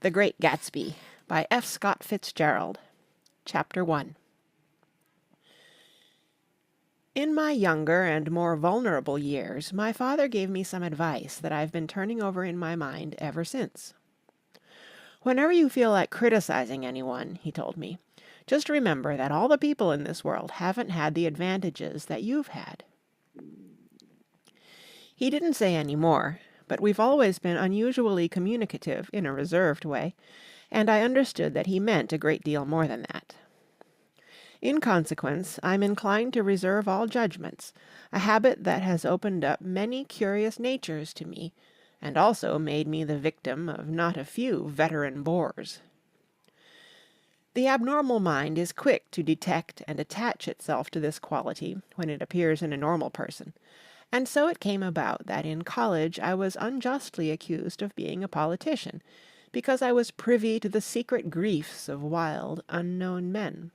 The Great Gatsby by F. Scott Fitzgerald. Chapter 1. In my younger and more vulnerable years, my father gave me some advice that I've been turning over in my mind ever since. Whenever you feel like criticizing anyone, he told me, just remember that all the people in this world haven't had the advantages that you've had. He didn't say any more, but we've always been unusually communicative in a reserved way, and I understood that he meant a great deal more than that. In consequence, I'm inclined to reserve all judgments, a habit that has opened up many curious natures to me, and also made me the victim of not a few veteran bores. The abnormal mind is quick to detect and attach itself to this quality when it appears in a normal person, and so it came about that in college I was unjustly accused of being a politician, because I was privy to the secret griefs of wild, unknown men.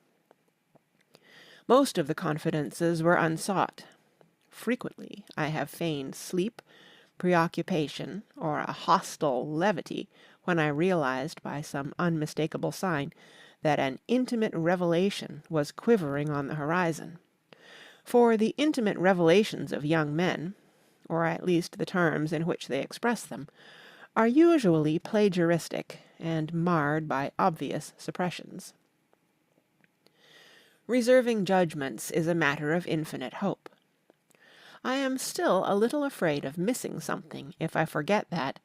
Most of the confidences were unsought. Frequently I have feigned sleep, preoccupation, or a hostile levity when I realized by some unmistakable sign that an intimate revelation was quivering on the horizon. For the intimate revelations of young men, or at least the terms in which they express them, are usually plagiaristic and marred by obvious suppressions. Reserving judgments is a matter of infinite hope. I am still a little afraid of missing something if I forget that,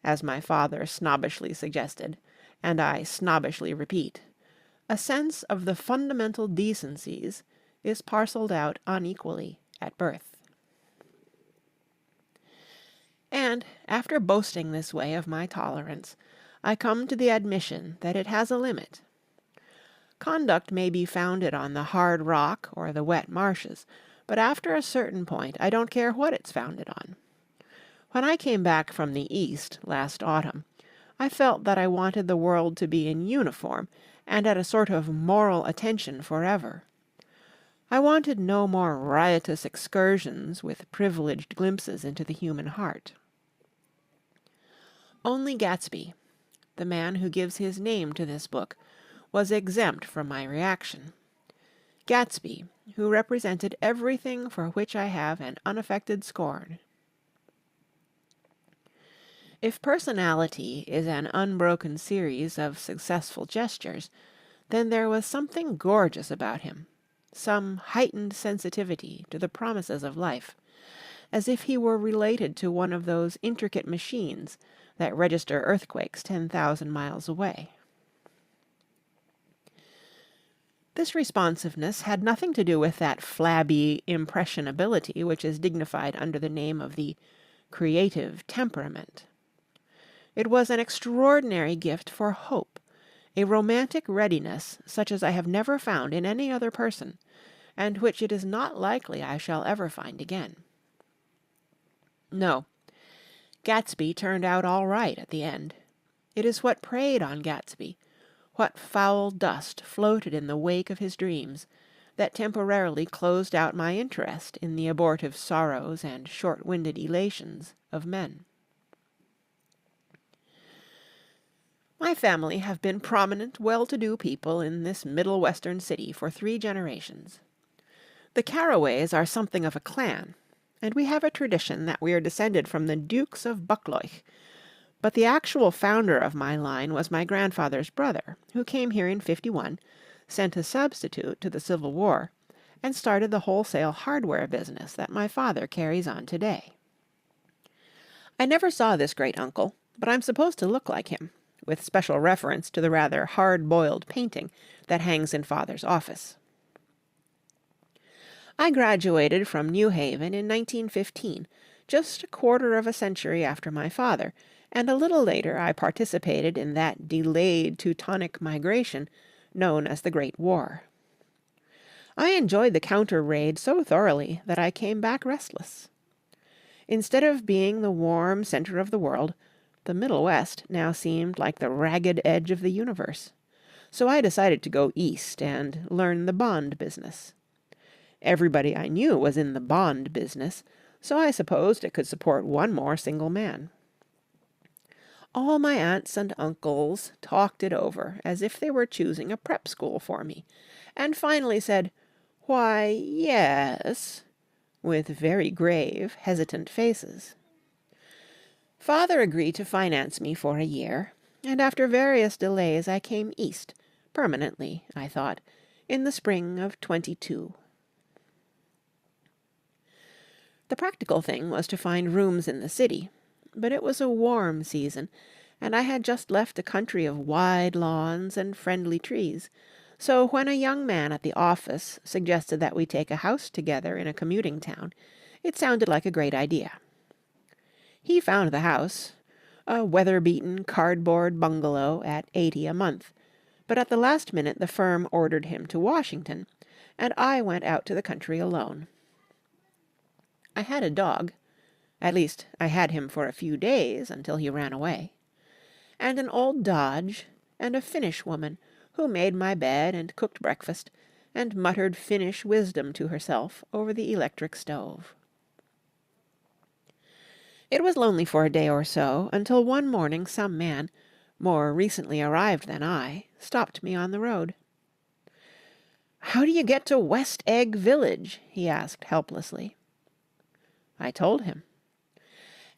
as my father snobbishly suggested, and I snobbishly repeat, a sense of the fundamental decencies is parcelled out unequally at birth. And, after boasting this way of my tolerance, I come to the admission that it has a limit. Conduct may be founded on the hard rock or the wet marshes, but after a certain point I don't care what it's founded on. When I came back from the East last autumn, I felt that I wanted the world to be in uniform and at a sort of moral attention forever. I wanted no more riotous excursions with privileged glimpses into the human heart. Only Gatsby, the man who gives his name to this book, was exempt from my reaction. Gatsby, who represented everything for which I have an unaffected scorn. If personality is an unbroken series of successful gestures, then there was something gorgeous about him, some heightened sensitivity to the promises of life, as if he were related to one of those intricate machines that register earthquakes 10,000 miles away. This responsiveness had nothing to do with that flabby impressionability which is dignified under the name of the creative temperament. It was an extraordinary gift for hope, a romantic readiness such as I have never found in any other person, and which it is not likely I shall ever find again. No, Gatsby turned out all right at the end. It is what preyed on Gatsby, what foul dust floated in the wake of his dreams, that temporarily closed out my interest in the abortive sorrows and short-winded elations of men. My family have been prominent, well-to-do people in this middle western city for 3 generations. The Carraways are something of a clan, and we have a tradition that we are descended from the Dukes of Buccleuch, but the actual founder of my line was my grandfather's brother, who came here in '51, sent a substitute to the Civil War, and started the wholesale hardware business that my father carries on today. I never saw this great-uncle, but I'm supposed to look like him, with special reference to the rather hard-boiled painting that hangs in Father's office. I graduated from New Haven in 1915, just a quarter of a century after my father, and a little later I participated in that delayed Teutonic migration known as the Great War. I enjoyed the counter-raid so thoroughly that I came back restless. Instead of being the warm center of the world, the Middle West now seemed like the ragged edge of the universe, so I decided to go east and learn the bond business. Everybody I knew was in the bond business, so I supposed it could support one more single man. All my aunts and uncles talked it over as if they were choosing a prep school for me, and finally said, "Why, yes," with very grave, hesitant faces. Father agreed to finance me for a year, and after various delays I came east, permanently, I thought, in the spring of 22. The practical thing was to find rooms in the city, but it was a warm season, and I had just left a country of wide lawns and friendly trees, so when a young man at the office suggested that we take a house together in a commuting town, it sounded like a great idea. He found the house, a weather-beaten cardboard bungalow at $80 a month, but at the last minute the firm ordered him to Washington, and I went out to the country alone. I had a dog, at least I had him for a few days until he ran away, and an old Dodge, and a Finnish woman who made my bed and cooked breakfast, and muttered Finnish wisdom to herself over the electric stove. It was lonely for a day or so, until one morning some man, more recently arrived than I, stopped me on the road. "How do you get to West Egg Village?" he asked helplessly. I told him.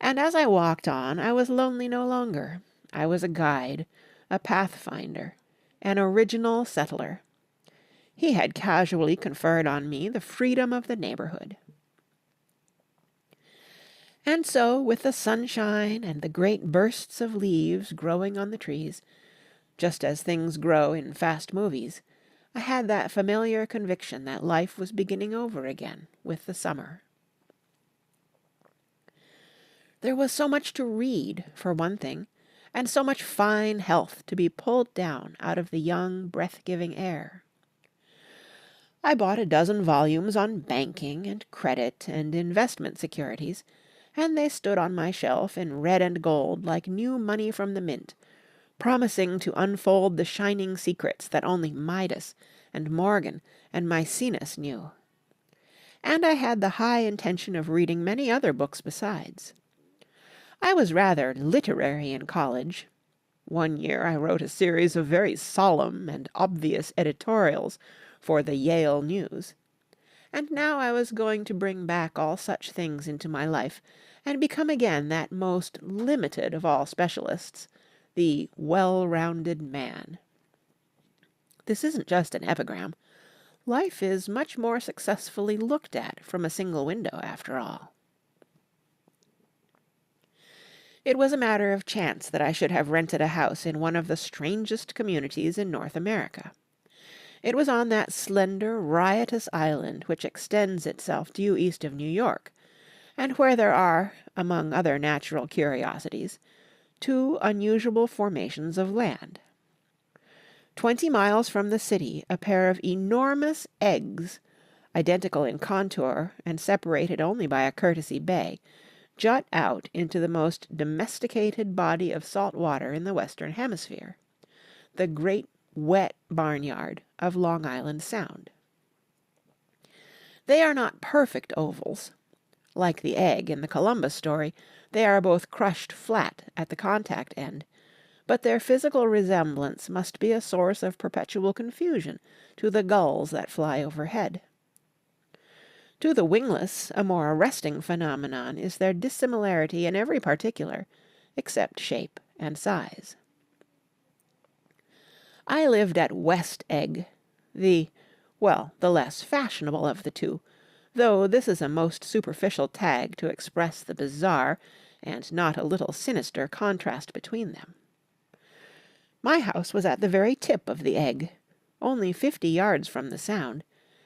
And as I walked on, I was lonely no longer. I was a guide, a pathfinder, an original settler. He had casually conferred on me the freedom of the neighborhood. And so, with the sunshine and the great bursts of leaves growing on the trees, just as things grow in fast movies, I had that familiar conviction that life was beginning over again with the summer. There was so much to read, for one thing, and so much fine health to be pulled down out of the young, breath-giving air. I bought a dozen volumes on banking and credit and investment securities, and they stood on my shelf in red and gold like new money from the mint, promising to unfold the shining secrets that only Midas and Morgan and Maecenas knew. And I had the high intention of reading many other books besides. I was rather literary in college. One year I wrote a series of very solemn and obvious editorials for the Yale News. And now I was going to bring back all such things into my life and become again that most limited of all specialists, the well-rounded man. This isn't just an epigram. Life is much more successfully looked at from a single window, after all. It was a matter of chance that I should have rented a house in one of the strangest communities in North America. It was on that slender, riotous island which extends itself due east of New York, and where there are, among other natural curiosities, two unusual formations of land. 20 miles from the city, a pair of enormous eggs, identical in contour and separated only by a courtesy bay, jut out into the most domesticated body of salt water in the Western Hemisphere, the great wet barnyard of Long Island Sound. They are not perfect ovals. Like the egg in the Columbus story, they are both crushed flat at the contact end, but their physical resemblance must be a source of perpetual confusion to the gulls that fly overhead. To the wingless, a more arresting phenomenon is their dissimilarity in every particular, except shape and size. I lived at West Egg, the less fashionable of the two, though this is a most superficial tag to express the bizarre and not a little sinister contrast between them. My house was at the very tip of the egg, only 50 yards from the Sound,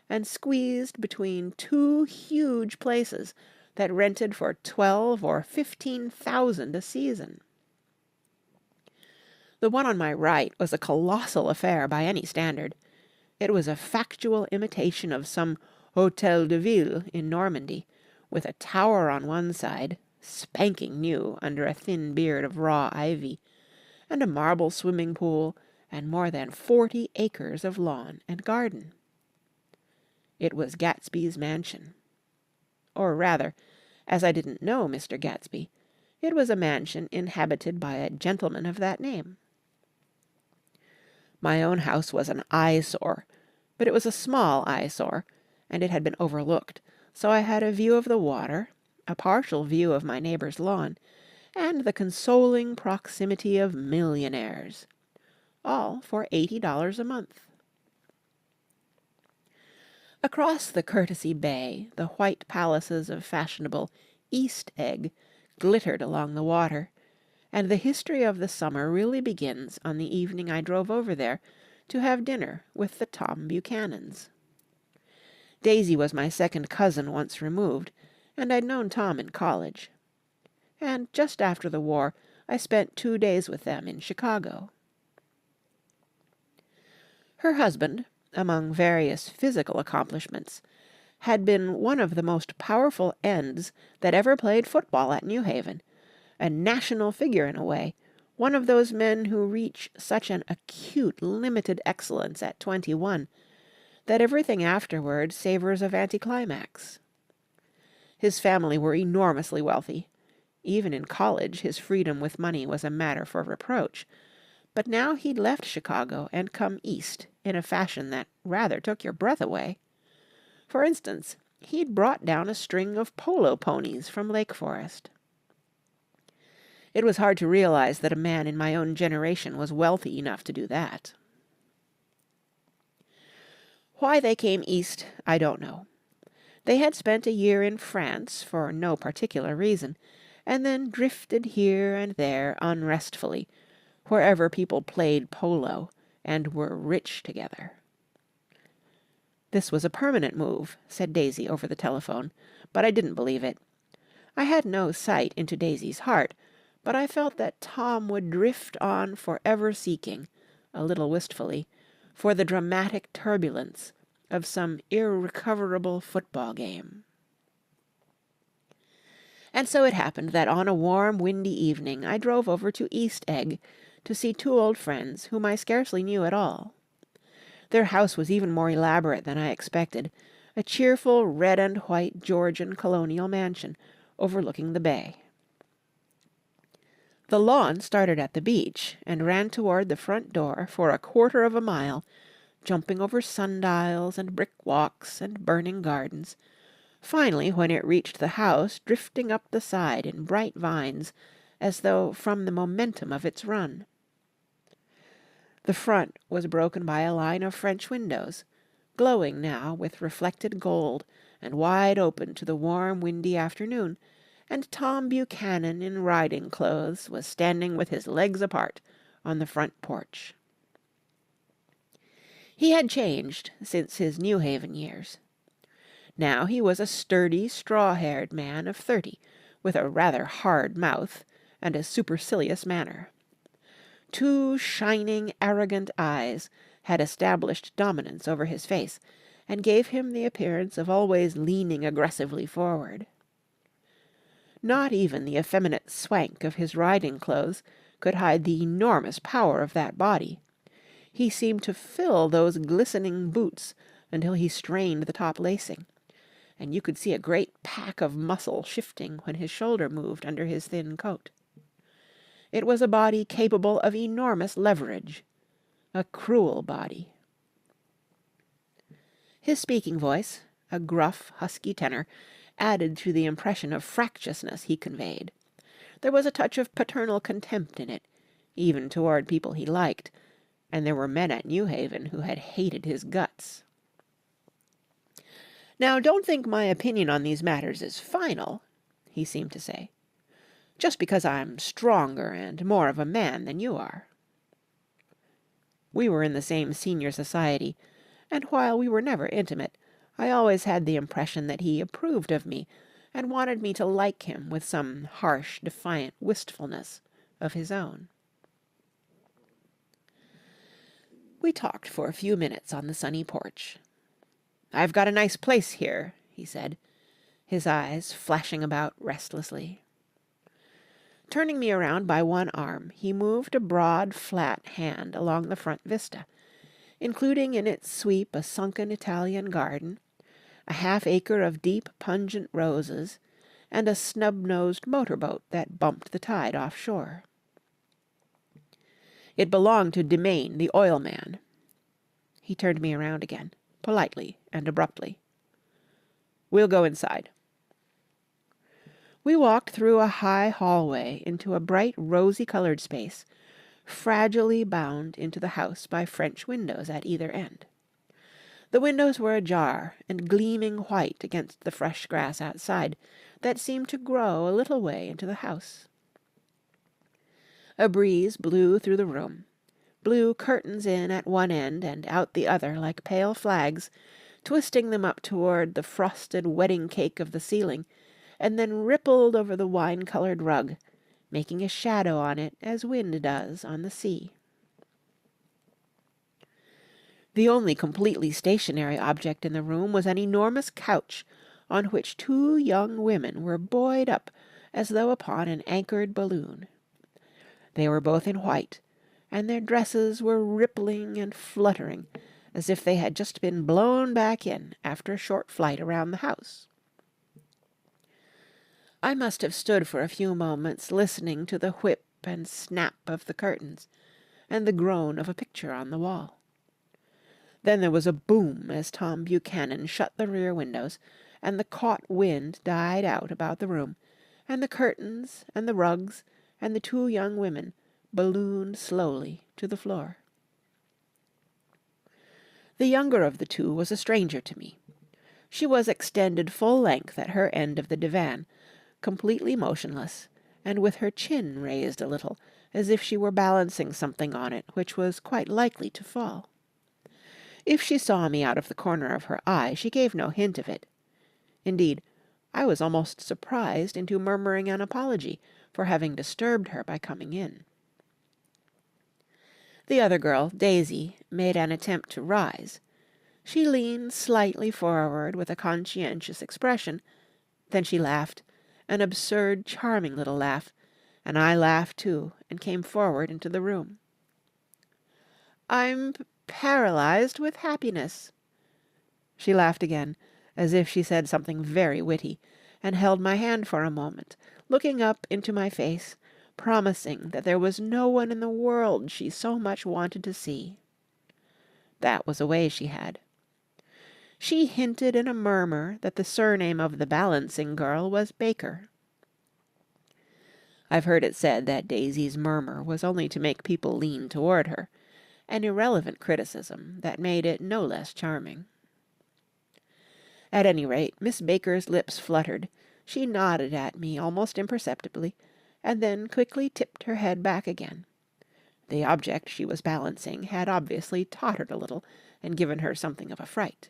and squeezed between two huge places that rented for $12,000 or $15,000 a season. The one on my right was a colossal affair by any standard. It was a factual imitation of some Hôtel de Ville in Normandy, with a tower on one side, spanking new under a thin beard of raw ivy, and a marble swimming pool, and more than 40 acres of lawn and garden. It was Gatsby's mansion. Or rather, as I didn't know Mr. Gatsby, It was a mansion inhabited by a gentleman of that name. My own house was an eyesore, but it was a small eyesore, and it had been overlooked, so I had a view of the water, a partial view of my neighbour's lawn, and the consoling proximity of millionaires. All for $80 a month. Across the Courtesy Bay, the white palaces of fashionable East Egg glittered along the water, and the history of the summer really begins on the evening I drove over there to have dinner with the Tom Buchanans. Daisy was my second cousin once removed, and I'd known Tom in college. And just after the war, I spent 2 days with them in Chicago. Her husband, among various physical accomplishments, had been one of the most powerful ends that ever played football at New Haven, a national figure in a way, one of those men who reach such an acute, limited excellence at 21 that everything afterward savours of anticlimax. His family were enormously wealthy. Even in college his freedom with money was a matter for reproach, but now he'd left Chicago and come east in a fashion that rather took your breath away. For instance, he'd brought down a string of polo ponies from Lake Forest. It was hard to realize that a man in my own generation was wealthy enough to do that. Why they came east, I don't know. They had spent a year in France for no particular reason, and then drifted here and there unrestfully, wherever people played polo and were rich together. This was a permanent move, said Daisy over the telephone, but I didn't believe it. I had no sight into Daisy's heart, but I felt that Tom would drift on forever seeking, a little wistfully, for the dramatic turbulence of some irrecoverable football game. And so it happened that on a warm, windy evening I drove over to East Egg to see 2 old friends whom I scarcely knew at all. Their house was even more elaborate than I expected, a cheerful red and white Georgian colonial mansion overlooking the bay. The lawn started at the beach and ran toward the front door for a quarter of a mile, jumping over sundials and brick walks and burning gardens, finally, when it reached the house, drifting up the side in bright vines, as though from the momentum of its run. The front was broken by a line of French windows, glowing now with reflected gold and wide open to the warm, windy afternoon, and Tom Buchanan in riding clothes was standing with his legs apart on the front porch. He had changed since his New Haven years. Now he was a sturdy, straw-haired man of 30, with a rather hard mouth and a supercilious manner. 2 shining, arrogant eyes had established dominance over his face, and gave him the appearance of always leaning aggressively forward. Not even the effeminate swank of his riding clothes could hide the enormous power of that body. He seemed to fill those glistening boots until he strained the top lacing, and you could see a great pack of muscle shifting when his shoulder moved under his thin coat. It was a body capable of enormous leverage, a cruel body. His speaking voice, a gruff, husky tenor, added to the impression of fractiousness he conveyed. There was a touch of paternal contempt in it, even toward people he liked, and there were men at New Haven who had hated his guts. "Now, don't think my opinion on these matters is final," he seemed to say, "just because I'm stronger and more of a man than you are." We were in the same senior society, and while we were never intimate, I always had the impression that he approved of me and wanted me to like him with some harsh, defiant wistfulness of his own. We talked for a few minutes on the sunny porch. "I've got a nice place here," he said, his eyes flashing about restlessly. Turning me around by one arm, he moved a broad, flat hand along the front vista, including in its sweep a sunken Italian garden, a half-acre of deep, pungent roses, and a snub-nosed motorboat that bumped the tide offshore. It belonged to Demain, the oil man. He turned me around again, politely and abruptly. "We'll go inside." We walked through a high hallway into a bright rosy-coloured space, fragilely bound into the house by French windows at either end. The windows were ajar and gleaming white against the fresh grass outside that seemed to grow a little way into the house. A breeze blew through the room, blew curtains in at one end and out the other like pale flags, twisting them up toward the frosted wedding cake of the ceiling, and then rippled over the wine-coloured rug, making a shadow on it as wind does on the sea. The only completely stationary object in the room was an enormous couch on which two young women were buoyed up as though upon an anchored balloon. They were both in white, and their dresses were rippling and fluttering as if they had just been blown back in after a short flight around the house. I must have stood for a few moments listening to the whip and snap of the curtains and the groan of a picture on the wall. Then there was a boom as Tom Buchanan shut the rear windows, and the caught wind died out about the room, and the curtains and the rugs and the two young women ballooned slowly to the floor. The younger of the two was a stranger to me. She was extended full length at her end of the divan, completely motionless, and with her chin raised a little, as if she were balancing something on it which was quite likely to fall. If she saw me out of the corner of her eye, she gave no hint of it. Indeed, I was almost surprised into murmuring an apology for having disturbed her by coming in. The other girl, Daisy, made an attempt to rise. She leaned slightly forward with a conscientious expression. Then she laughed, an absurd, charming little laugh, and I laughed too, and came forward into the room. "I'm paralyzed with happiness." She laughed again, as if she said something very witty, and held my hand for a moment, looking up into my face, promising that there was no one in the world she so much wanted to see. That was a way she had. She hinted in a murmur that the surname of the balancing girl was Baker. I've heard it said that Daisy's murmur was only to make people lean toward her, an irrelevant criticism that made it no less charming. At any rate, Miss Baker's lips fluttered. She nodded at me almost imperceptibly, and then quickly tipped her head back again. The object she was balancing had obviously tottered a little and given her something of a fright.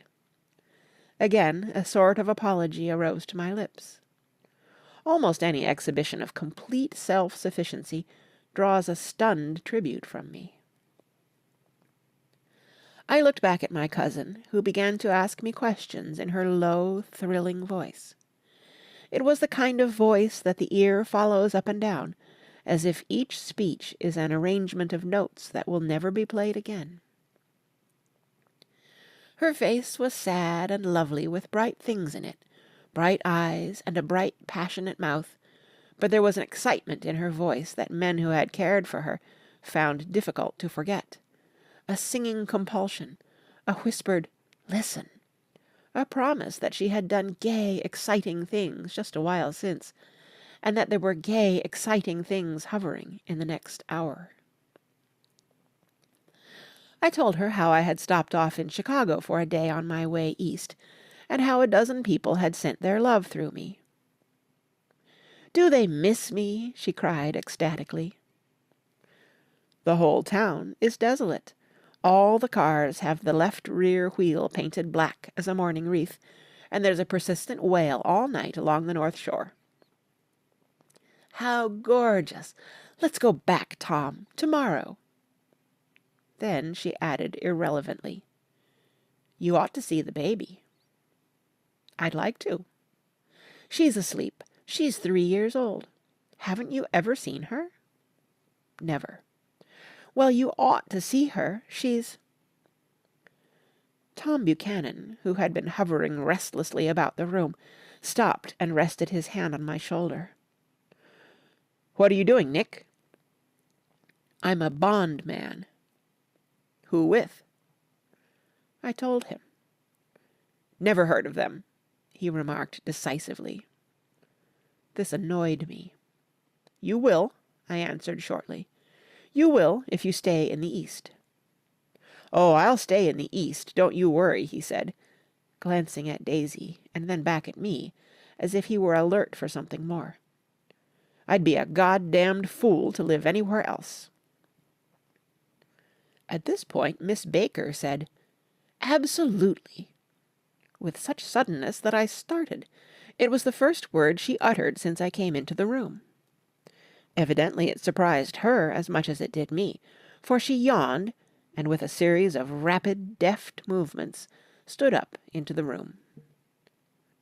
Again a sort of apology arose to my lips. Almost any exhibition of complete self-sufficiency draws a stunned tribute from me. I looked back at my cousin, who began to ask me questions in her low, thrilling voice. It was the kind of voice that the ear follows up and down, as if each speech is an arrangement of notes that will never be played again. Her face was sad and lovely with bright things in it, bright eyes and a bright, passionate mouth, but there was an excitement in her voice that men who had cared for her found difficult to forget. A singing compulsion, a whispered "listen," a promise that she had done gay, exciting things just a while since, and that there were gay, exciting things hovering in the next hour. I told her how I had stopped off in Chicago for a day on my way east, and how a dozen people had sent their love through me. "Do they miss me?" she cried ecstatically. "The whole town is desolate. All the cars have the left rear wheel painted black as a mourning wreath, and there's a persistent wail all night along the North Shore." "How gorgeous! Let's go back, Tom, tomorrow." Then she added irrelevantly, "You ought to see the baby." "I'd like to." "She's asleep. She's 3 years old. Haven't you ever seen her?" "Never." "Well, you ought to see her. She's—" Tom Buchanan, who had been hovering restlessly about the room, stopped and rested his hand on my shoulder. "What are you doing, Nick?" "I'm a bondman." "Who with?" I told him. "Never heard of them," he remarked decisively. This annoyed me. "You will," I answered shortly. "You will if you stay in the East." "Oh, I'll stay in the East, don't you worry," he said, glancing at Daisy and then back at me, as if he were alert for something more. "I'd be a goddamned fool to live anywhere else." At this point Miss Baker said, "Absolutely," with such suddenness that I started. It was the first word she uttered since I came into the room. Evidently it surprised her as much as it did me, for she yawned, and with a series of rapid, deft movements, stood up into the room.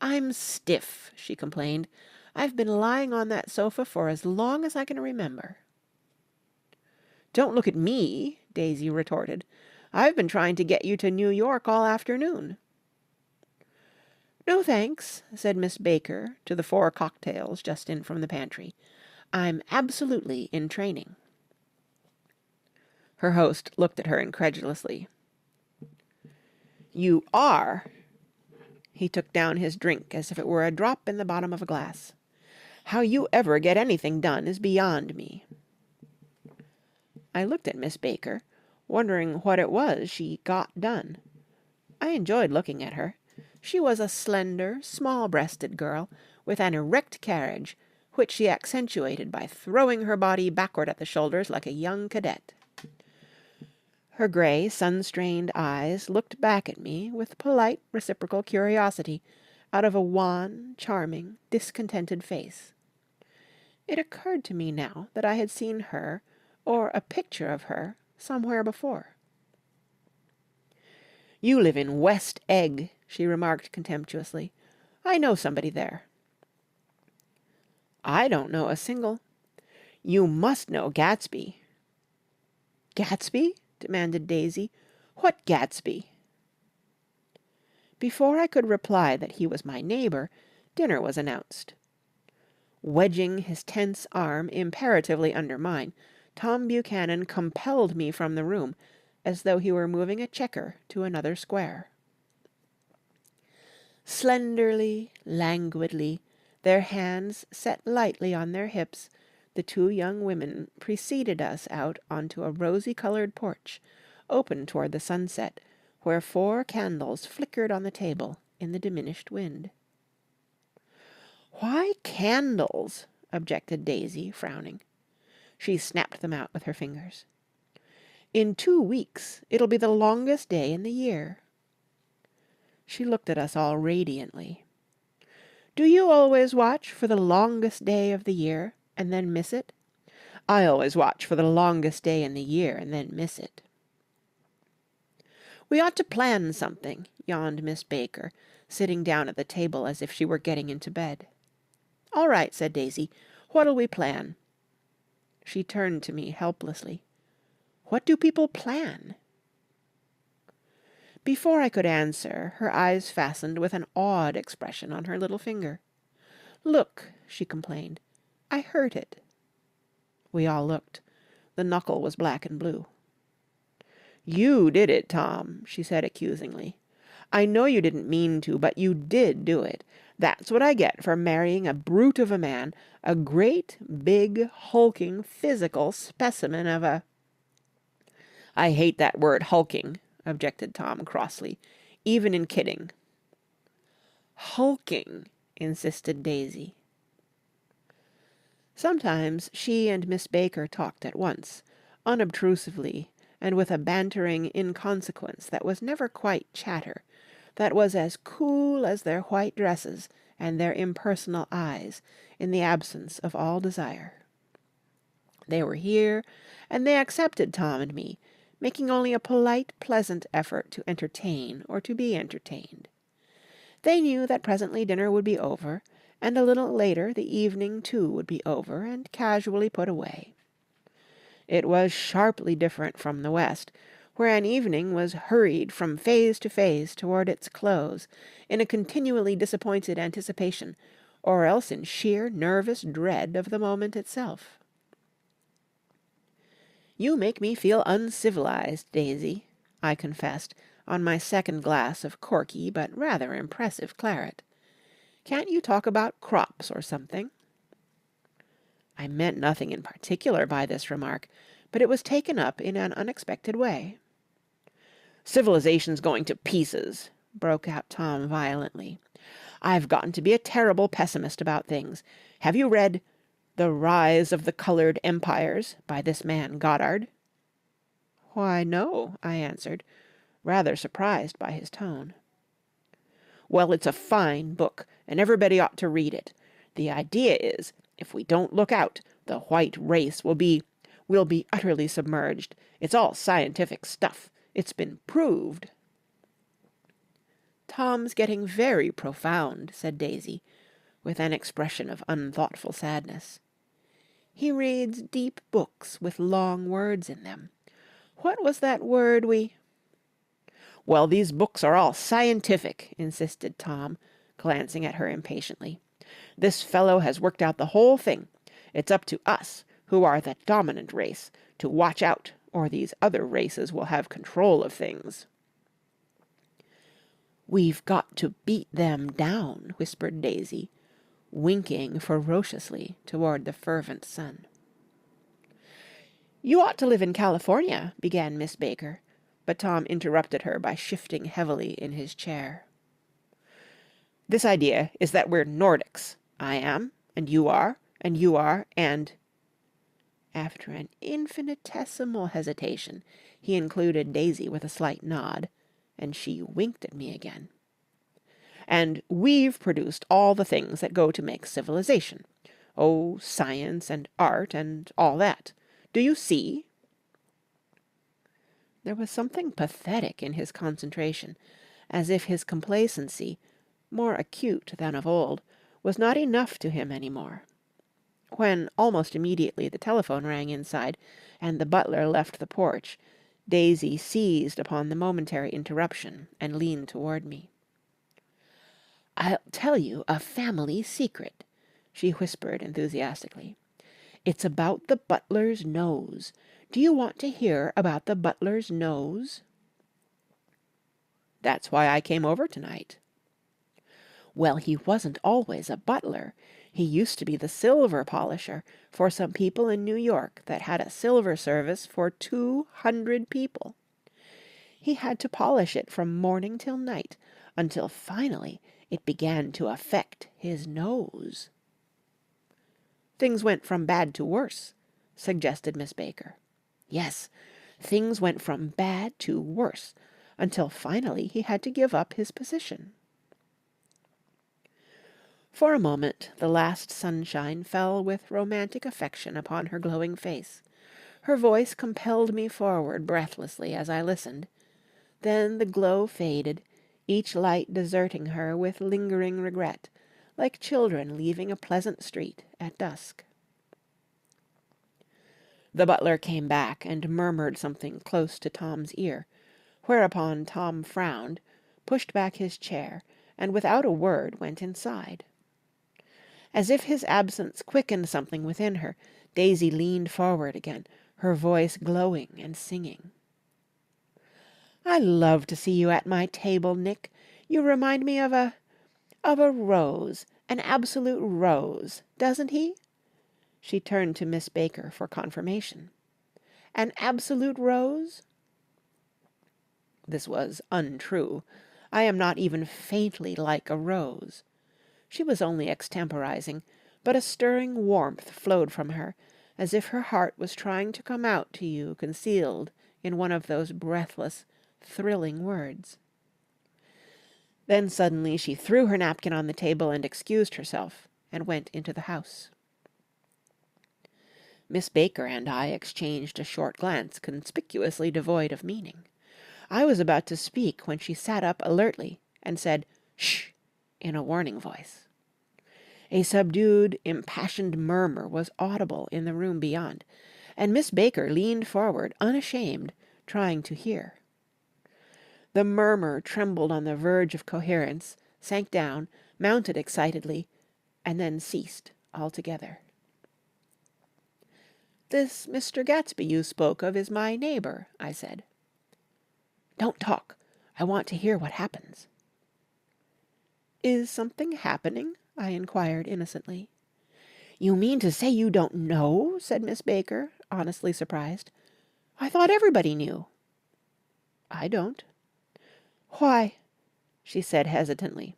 "I'm stiff," she complained. "I've been lying on that sofa for as long as I can remember." "Don't look at me," Daisy retorted. "I've been trying to get you to New York all afternoon." "No, thanks," said Miss Baker to the 4 cocktails just in from the pantry. "I'm absolutely in training." Her host looked at her incredulously. "You are?" He took down his drink as if it were a drop in the bottom of a glass. "How you ever get anything done is beyond me." I looked at Miss Baker, wondering what it was she got done. I enjoyed looking at her. She was a slender, small-breasted girl, with an erect carriage, which she accentuated by throwing her body backward at the shoulders like a young cadet. Her grey, sun-strained eyes looked back at me with polite, reciprocal curiosity out of a wan, charming, discontented face. It occurred to me now that I had seen her, or a picture of her, somewhere before. "You live in West Egg," she remarked contemptuously. "I know somebody there." "I don't know a single—" "You must know Gatsby." "Gatsby?" demanded Daisy. "What Gatsby?" Before I could reply that he was my neighbour, dinner was announced. Wedging his tense arm imperatively under mine, Tom Buchanan compelled me from the room, as though he were moving a checker to another square. Slenderly, languidly, their hands set lightly on their hips, the 2 young women preceded us out onto a rosy-coloured porch, open toward the sunset, where 4 candles flickered on the table in the diminished wind. "Why candles?" objected Daisy, frowning. She snapped them out with her fingers. "In 2 weeks it'll be the longest day in the year." She looked at us all radiantly. "Do you always watch for the longest day of the year and then miss it? I always watch for the longest day in the year and then miss it." "We ought to plan something," yawned Miss Baker, sitting down at the table as if she were getting into bed. "All right," said Daisy. "What'll we plan?" She turned to me helplessly. "What do people plan?" Before I could answer, her eyes fastened with an awed expression on her little finger. "Look," she complained. "I hurt it." We all looked. The knuckle was black and blue. "You did it, Tom," she said accusingly. "I know you didn't mean to, but you did do it. That's what I get for marrying a brute of a man, a great, big, hulking, physical specimen of a—" "I hate that word hulking," objected Tom crossly, "even in kidding." "Hulking," insisted Daisy. Sometimes she and Miss Baker talked at once, unobtrusively, and with a bantering inconsequence that was never quite chatter, that was as cool as their white dresses and their impersonal eyes in the absence of all desire. They were here, and they accepted Tom and me, making only a polite, pleasant effort to entertain or to be entertained. They knew that presently dinner would be over, and a little later the evening too would be over and casually put away. It was sharply different from the West, where an evening was hurried from phase to phase toward its close, in a continually disappointed anticipation, or else in sheer nervous dread of the moment itself. "You make me feel uncivilized, Daisy," I confessed, on my second glass of corky but rather impressive claret. "Can't you talk about crops or something?" I meant nothing in particular by this remark, but it was taken up in an unexpected way. "Civilization's going to pieces," broke out Tom violently. "I've gotten to be a terrible pessimist about things. Have you read The Rise of the Colored Empires by this man Goddard?" "Why, no," I answered, rather surprised by his tone. "Well, it's a fine book, and everybody ought to read it. The idea is, if we don't look out, the white race will be utterly submerged. It's all scientific stuff. It's been proved." "Tom's getting very profound," said Daisy, with an expression of unthoughtful sadness. "He reads deep books with long words in them. What was that word we—" "Well, these books are all scientific," insisted Tom, glancing at her impatiently. "This fellow has worked out the whole thing. It's up to us, who are the dominant race, to watch out, or these other races will have control of things." "We've got to beat them down," whispered Daisy, winking ferociously toward the fervent sun. "You ought to live in California," began Miss Baker, but Tom interrupted her by shifting heavily in his chair. "This idea is that we're Nordics. I am, and you are, and you are, and—" After an infinitesimal hesitation, he included Daisy with a slight nod, and she winked at me again. "And we've produced all the things that go to make civilization. Oh, science and art and all that. Do you see?" There was something pathetic in his concentration, as if his complacency, more acute than of old, was not enough to him any more. When, almost immediately, the telephone rang inside, and the butler left the porch, Daisy seized upon the momentary interruption and leaned toward me. "I'll tell you a family secret," she whispered enthusiastically. "It's about the butler's nose. Do you want to hear about the butler's nose?" "That's why I came over tonight." "Well, he wasn't always a butler. He used to be the silver polisher for some people in New York that had a silver service for 200 people. He had to polish it from morning till night, until finally it began to affect his nose." "Things went from bad to worse," suggested Miss Baker. "Yes, things went from bad to worse, until finally he had to give up his position." For a moment the last sunshine fell with romantic affection upon her glowing face. Her voice compelled me forward breathlessly as I listened. Then the glow faded, each light deserting her with lingering regret, like children leaving a pleasant street at dusk. The butler came back and murmured something close to Tom's ear, whereupon Tom frowned, pushed back his chair, and without a word went inside. As if his absence quickened something within her, Daisy leaned forward again, her voice glowing and singing. "I love to see you at my table, Nick. You remind me of a rose, an absolute rose, doesn't he?" She turned to Miss Baker for confirmation. "An absolute rose?" This was untrue. I am not even faintly like a rose. She was only extemporizing, but a stirring warmth flowed from her, as if her heart was trying to come out to you concealed in one of those breathless, thrilling words. Then suddenly she threw her napkin on the table and excused herself, and went into the house. Miss Baker and I exchanged a short glance conspicuously devoid of meaning. I was about to speak when she sat up alertly and said, "Shh!" in a warning voice. A subdued, impassioned murmur was audible in the room beyond, and Miss Baker leaned forward unashamed, trying to hear. The murmur trembled on the verge of coherence, sank down, mounted excitedly, and then ceased altogether. "This Mr. Gatsby you spoke of is my neighbor," I said. "Don't talk. I want to hear what happens." "Is something happening?" I inquired innocently. "You mean to say you don't know?" said Miss Baker, honestly surprised. "I thought everybody knew." "I don't." "Why," she said hesitantly,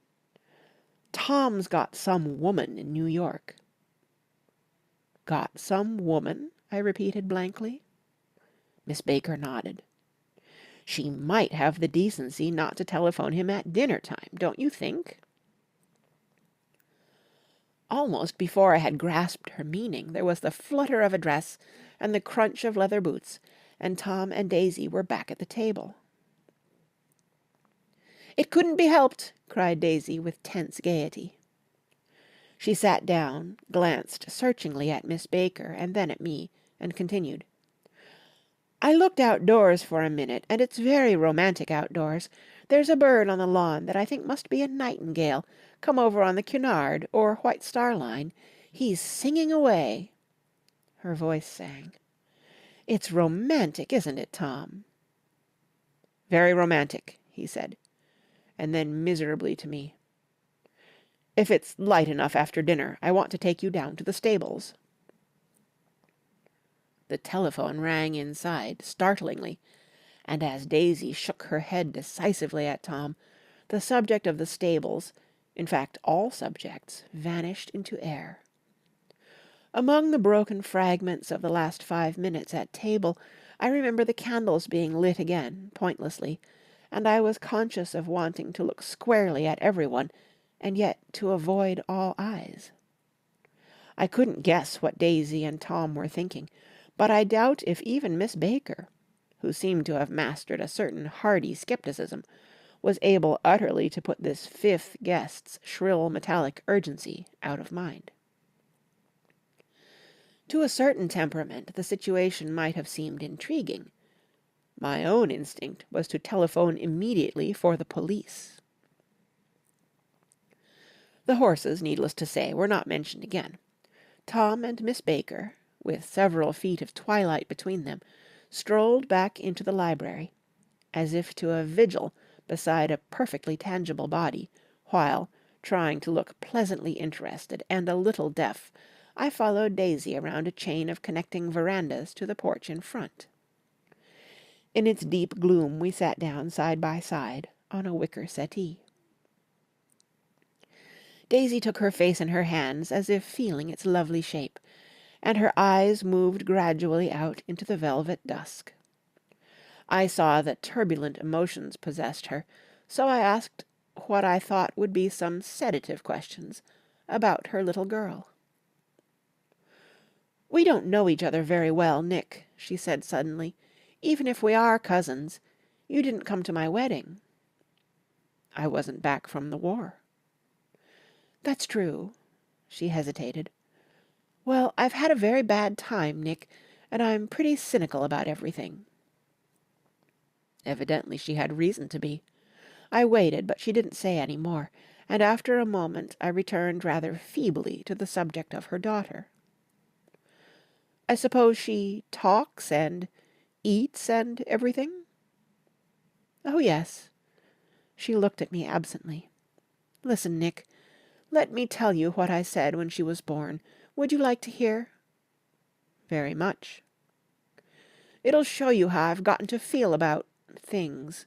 "Tom's got some woman in New York." "Got some woman?" I repeated blankly. Miss Baker nodded. "She might have the decency not to telephone him at dinner time, don't you think?" Almost before I had grasped her meaning, there was the flutter of a dress and the crunch of leather boots, and Tom and Daisy were back at the table. "It couldn't be helped!" cried Daisy with tense gaiety. She sat down, glanced searchingly at Miss Baker and then at me, and continued. "I looked outdoors for a minute, and it's very romantic outdoors. There's a bird on the lawn that I think must be a nightingale, come over on the Cunard or White Star Line. He's singing away." Her voice sang. "It's romantic, isn't it, Tom?" "Very romantic," he said, and then miserably to me, "If it's light enough after dinner, I want to take you down to the stables." The telephone rang inside, startlingly, and as Daisy shook her head decisively at Tom, the subject of the stables, in fact all subjects, vanished into air. Among the broken fragments of the last 5 minutes at table, I remember the candles being lit again, pointlessly, and I was conscious of wanting to look squarely at everyone, and yet to avoid all eyes. I couldn't guess what Daisy and Tom were thinking, but I doubt if even Miss Baker, who seemed to have mastered a certain hardy skepticism, was able utterly to put this fifth guest's shrill metallic urgency out of mind. To a certain temperament, the situation might have seemed intriguing. My own instinct was to telephone immediately for the police. The horses, needless to say, were not mentioned again. Tom and Miss Baker, with several feet of twilight between them, strolled back into the library, as if to a vigil beside a perfectly tangible body, while, trying to look pleasantly interested and a little deaf, I followed Daisy around a chain of connecting verandas to the porch in front. In its deep gloom we sat down side by side on a wicker settee. Daisy took her face in her hands as if feeling its lovely shape, and her eyes moved gradually out into the velvet dusk. I saw that turbulent emotions possessed her, so I asked what I thought would be some sedative questions about her little girl. "We don't know each other very well, Nick," she said suddenly, "even if we are cousins. You didn't come to my wedding." "I wasn't back from the war." "That's true." She hesitated. "Well, I've had a very bad time, Nick, and I'm pretty cynical about everything." Evidently she had reason to be. I waited, but she didn't say any more, and after a moment I returned rather feebly to the subject of her daughter. "I suppose she talks and eats and everything?" "Oh, yes." She looked at me absently. "Listen, Nick. Let me tell you what I said when she was born. Would you like to hear?" "Very much." "It'll show you how I've gotten to feel about things.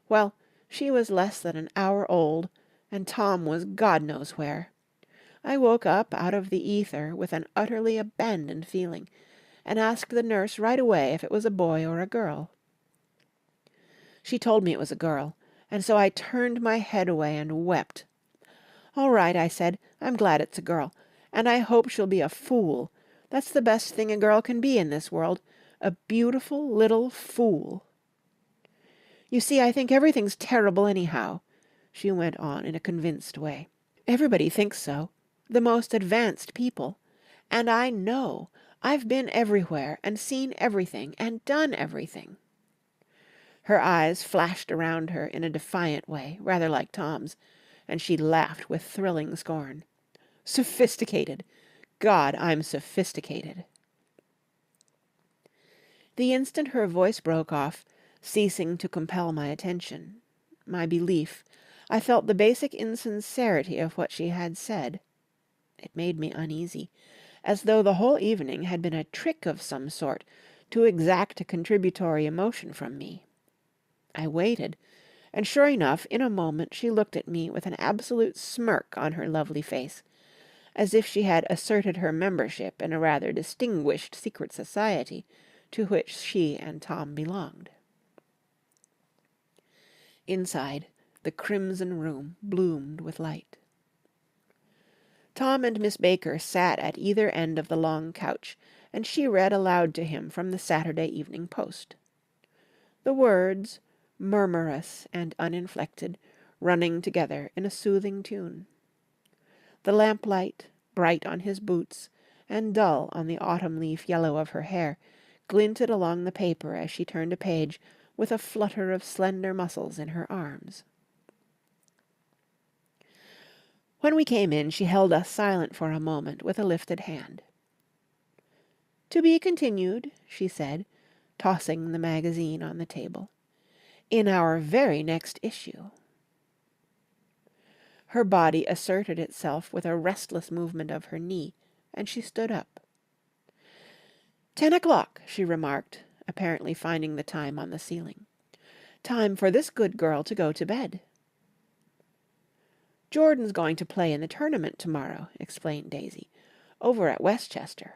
Well, she was less than an hour old, and Tom was God knows where. I woke up out of the ether with an utterly abandoned feeling, and asked the nurse right away if it was a boy or a girl. She told me it was a girl, and so I turned my head away and wept. 'All right,' I said, 'I'm glad it's a girl, and I hope she'll be a fool. That's the best thing a girl can be in this world, a beautiful little fool.' You see, I think everything's terrible anyhow," she went on in a convinced way. "Everybody thinks so, the most advanced people. And I know. I've been everywhere and seen everything and done everything. Her eyes flashed around her in a defiant way, rather like Tom's, and she laughed with thrilling scorn. Sophisticated! God, I'm sophisticated. The instant her voice broke off, ceasing to compel my attention, my belief, I felt the basic insincerity of what she had said. It made me uneasy, as though the whole evening had been a trick of some sort to exact a contributory emotion from me. I waited, and sure enough, in a moment she looked at me with an absolute smirk on her lovely face, as if she had asserted her membership in a rather distinguished secret society to which she and Tom belonged. Inside, the crimson room bloomed with light. Tom and Miss Baker sat at either end of the long couch, and she read aloud to him from the Saturday Evening Post. The words, murmurous and uninflected, running together in a soothing tune. The lamplight, bright on his boots, and dull on the autumn leaf yellow of her hair, glinted along the paper as she turned a page with a flutter of slender muscles in her arms. When we came in, she held us silent for a moment with a lifted hand. "To be continued," she said, tossing the magazine on the table, "in our very next issue." Her body asserted itself with a restless movement of her knee, and she stood up. 10 o'clock, she remarked, apparently finding the time on the ceiling. "Time for this good girl to go to bed." "Jordan's going to play in the tournament tomorrow," explained Daisy, "over at Westchester."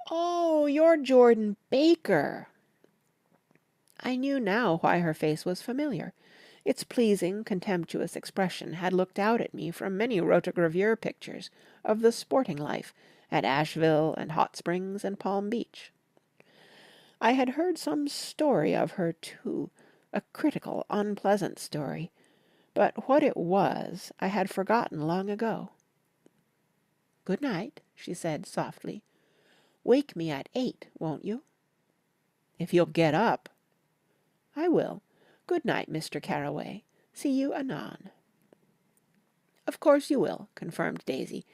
"Oh, you're Jordan Baker!" I knew now why her face was familiar. Its pleasing, contemptuous expression had looked out at me from many rotogravure pictures of the sporting life at Asheville and Hot Springs and Palm Beach. I had heard some story of her, too, a critical, unpleasant story, but what it was I had forgotten long ago. "Good night," she said softly. "Wake me at 8, won't you?" "If you'll get up." "I will. Good night, Mr. Carraway. See you anon." "Of course you will," confirmed Daisy.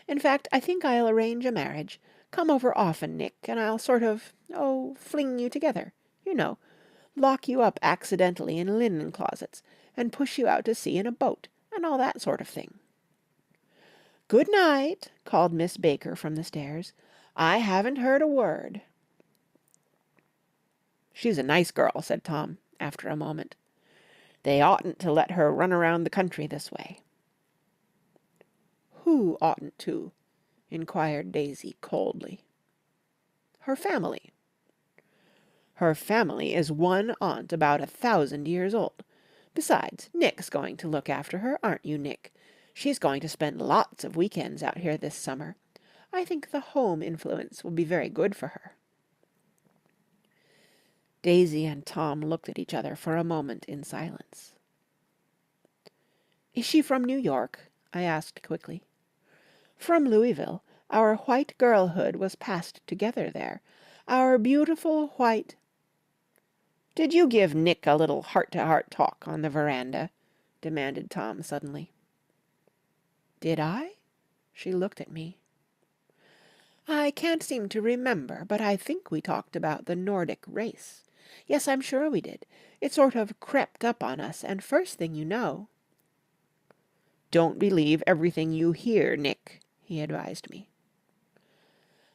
"In fact, I think I'll arrange a marriage. Come over often, Nick, and I'll sort of, fling you together. You know, lock you up accidentally in linen closets, and push you out to sea in a boat, and all that sort of thing." "Good night," called Miss Baker from the stairs. "I haven't heard a word." "She's a nice girl," said Tom, after a moment. "They oughtn't to let her run around the country this way." "Who oughtn't to?" inquired Daisy coldly. "Her family." "Her family is one aunt about 1,000 years old. Besides, Nick's going to look after her, aren't you, Nick? She's going to spend lots of weekends out here this summer. I think the home influence will be very good for her." Daisy and Tom looked at each other for a moment in silence. "Is she from New York?" I asked quickly. "From Louisville. Our white girlhood was passed together there. Our beautiful white—" "Did you give Nick a little heart-to-heart talk on the veranda?" demanded Tom suddenly. "Did I?" She looked at me. "I can't seem to remember, but I think we talked about the Nordic race. Yes, I'm sure we did. It sort of crept up on us, and first thing you know—" "Don't believe everything you hear, Nick," he advised me.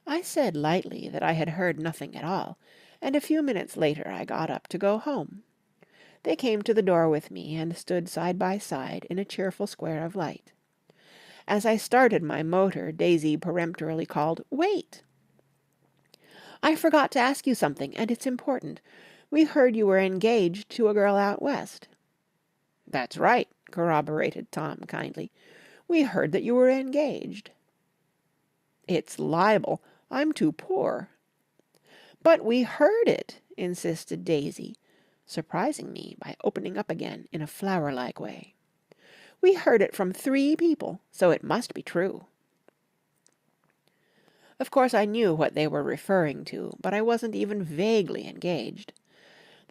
I said lightly that I had heard nothing at all, and a few minutes later I got up to go home. They came to the door with me and stood side by side in a cheerful square of light. As I started my motor, Daisy peremptorily called, "Wait!" "I forgot to ask you something, and it's important. We heard you were engaged to a girl out west." "That's right," corroborated Tom kindly. "We heard that you were engaged." "It's libel. I'm too poor." "But we heard it," insisted Daisy, surprising me by opening up again in a flower-like way. "We heard it from 3 people, so it must be true." Of course I knew what they were referring to, but I wasn't even vaguely engaged.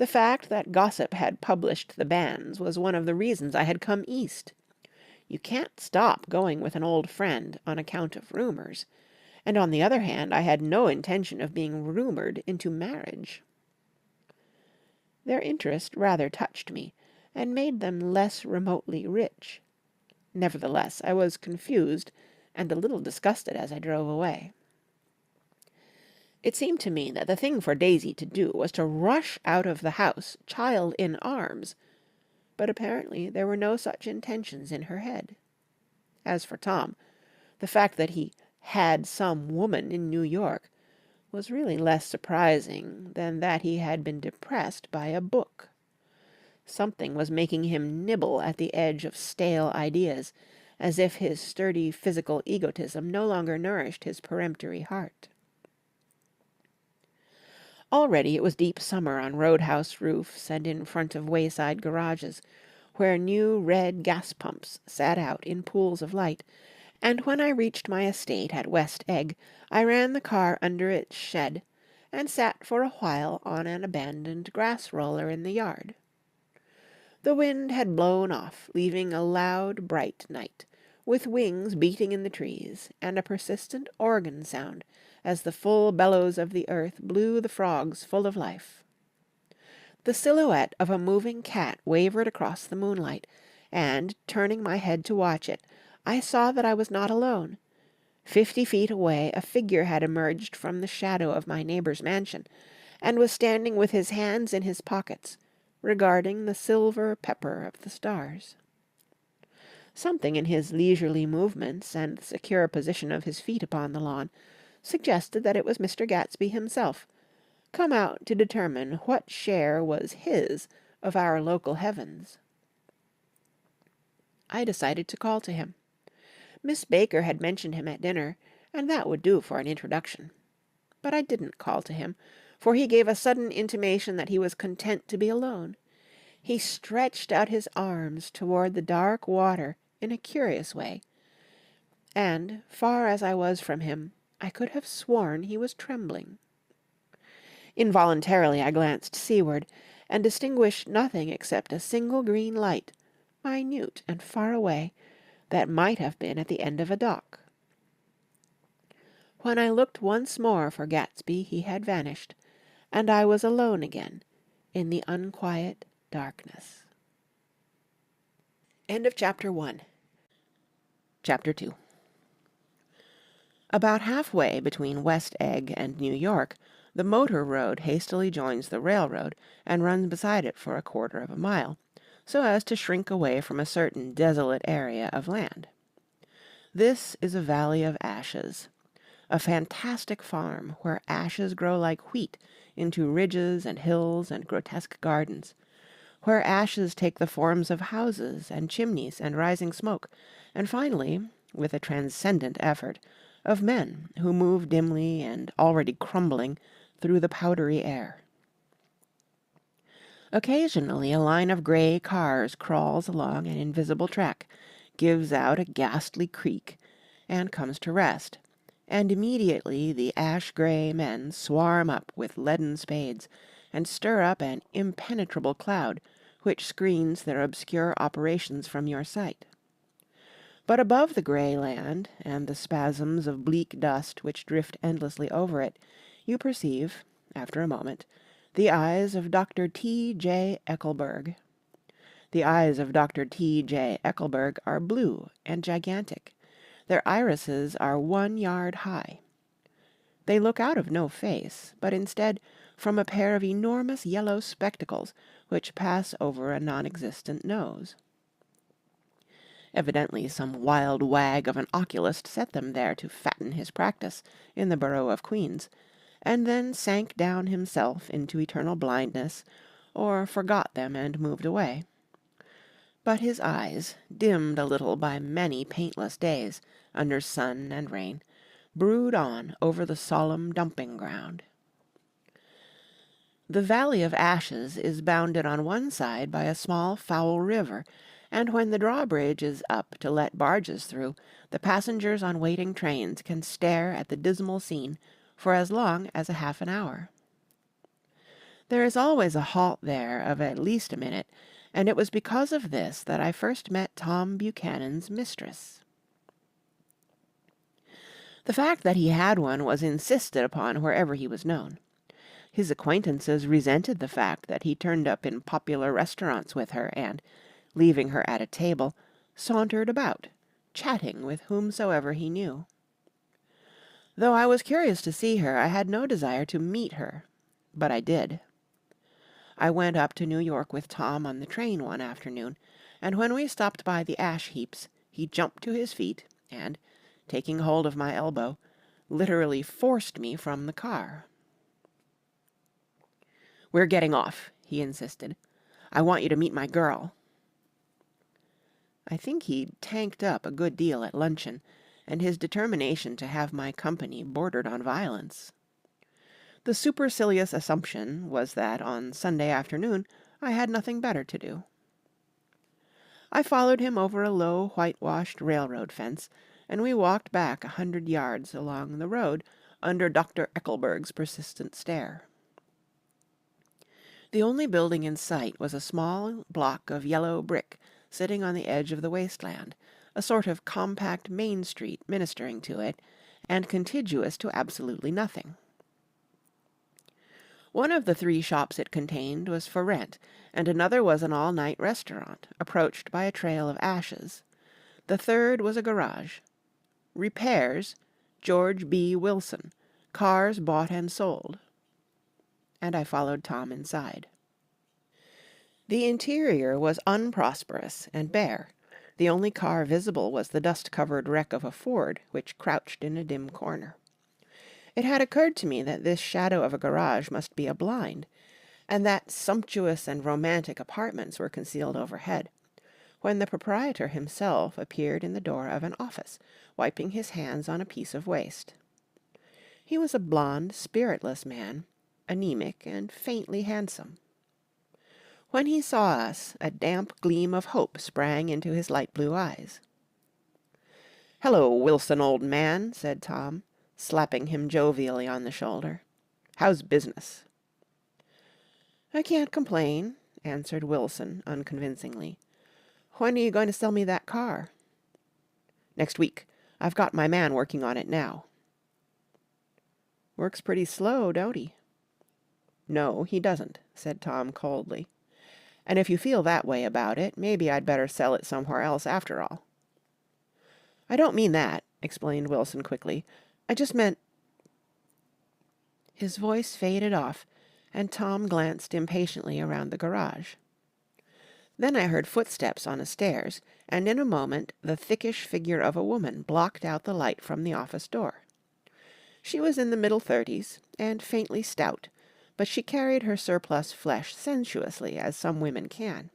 The fact that gossip had published the banns was one of the reasons I had come east. You can't stop going with an old friend on account of rumours, and on the other hand I had no intention of being rumoured into marriage. Their interest rather touched me, and made them less remotely rich. Nevertheless, I was confused and a little disgusted as I drove away. It seemed to me that the thing for Daisy to do was to rush out of the house, child in arms, but apparently there were no such intentions in her head. As for Tom, the fact that he had some woman in New York was really less surprising than that he had been depressed by a book. Something was making him nibble at the edge of stale ideas, as if his sturdy physical egotism no longer nourished his peremptory heart. Already it was deep summer on roadhouse roofs and in front of wayside garages, where new red gas pumps sat out in pools of light, and when I reached my estate at West Egg, I ran the car under its shed, and sat for a while on an abandoned grass roller in the yard. The wind had blown off, leaving a loud, bright night, with wings beating in the trees, and a persistent organ sound as the full bellows of the earth blew the frogs full of life. The silhouette of a moving cat wavered across the moonlight, and, turning my head to watch it, I saw that I was not alone. 50 feet away a figure had emerged from the shadow of my neighbour's mansion, and was standing with his hands in his pockets, regarding the silver pepper of the stars. Something in his leisurely movements and the secure position of his feet upon the lawn suggested that it was Mr. Gatsby himself, come out to determine what share was his of our local heavens. I decided to call to him. Miss Baker had mentioned him at dinner, and that would do for an introduction. But I didn't call to him, for he gave a sudden intimation that he was content to be alone. He stretched out his arms toward the dark water in a curious way, and, far as I was from him, I could have sworn he was trembling. Involuntarily I glanced seaward, and distinguished nothing except a single green light, minute and far away, that might have been at the end of a dock. When I looked once more for Gatsby, he had vanished, and I was alone again in the unquiet darkness. End of Chapter 1. Chapter 2. About halfway between West Egg and New York, the motor road hastily joins the railroad and runs beside it for 1/4 of a mile, so as to shrink away from a certain desolate area of land. This is a valley of ashes, a fantastic farm where ashes grow like wheat into ridges and hills and grotesque gardens, where ashes take the forms of houses and chimneys and rising smoke, and finally, with a transcendent effort, of men who move dimly and already crumbling through the powdery air. Occasionally a line of grey cars crawls along an invisible track, gives out a ghastly creak, and comes to rest, and immediately the ash-grey men swarm up with leaden spades, and stir up an impenetrable cloud which screens their obscure operations from your sight. But above the grey land, and the spasms of bleak dust which drift endlessly over it, you perceive, after a moment, the eyes of Dr. T. J. Eckelberg. The eyes of Dr. T. J. Eckelberg are blue and gigantic. Their irises are 1 yard high. They look out of no face, but instead from a pair of enormous yellow spectacles which pass over a non-existent nose. Evidently some wild wag of an oculist set them there to fatten his practice in the borough of Queens, and then sank down himself into eternal blindness, or forgot them and moved away. But his eyes, dimmed a little by many paintless days, under sun and rain, brood on over the solemn dumping-ground. The Valley of Ashes is bounded on one side by a small foul river, and when the drawbridge is up to let barges through, the passengers on waiting trains can stare at the dismal scene for as long as a half an hour. There is always a halt there of at least a minute, and it was because of this that I first met Tom Buchanan's mistress. The fact that he had one was insisted upon wherever he was known. His acquaintances resented the fact that he turned up in popular restaurants with her and, leaving her at a table, sauntered about, chatting with whomsoever he knew. Though I was curious to see her, I had no desire to meet her, but I did. I went up to New York with Tom on the train one afternoon, and when we stopped by the ash heaps, he jumped to his feet and, taking hold of my elbow, literally forced me from the car. "We're getting off," he insisted. "I want you to meet my girl." I think he'd tanked up a good deal at luncheon, and his determination to have my company bordered on violence. The supercilious assumption was that on Sunday afternoon I had nothing better to do. I followed him over a low whitewashed railroad fence, and we walked back 100 yards along the road under Dr. Eckelberg's persistent stare. The only building in sight was a small block of yellow brick sitting on the edge of the wasteland, a sort of compact main street ministering to it, and contiguous to absolutely nothing. One of the 3 shops it contained was for rent, and another was an all-night restaurant, approached by a trail of ashes. The third was a garage. Repairs, George B. Wilson, cars bought and sold. And I followed Tom inside. The interior was unprosperous and bare. The only car visible was the dust-covered wreck of a Ford, which crouched in a dim corner. It had occurred to me that this shadow of a garage must be a blind, and that sumptuous and romantic apartments were concealed overhead, when the proprietor himself appeared in the door of an office, wiping his hands on a piece of waste. He was a blond, spiritless man, anemic and faintly handsome. When he saw us, a damp gleam of hope sprang into his light blue eyes. "Hello, Wilson, old man," said Tom, slapping him jovially on the shoulder. "How's business?" "I can't complain," answered Wilson unconvincingly. "When are you going to sell me that car?" "Next week. I've got my man working on it now." "Works pretty slow, don't he?" "No, he doesn't," said Tom coldly. "And if you feel that way about it, maybe I'd better sell it somewhere else after all." "I don't mean that," explained Wilson quickly. "I just meant—" His voice faded off, and Tom glanced impatiently around the garage. Then I heard footsteps on the stairs, and in a moment the thickish figure of a woman blocked out the light from the office door. She was in the middle 30s, and faintly stout, but she carried her surplus flesh sensuously, as some women can.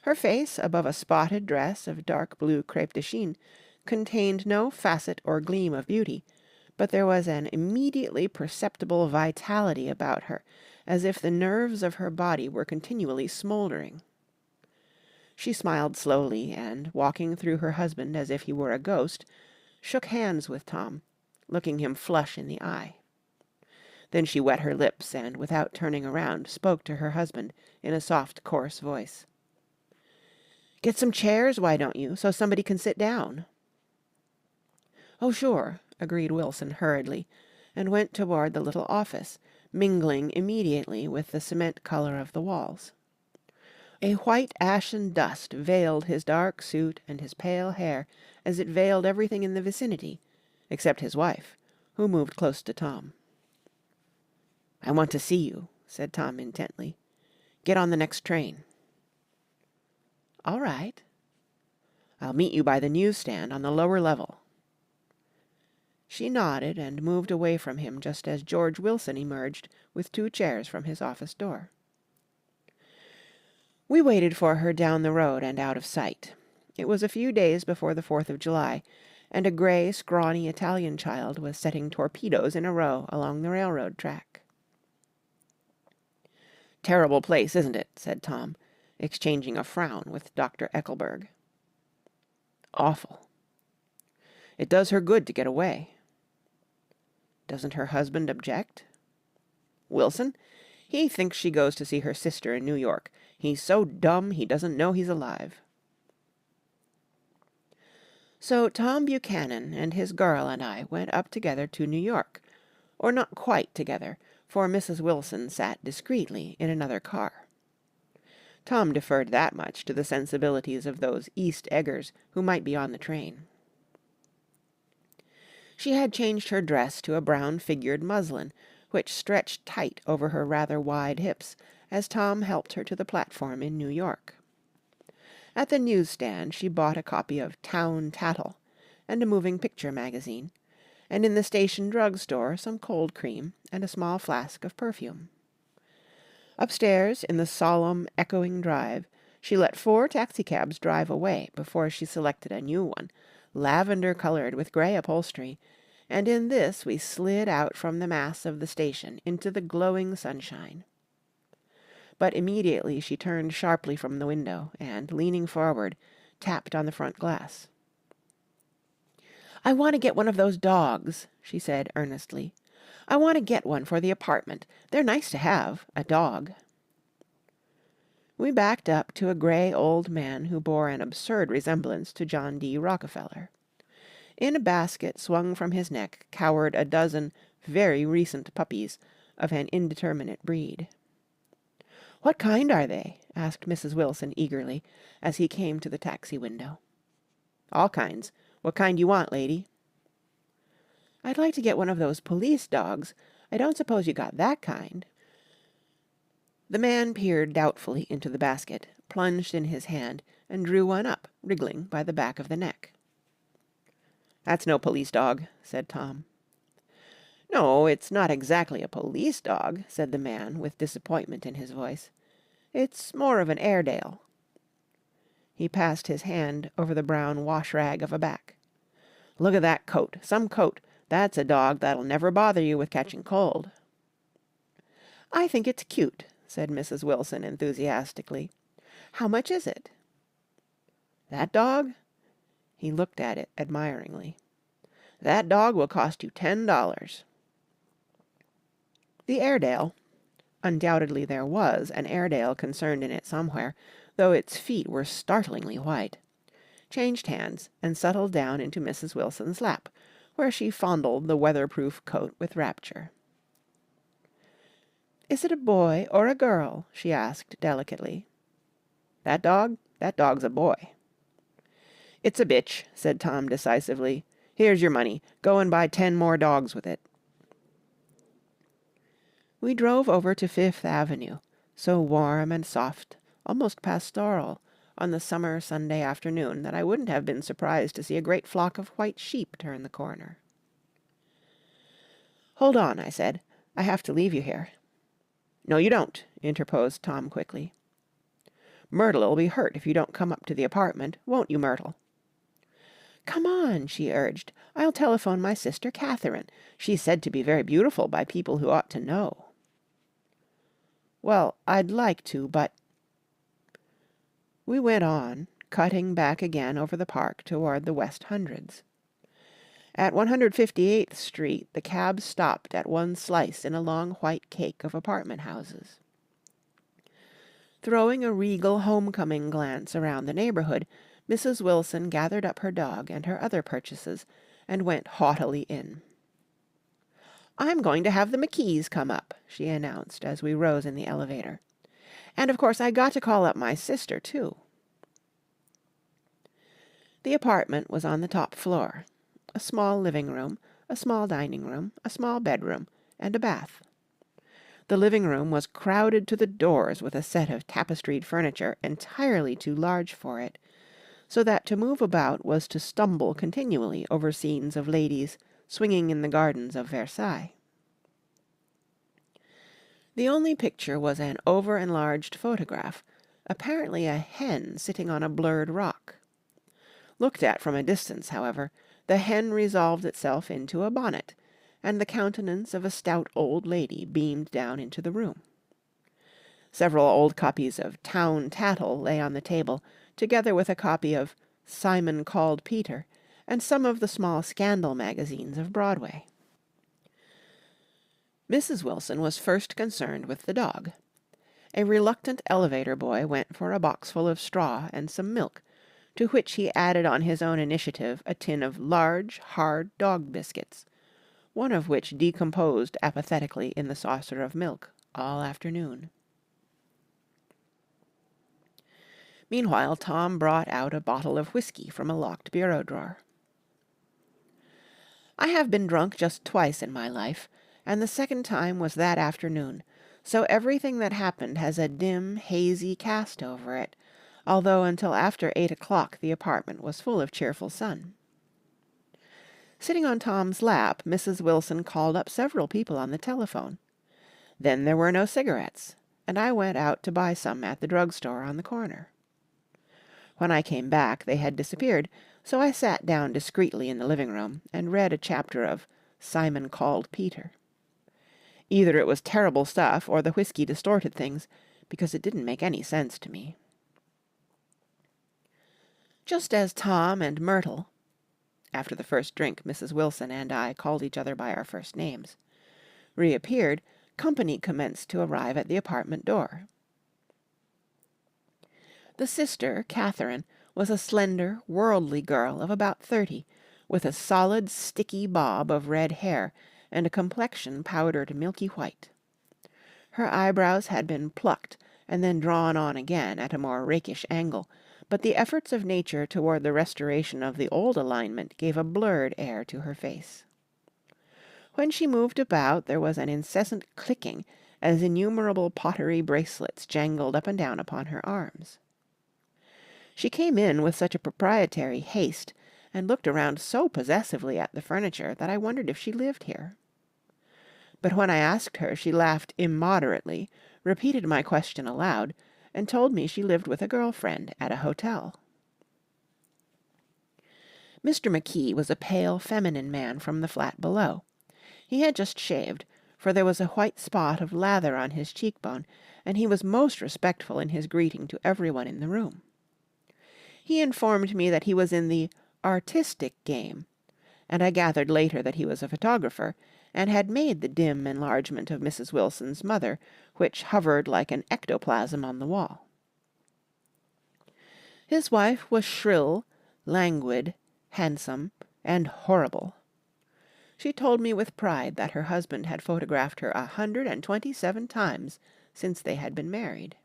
Her face, above a spotted dress of dark blue crêpe de chine, contained no facet or gleam of beauty, but there was an immediately perceptible vitality about her, as if the nerves of her body were continually smouldering. She smiled slowly, and, walking through her husband as if he were a ghost, shook hands with Tom, looking him flush in the eye. Then she wet her lips, and, without turning around, spoke to her husband in a soft, coarse voice. "Get some chairs, why don't you, so somebody can sit down?" "Oh, sure," agreed Wilson hurriedly, and went toward the little office, mingling immediately with the cement color of the walls. A white ashen dust veiled his dark suit and his pale hair as it veiled everything in the vicinity, except his wife, who moved close to Tom. "I want to see you," said Tom intently. "Get on the next train." "All right." "I'll meet you by the newsstand on the lower level." She nodded and moved away from him just as George Wilson emerged with 2 chairs from his office door. We waited for her down the road and out of sight. It was a few days before the 4th of July, and a gray, scrawny Italian child was setting torpedoes in a row along the railroad track. "Terrible place, isn't it?" said Tom, exchanging a frown with Dr. Eckelberg. "Awful." "It does her good to get away." "Doesn't her husband object?" "Wilson? He thinks she goes to see her sister in New York. He's so dumb he doesn't know he's alive." So Tom Buchanan and his girl and I went up together to New York, or not quite together, for Mrs. Wilson sat discreetly in another car. Tom deferred that much to the sensibilities of those East Eggers who might be on the train. She had changed her dress to a brown-figured muslin, which stretched tight over her rather wide hips, as Tom helped her to the platform in New York. At the newsstand she bought a copy of Town Tattle and a moving picture magazine, and in the station drug-store some cold cream and a small flask of perfume. Upstairs, in the solemn, echoing drive, she let 4 taxicabs drive away before she selected a new one, lavender-coloured with grey upholstery, and in this we slid out from the mass of the station into the glowing sunshine. But immediately she turned sharply from the window and, leaning forward, tapped on the front glass. "I want to get one of those dogs," she said earnestly. "I want to get one for the apartment. They're nice to have, a dog." We backed up to a grey old man who bore an absurd resemblance to John D. Rockefeller. In a basket swung from his neck cowered a dozen very recent puppies of an indeterminate breed. "What kind are they?" asked Mrs. Wilson eagerly, as he came to the taxi window. "All kinds. What kind you want, lady?" "I'd like to get one of those police dogs. I don't suppose you got that kind." The man peered doubtfully into the basket, plunged in his hand, and drew one up, wriggling by the back of the neck. "That's no police dog," said Tom. "No, it's not exactly a police dog," said the man, with disappointment in his voice. "It's more of an Airedale." He passed his hand over the brown wash-rag of a back. "Look at that coat. Some coat. That's a dog that'll never bother you with catching cold." "I think it's cute," said Mrs. Wilson enthusiastically. "How much is it?" "That dog?" He looked at it admiringly. "That dog will cost you $10. The Airedale, undoubtedly there was an Airedale concerned in it somewhere, though its feet were startlingly white, changed hands and settled down into Mrs. Wilson's lap, where she fondled the weatherproof coat with rapture. "Is it a boy or a girl?" she asked delicately. "That dog? That dog's a boy." "It's a bitch," said Tom decisively. "Here's your money. Go and buy 10 more dogs with it." We drove over to Fifth Avenue, so warm and soft, almost pastoral, on the summer Sunday afternoon that I wouldn't have been surprised to see a great flock of white sheep turn the corner. "Hold on," I said. "I have to leave you here." "No, you don't," interposed Tom quickly. "Myrtle'll be hurt if you don't come up to the apartment, won't you, Myrtle?" "Come on," she urged. "I'll telephone my sister Catherine. She's said to be very beautiful by people who ought to know." "Well, I'd like to, but—" We went on, cutting back again over the park toward the West Hundreds. At 158th Street the cab stopped at one slice in a long white cake of apartment houses. Throwing a regal homecoming glance around the neighborhood, Mrs. Wilson gathered up her dog and her other purchases and went haughtily in. "I'm going to have the McKees come up," she announced as we rose in the elevator. "And of course I got to call up my sister, too." The apartment was on the top floor. A small living room, a small dining room, a small bedroom, and a bath. The living room was crowded to the doors with a set of tapestried furniture entirely too large for it, so that to move about was to stumble continually over scenes of ladies swinging in the gardens of Versailles. The only picture was an over-enlarged photograph, apparently a hen sitting on a blurred rock. Looked at from a distance, however, the hen resolved itself into a bonnet, and the countenance of a stout old lady beamed down into the room. Several old copies of Town Tattle lay on the table, together with a copy of Simon Called Peter, and some of the small scandal magazines of Broadway. Mrs. Wilson was first concerned with the dog. A reluctant elevator boy went for a boxful of straw and some milk, to which he added on his own initiative a tin of large, hard dog biscuits, one of which decomposed apathetically in the saucer of milk all afternoon. Meanwhile Tom brought out a bottle of whiskey from a locked bureau drawer. I have been drunk just twice in my life, and the second time was that afternoon, so everything that happened has a dim, hazy cast over it, although until after 8 o'clock the apartment was full of cheerful sun. Sitting on Tom's lap, Mrs. Wilson called up several people on the telephone. Then there were no cigarettes, and I went out to buy some at the drugstore on the corner. When I came back, they had disappeared, so I sat down discreetly in the living room and read a chapter of Simon Called Peter. Either it was terrible stuff or the whiskey distorted things, because it didn't make any sense to me. Just as Tom and Myrtle, after the first drink Mrs. Wilson and I called each other by our first names, reappeared, company commenced to arrive at the apartment door. The sister, Catherine, was a slender, worldly girl of about 30, with a solid, sticky bob of red hair and a complexion powdered milky white. Her eyebrows had been plucked and then drawn on again at a more rakish angle, but the efforts of nature toward the restoration of the old alignment gave a blurred air to her face. When she moved about, there was an incessant clicking as innumerable pottery bracelets jangled up and down upon her arms. She came in with such a proprietary haste, and looked around so possessively at the furniture that I wondered if she lived here. But when I asked her, she laughed immoderately, repeated my question aloud, and told me she lived with a girl-friend at a hotel. Mr. McKee was a pale, feminine man from the flat below. He had just shaved, for there was a white spot of lather on his cheekbone, and he was most respectful in his greeting to everyone in the room. He informed me that he was in the artistic game, and I gathered later that he was a photographer, and had made the dim enlargement of Mrs. Wilson's mother, which hovered like an ectoplasm on the wall. His wife was shrill, languid, handsome, and horrible. She told me with pride that her husband had photographed her 127 times since they had been married.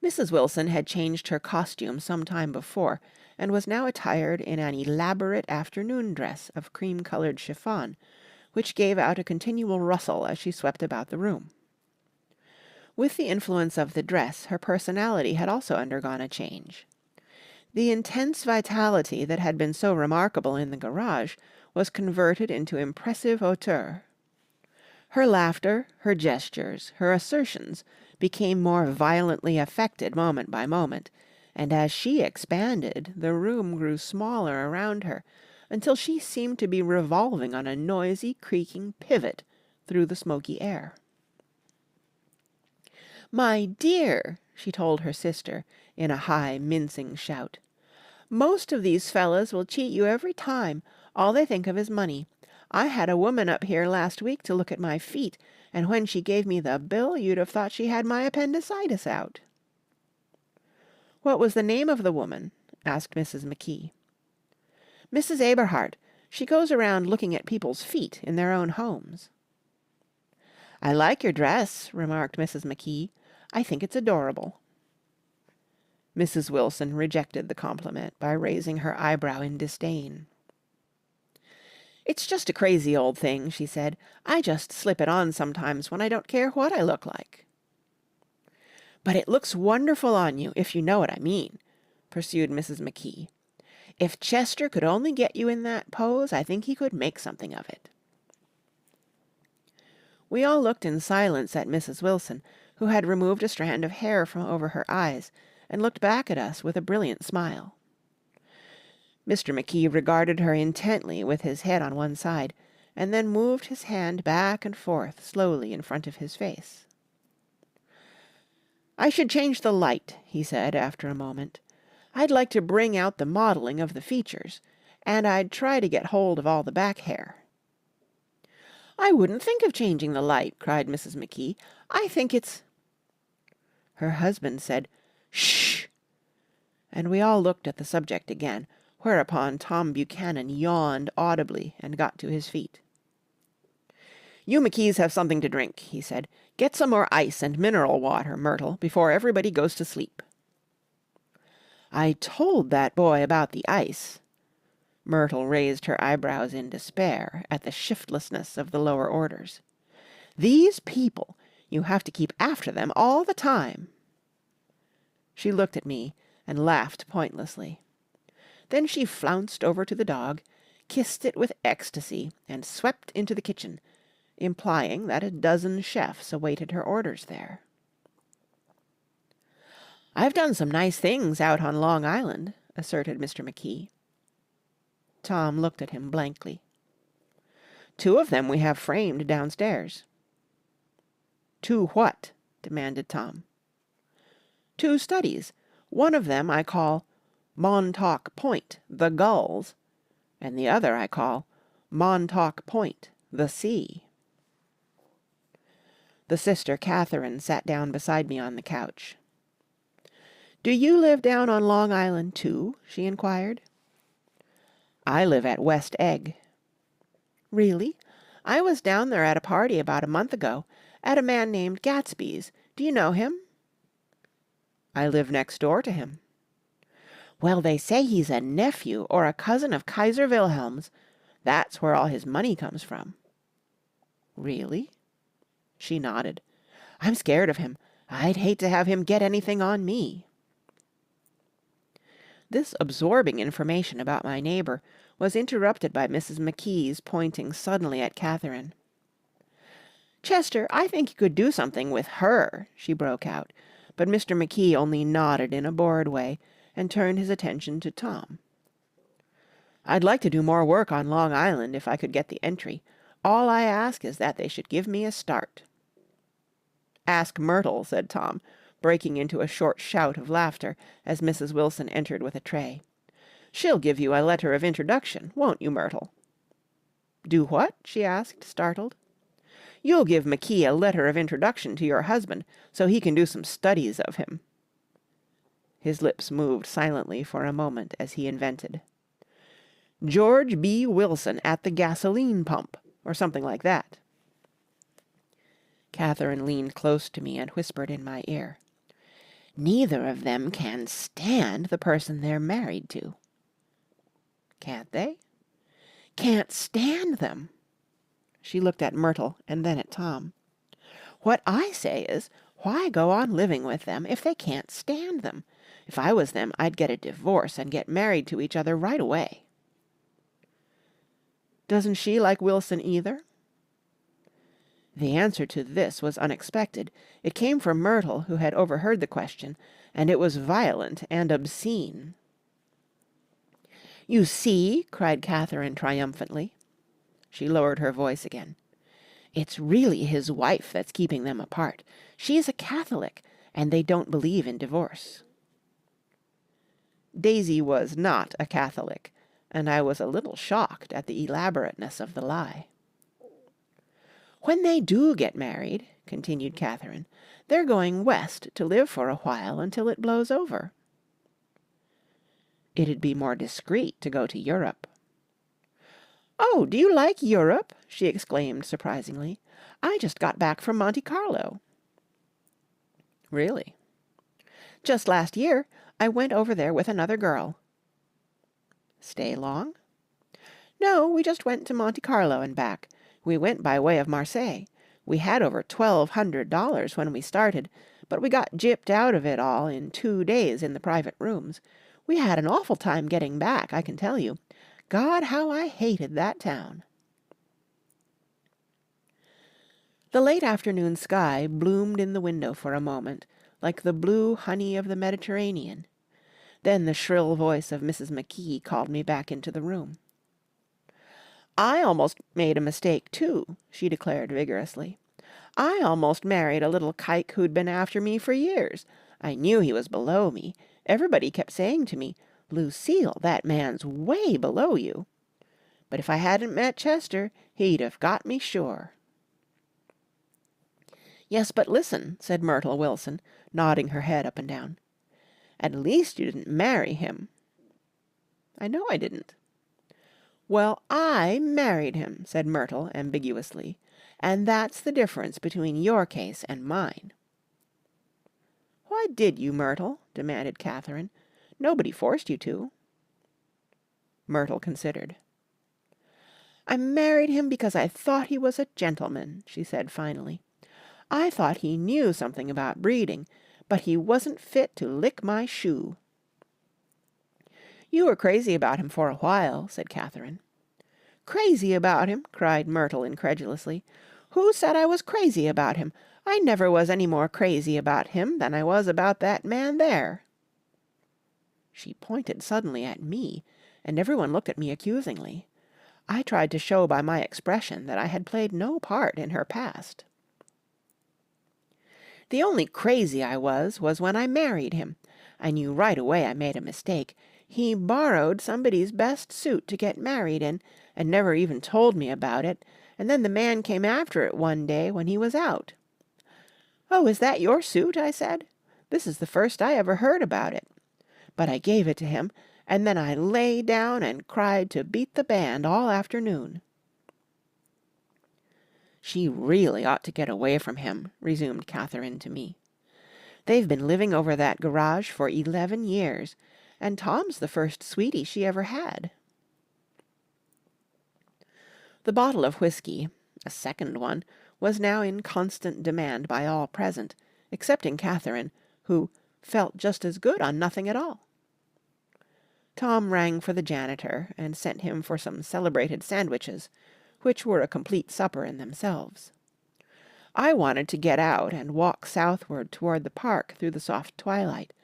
Mrs. Wilson had changed her costume some time before, and was now attired in an elaborate afternoon dress of cream-coloured chiffon, which gave out a continual rustle as she swept about the room. With the influence of the dress, her personality had also undergone a change. The intense vitality that had been so remarkable in the garage was converted into impressive hauteur. Her laughter, her gestures, her assertions became more violently affected moment by moment, and as she expanded, the room grew smaller around her, until she seemed to be revolving on a noisy, creaking pivot through the smoky air. "My dear," she told her sister, in a high, mincing shout, "most of these fellas will cheat you every time. All they think of is money. I had a woman up here last week to look at my feet, and when she gave me the bill, you'd have thought she had my appendicitis out." "What was the name of the woman?" asked Mrs. McKee. "Mrs. Aberhart. She goes around looking at people's feet in their own homes." "I like your dress," remarked Mrs. McKee. "I think it's adorable." Mrs. Wilson rejected the compliment by raising her eyebrow in disdain. "It's just a crazy old thing," she said. "I just slip it on sometimes when I don't care what I look like." "But it looks wonderful on you, if you know what I mean," pursued Mrs. McKee. "If Chester could only get you in that pose, I think he could make something of it." We all looked in silence at Mrs. Wilson, who had removed a strand of hair from over her eyes, and looked back at us with a brilliant smile. Mr. McKee regarded her intently with his head on one side, and then moved his hand back and forth slowly in front of his face. "I should change the light," he said after a moment. "I'd like to bring out the modelling of the features, and I'd try to get hold of all the back hair." "I wouldn't think of changing the light," cried Mrs. McKee. "I think it's—" Her husband said, "Shh!" and we all looked at the subject again, whereupon Tom Buchanan yawned audibly and got to his feet. "You McKees have something to drink," he said. "Get some more ice and mineral water, Myrtle, before everybody goes to sleep." "I told that boy about the ice." Myrtle raised her eyebrows in despair at the shiftlessness of the lower orders. "These people, you have to keep after them all the time." She looked at me and laughed pointlessly. Then she flounced over to the dog, kissed it with ecstasy, and swept into the kitchen, implying that a dozen chefs awaited her orders there. "I've done some nice things out on Long Island," asserted Mr. McKee. Tom looked at him blankly. "2 of them we have framed downstairs." "2 what?" demanded Tom. "2 studies. One of them I call Montauk Point, the Gulls, and the other I call Montauk Point, the Sea." The sister Catherine sat down beside me on the couch. "Do you live down on Long Island, too?" she inquired. "I live at West Egg." "Really? I was down there at a party about a month ago, at a man named Gatsby's. Do you know him?" "I live next door to him." "Well, they say he's a nephew or a cousin of Kaiser Wilhelm's. That's where all his money comes from." "Really?" She nodded. "I'm scared of him. I'd hate to have him get anything on me." This absorbing information about my neighbor was interrupted by Mrs. McKee's pointing suddenly at Catherine. "Chester, I think you could do something with her," she broke out, but Mr. McKee only nodded in a bored way and turned his attention to Tom. "I'd like to do more work on Long Island if I could get the entry. All I ask is that they should give me a start." "Ask Myrtle," said Tom, breaking into a short shout of laughter as Mrs. Wilson entered with a tray. "She'll give you a letter of introduction, won't you, Myrtle?" "Do what?" she asked, startled. "You'll give McKee a letter of introduction to your husband, so he can do some studies of him." His lips moved silently for a moment as he invented. "George B. Wilson at the gasoline pump," or something like that. Catherine leaned close to me and whispered in my ear. "Neither of them can stand the person they're married to." "Can't they?" "Can't stand them." She looked at Myrtle and then at Tom. "What I say is, why go on living with them if they can't stand them? If I was them, I'd get a divorce and get married to each other right away." "Doesn't she like Wilson either?" The answer to this was unexpected. It came from Myrtle, who had overheard the question, and it was violent and obscene. "You see," cried Catherine triumphantly. She lowered her voice again. "It's really his wife that's keeping them apart. She's a Catholic, and they don't believe in divorce." Daisy was not a Catholic, and I was a little shocked at the elaborateness of the lie. "When they do get married," continued Catherine, "they're going west to live for a while until it blows over." "It'd be more discreet to go to Europe." "Oh, do you like Europe?" she exclaimed surprisingly. "I just got back from Monte Carlo." "Really?" "Just last year. I went over there with another girl." "Stay long?" "No, we just went to Monte Carlo and back. We went by way of Marseille. We had over $1,200 when we started, but we got gypped out of it all in 2 days in the private rooms. We had an awful time getting back, I can tell you. God, how I hated that town." The late afternoon sky bloomed in the window for a moment, like the blue honey of the Mediterranean. Then the shrill voice of Mrs. McKee called me back into the room. "I almost made a mistake, too," she declared vigorously. "I almost married a little kike who'd been after me for years. I knew he was below me. Everybody kept saying to me, 'Lucille, that man's way below you.' But if I hadn't met Chester, he'd have got me sure." "Yes, but listen," said Myrtle Wilson, nodding her head up and down. "At least you didn't marry him." "I know I didn't." "Well, I married him," said Myrtle ambiguously, "and that's the difference between your case and mine." "Why did you, Myrtle?" demanded Catherine. "Nobody forced you to." Myrtle considered. "I married him because I thought he was a gentleman," she said finally. "I thought he knew something about breeding, but he wasn't fit to lick my shoe." "You were crazy about him for a while," said Catherine. "Crazy about him?" cried Myrtle incredulously. "Who said I was crazy about him? I never was any more crazy about him than I was about that man there." She pointed suddenly at me, and everyone looked at me accusingly. I tried to show by my expression that I had played no part in her past. "The only crazy I was when I married him. I knew right away I made a mistake. He borrowed somebody's best suit to get married in, and never even told me about it, and then the man came after it one day when he was out. 'Oh, is that your suit?' I said. 'This is the first I ever heard about it.' But I gave it to him, and then I lay down and cried to beat the band all afternoon." "She really ought to get away from him," resumed Catherine to me. "They've been living over that garage for 11 years, and Tom's the first sweetie she ever had." The bottle of whiskey, a second one, was now in constant demand by all present, excepting Catherine, who "felt just as good on nothing at all." Tom rang for the janitor, and sent him for some celebrated sandwiches, which were a complete supper in themselves. I wanted to get out and walk southward toward the park through the soft twilight,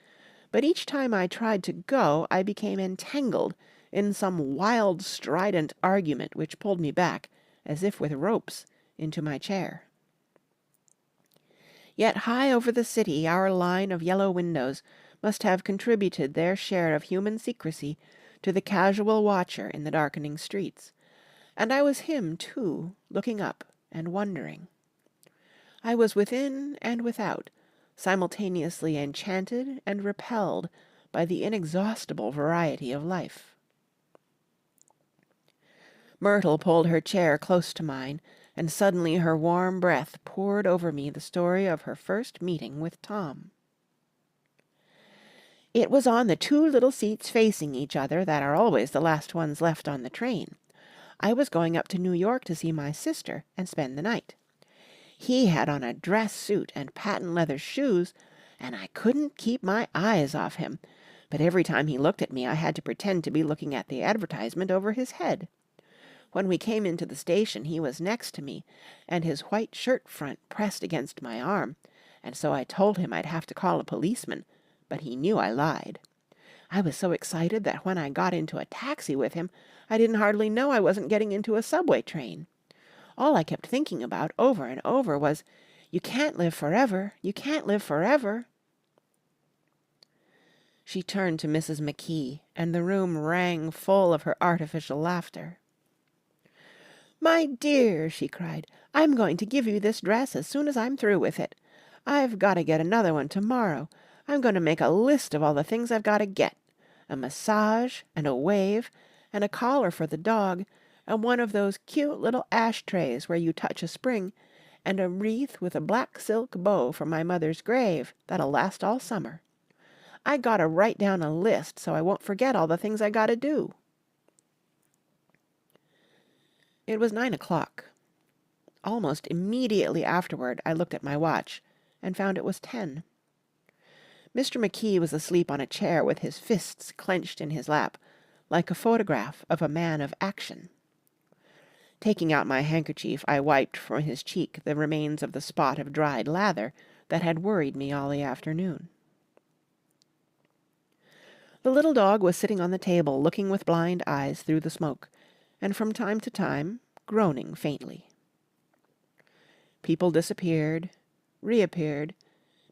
but each time I tried to go I became entangled in some wild strident argument which pulled me back, as if with ropes, into my chair. Yet high over the city our line of yellow windows must have contributed their share of human secrecy to the casual watcher in the darkening streets, and I was him too, looking up and wondering. I was within and without, simultaneously enchanted and repelled by the inexhaustible variety of life. Myrtle pulled her chair close to mine, and suddenly her warm breath poured over me the story of her first meeting with Tom. "It was on the two little seats facing each other that are always the last ones left on the train. I was going up to New York to see my sister and spend the night. He had on a dress suit and patent leather shoes, and I couldn't keep my eyes off him, but every time he looked at me I had to pretend to be looking at the advertisement over his head. When we came into the station he was next to me, and his white shirt front pressed against my arm, and so I told him I'd have to call a policeman, but he knew I lied. I was so excited that when I got into a taxi with him, I didn't hardly know I wasn't getting into a subway train. All I kept thinking about over and over was, 'You can't live forever, you can't live forever.'" She turned to Mrs. McKee, and the room rang full of her artificial laughter. "My dear," she cried, "I'm going to give you this dress as soon as I'm through with it. I've got to get another one tomorrow. I'm going to make a list of all the things I've got to get. A massage, and a wave, and a collar for the dog, and one of those cute little ashtrays where you touch a spring, and a wreath with a black silk bow for my mother's grave that'll last all summer. I gotta write down a list so I won't forget all the things I gotta do." It was 9 o'clock. Almost immediately afterward I looked at my watch, and found it was 10. Mr. McKee was asleep on a chair with his fists clenched in his lap, like a photograph of a man of action. Taking out my handkerchief, I wiped from his cheek the remains of the spot of dried lather that had worried me all the afternoon. The little dog was sitting on the table looking with blind eyes through the smoke, and from time to time groaning faintly. People disappeared, reappeared,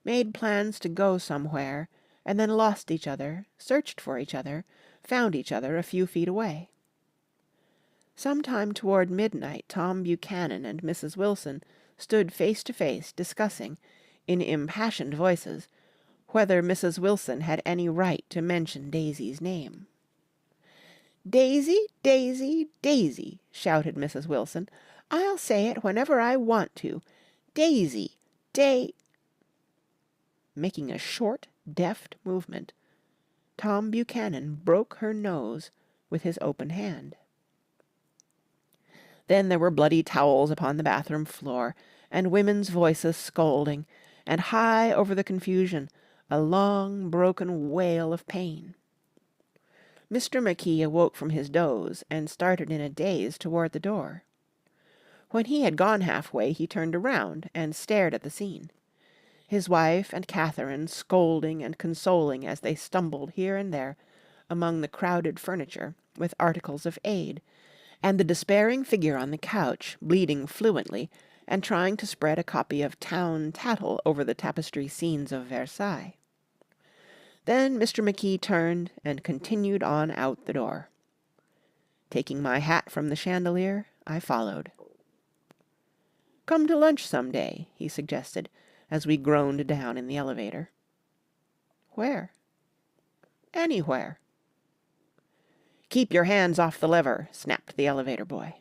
made plans to go somewhere, and then lost each other, searched for each other, found each other a few feet away. Sometime toward midnight Tom Buchanan and Mrs. Wilson stood face to face discussing, in impassioned voices, whether Mrs. Wilson had any right to mention Daisy's name. "Daisy, Daisy, Daisy," shouted Mrs. Wilson. "I'll say it whenever I want to. Daisy, Making a short, deft movement, Tom Buchanan broke her nose with his open hand. Then there were bloody towels upon the bathroom floor, and women's voices scolding, and high over the confusion a long, broken wail of pain. Mr. McKee awoke from his doze and started in a daze toward the door. When he had gone halfway, he turned around and stared at the scene. His wife and Catherine scolding and consoling as they stumbled here and there among the crowded furniture with articles of aid, and the despairing figure on the couch bleeding fluently and trying to spread a copy of Town Tattle over the tapestry scenes of Versailles. Then Mr. McKee turned and continued on out the door. Taking my hat from the chandelier, I followed. "Come to lunch some day," he suggested, as we groaned down in the elevator. "Where?" "Anywhere." "Keep your hands off the lever," snapped the elevator boy.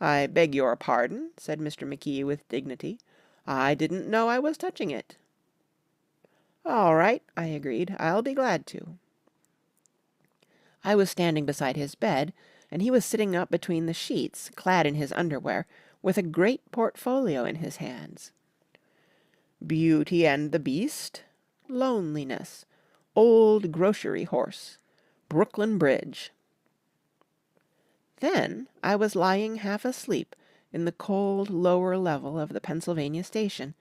"I beg your pardon," said Mr. McKee with dignity. "I didn't know I was touching it." "All right," I agreed. "I'll be glad to." I was standing beside his bed, and he was sitting up between the sheets, clad in his underwear, with a great portfolio in his hands. Beauty and the Beast, Loneliness, Old Grocery Horse, Brooklyn Bridge. Then I was lying half asleep in the cold lower level of the Pennsylvania station,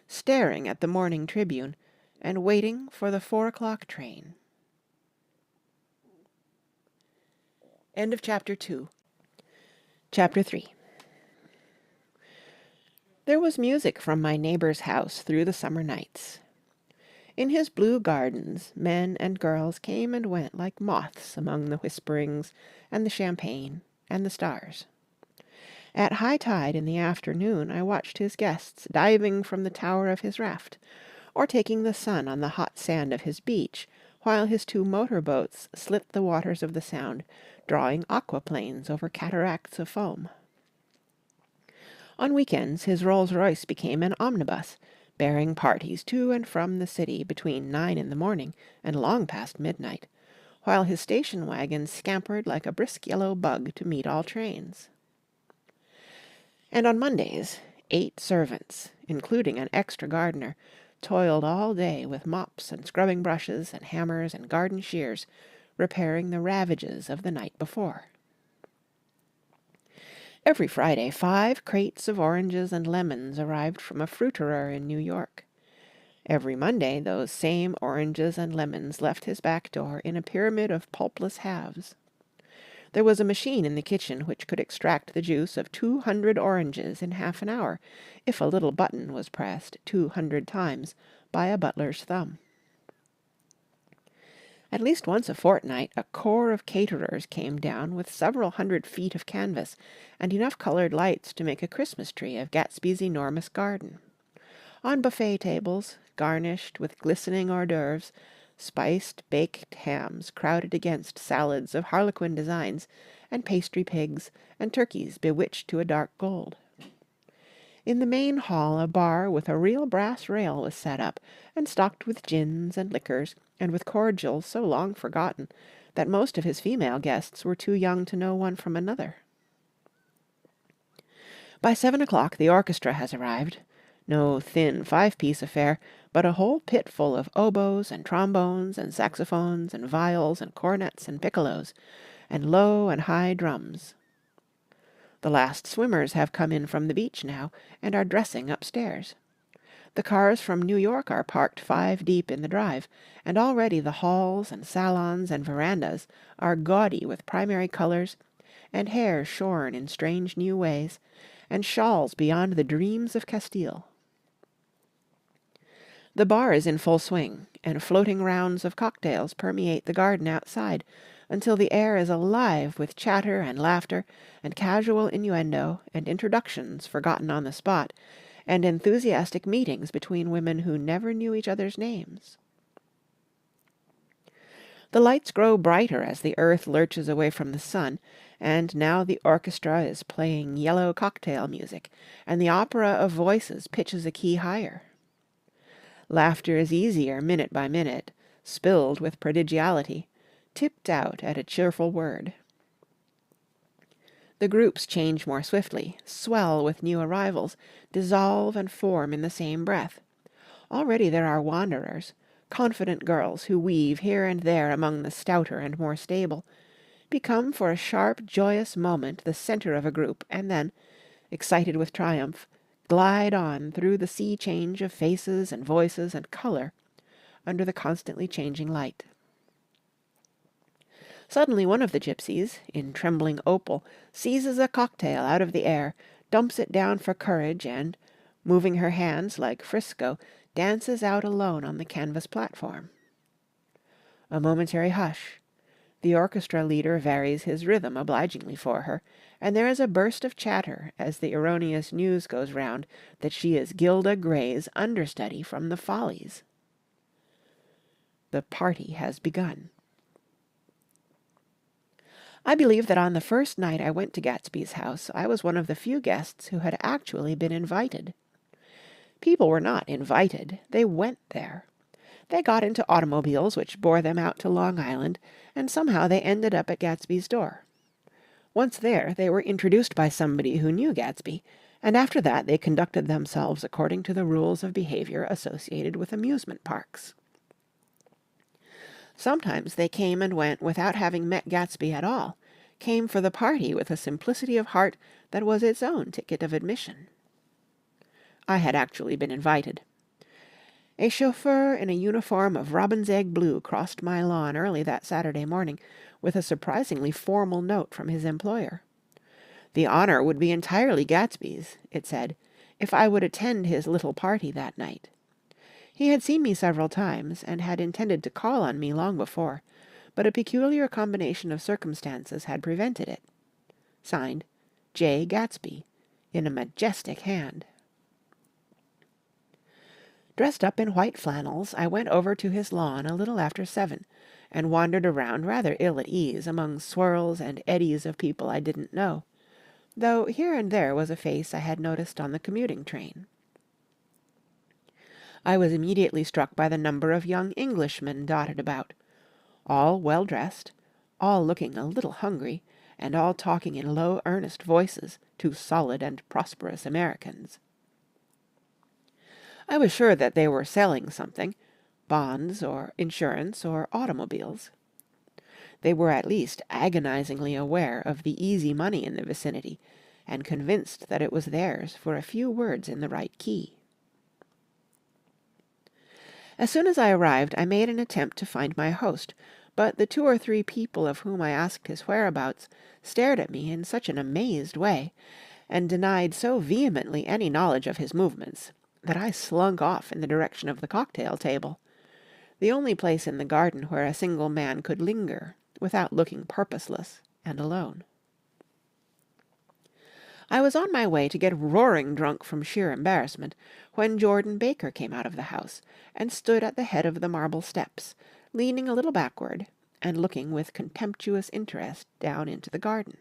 staring at the Morning Tribune and waiting for the 4 o'clock train. End of Chapter 2. Chapter 3. There was music from my neighbor's house through the summer nights. In his blue gardens, men and girls came and went like moths among the whisperings and the champagne and the stars. At high tide in the afternoon I watched his guests diving from the tower of his raft, or taking the sun on the hot sand of his beach, while his 2 motor boats slit the waters of the Sound, drawing aquaplanes over cataracts of foam. On weekends his Rolls-Royce became an omnibus, bearing parties to and from the city between 9 in the morning and long past midnight, while his station wagon scampered like a brisk yellow bug to meet all trains. And on Mondays 8 servants, including an extra gardener, toiled all day with mops and scrubbing brushes and hammers and garden shears, repairing the ravages of the night before. Every Friday 5 crates of oranges and lemons arrived from a fruiterer in New York. Every Monday those same oranges and lemons left his back door in a pyramid of pulpless halves. There was a machine in the kitchen which could extract the juice of 200 oranges in half an hour, if a little button was pressed 200 times by a butler's thumb. At least once a fortnight a corps of caterers came down with several hundred feet of canvas and enough colored lights to make a Christmas tree of Gatsby's enormous garden. On buffet tables, garnished with glistening hors d'oeuvres, spiced baked hams crowded against salads of harlequin designs, and pastry pigs, and turkeys bewitched to a dark gold. In the main hall a bar with a real brass rail was set up, and stocked with gins and liquors, and with cordials so long forgotten that most of his female guests were too young to know one from another. By 7 o'clock the orchestra has arrived. No thin 5-piece affair, but a whole pit full of oboes and trombones and saxophones and viols and cornets and piccolos, and low and high drums. The last swimmers have come in from the beach now, and are dressing upstairs. The cars from New York are parked 5 deep in the drive, and already the halls and salons and verandas are gaudy with primary colors, and hair shorn in strange new ways, and shawls beyond the dreams of Castile. The bar is in full swing, and floating rounds of cocktails permeate the garden outside, until the air is alive with chatter and laughter and casual innuendo and introductions forgotten on the spot, and enthusiastic meetings between women who never knew each other's names. The lights grow brighter as the earth lurches away from the sun, and now the orchestra is playing yellow cocktail music, and the opera of voices pitches a key higher. Laughter is easier minute by minute, spilled with prodigality, tipped out at a cheerful word. The groups change more swiftly, swell with new arrivals, dissolve and form in the same breath. Already there are wanderers, confident girls who weave here and there among the stouter and more stable, become for a sharp, joyous moment the centre of a group, and then, excited with triumph, glide on through the sea change of faces and voices and colour, under the constantly changing light. Suddenly one of the gypsies, in trembling opal, seizes a cocktail out of the air, dumps it down for courage, and, moving her hands like Frisco, dances out alone on the canvas platform. A momentary hush. The orchestra leader varies his rhythm obligingly for her, and there is a burst of chatter as the erroneous news goes round that she is Gilda Gray's understudy from the Follies. The party has begun. I believe that on the first night I went to Gatsby's house, I was one of the few guests who had actually been invited. People were not invited, they went there. They got into automobiles which bore them out to Long Island, and somehow they ended up at Gatsby's door. Once there, they were introduced by somebody who knew Gatsby, and after that they conducted themselves according to the rules of behavior associated with amusement parks. Sometimes they came and went without having met Gatsby at all, came for the party with a simplicity of heart that was its own ticket of admission. I had actually been invited. A chauffeur in a uniform of robin's egg blue crossed my lawn early that Saturday morning with a surprisingly formal note from his employer. The honour would be entirely Gatsby's, it said, if I would attend his little party that night. He had seen me several times, and had intended to call on me long before, but a peculiar combination of circumstances had prevented it. Signed, Jay Gatsby, in a majestic hand. Dressed up in white flannels, I went over to his lawn a little after 7, and wandered around rather ill at ease among swirls and eddies of people I didn't know, though here and there was a face I had noticed on the commuting train. I was immediately struck by the number of young Englishmen dotted about, all well-dressed, all looking a little hungry, and all talking in low, earnest voices to solid and prosperous Americans. I was sure that they were selling something, bonds or insurance or automobiles. They were at least agonizingly aware of the easy money in the vicinity, and convinced that it was theirs for a few words in the right key. As soon as I arrived, I made an attempt to find my host, but the 2 or 3 people of whom I asked his whereabouts stared at me in such an amazed way, and denied so vehemently any knowledge of his movements, that I slunk off in the direction of the cocktail table, the only place in the garden where a single man could linger without looking purposeless and alone. I was on my way to get roaring drunk from sheer embarrassment, when Jordan Baker came out of the house, and stood at the head of the marble steps, leaning a little backward, and looking with contemptuous interest down into the garden.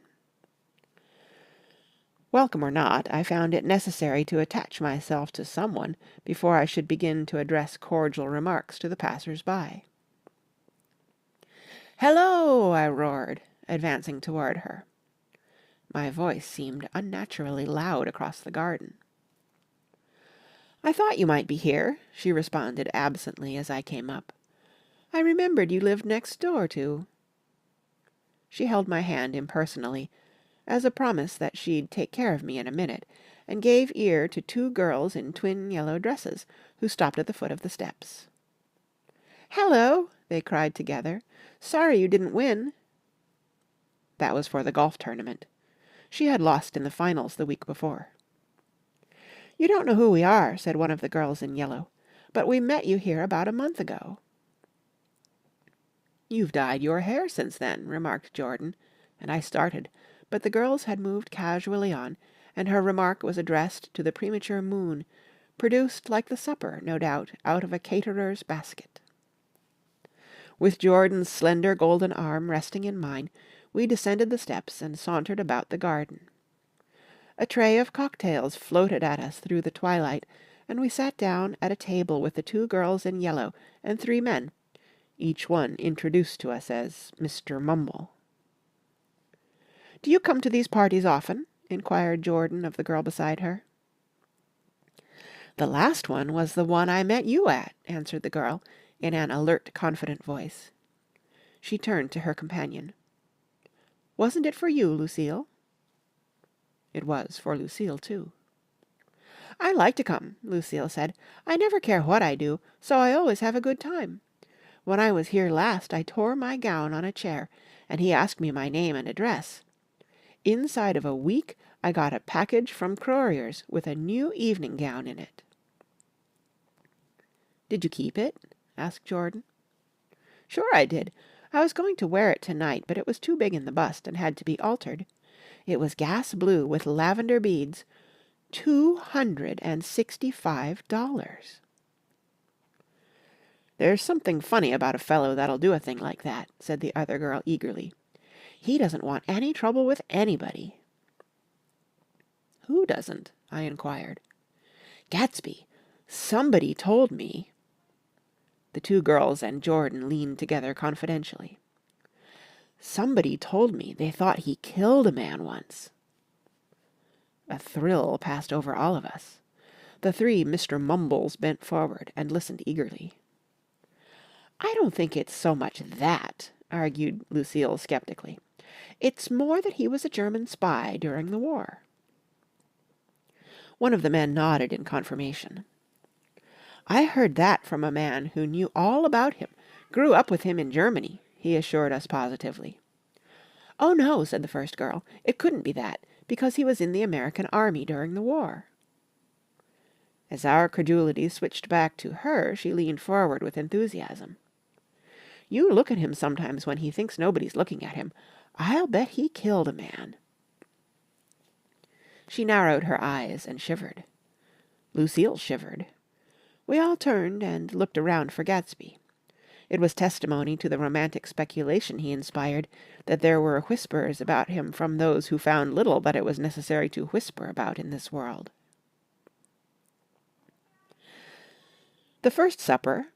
Welcome or not, I found it necessary to attach myself to someone before I should begin to address cordial remarks to the passers-by. "Hello!" I roared, advancing toward her. My voice seemed unnaturally loud across the garden. "I thought you might be here," she responded absently as I came up. "I remembered you lived next door to—" She held my hand impersonally, as a promise that she'd take care of me in a minute, and gave ear to 2 girls in twin yellow dresses, who stopped at the foot of the steps. "Hello!" they cried together. "Sorry you didn't win." That was for the golf tournament. She had lost in the finals the week before. "You don't know who we are," said one of the girls in yellow, "but we met you here about a month ago." "You've dyed your hair since then," remarked Jordan, and I started, but the girls had moved casually on, and her remark was addressed to the premature moon, produced like the supper, no doubt, out of a caterer's basket. With Jordan's slender golden arm resting in mine, we descended the steps and sauntered about the garden. A tray of cocktails floated at us through the twilight, and we sat down at a table with the 2 girls in yellow and 3 men, each one introduced to us as Mr. Mumble. "Do you come to these parties often?" inquired Jordan of the girl beside her. "The last one was the one I met you at," answered the girl, in an alert, confident voice. She turned to her companion. "Wasn't it for you, Lucille?" It was for Lucille, too. "I like to come," Lucille said. "I never care what I do, so I always have a good time. When I was here last I tore my gown on a chair, and he asked me my name and address. Inside of a week I got a package from Crorier's with a new evening gown in it." "Did you keep it?" asked Jordan. "Sure I did. I was going to wear it tonight, but it was too big in the bust and had to be altered. It was gas blue with lavender beads. $265. "There's something funny about a fellow that'll do a thing like that," said the other girl eagerly. "He doesn't want any trouble with anybody." "Who doesn't?" I inquired. "Gatsby. Somebody told me." The 2 girls and Jordan leaned together confidentially. "Somebody told me they thought he killed a man once." A thrill passed over all of us. The 3 Mr. Mumbles bent forward and listened eagerly. "I don't think it's so much that," argued Lucille skeptically. "It's more that he was a German spy during the war." One of the men nodded in confirmation. "I heard that from a man who knew all about him, grew up with him in Germany," he assured us positively. "Oh, no," said the first girl. "It couldn't be that, because he was in the American army during the war." As our credulity switched back to her, she leaned forward with enthusiasm. "You look at him sometimes when he thinks nobody's looking at him. I'll bet he killed a man." She narrowed her eyes and shivered. Lucille shivered. We all turned and looked around for Gatsby. It was testimony to the romantic speculation he inspired that there were whispers about him from those who found little that it was necessary to whisper about in this world. The first supper,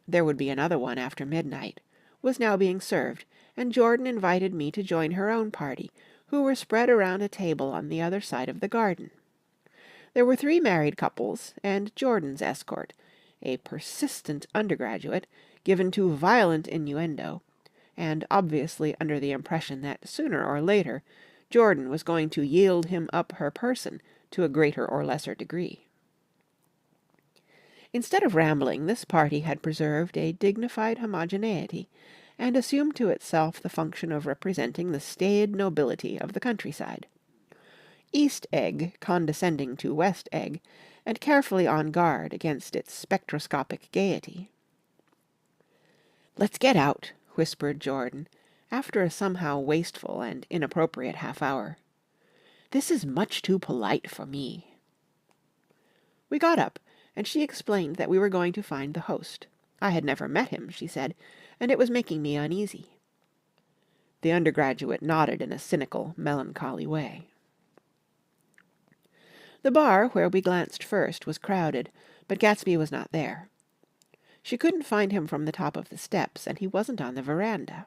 there would be another one after midnight, was now being served, and Jordan invited me to join her own party, who were spread around a table on the other side of the garden. There were 3 married couples, and Jordan's escort, a persistent undergraduate, given to violent innuendo, and obviously under the impression that sooner or later Jordan was going to yield him up her person to a greater or lesser degree. Instead of rambling, this party had preserved a dignified homogeneity, and assumed to itself the function of representing the staid nobility of the countryside. East Egg condescending to West Egg, and carefully on guard against its spectroscopic gaiety. "Let's get out," whispered Jordan, after a somehow wasteful and inappropriate half-hour. "This is much too polite for me." We got up, and she explained that we were going to find the host. I had never met him, she said, and it was making me uneasy. The undergraduate nodded in a cynical, melancholy way. The bar where we glanced first was crowded, but Gatsby was not there. She couldn't find him from the top of the steps, and he wasn't on the veranda.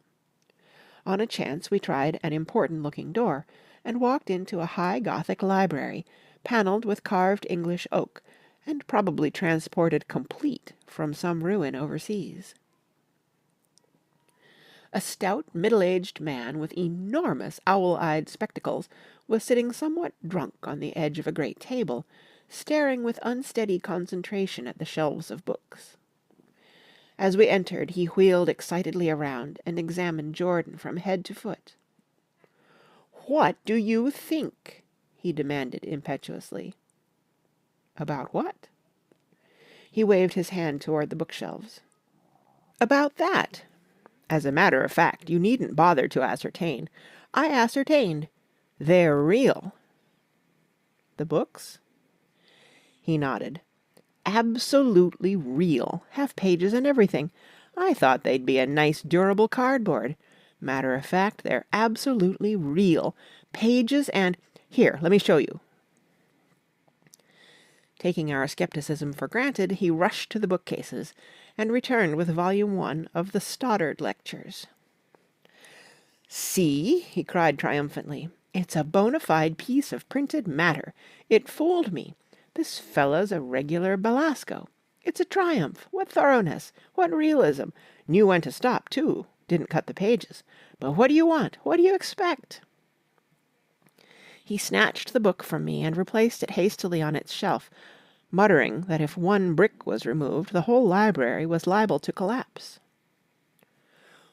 On a chance we tried an important-looking door, and walked into a high Gothic library, panelled with carved English oak, and probably transported complete from some ruin overseas. A stout, middle-aged man with enormous owl-eyed spectacles was sitting somewhat drunk on the edge of a great table, staring with unsteady concentration at the shelves of books. As we entered, he wheeled excitedly around and examined Jordan from head to foot. "What do you think?" he demanded impetuously. "About what?" He waved his hand toward the bookshelves. "About that. As a matter of fact, you needn't bother to ascertain. I ascertained. They're real." "The books?" He nodded. "Absolutely real. Have pages and everything. I thought they'd be a nice durable cardboard. Matter of fact, they're absolutely real. Pages and... Here, let me show you." Taking our skepticism for granted, he rushed to the bookcases, and returned with Volume 1 of the Stoddard Lectures. "See," he cried triumphantly, "it's a bona fide piece of printed matter. It fooled me. This fellow's a regular Belasco. It's a triumph. What thoroughness! What realism! Knew when to stop, too. Didn't cut the pages. But what do you want? What do you expect?" He snatched the book from me and replaced it hastily on its shelf, muttering that if one brick was removed, the whole library was liable to collapse.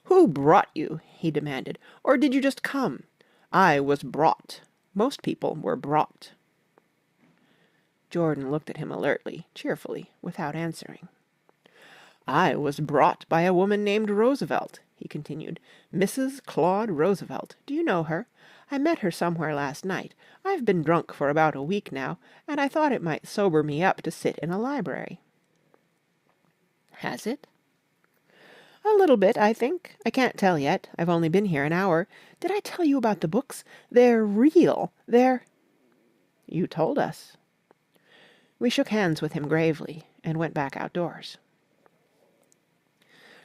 "Who brought you?" he demanded. "Or did you just come? I was brought. Most people were brought." Jordan looked at him alertly, cheerfully, without answering. "I was brought by a woman named Roosevelt," he continued. "Mrs. Claude Roosevelt. Do you know her? I met her somewhere last night. I've been drunk for about a week now, and I thought it might sober me up to sit in a library." "Has it?" "A little bit, I think. I can't tell yet. I've only been here an hour. Did I tell you about the books? They're real. They're—" "You told us." We shook hands with him gravely, and went back outdoors.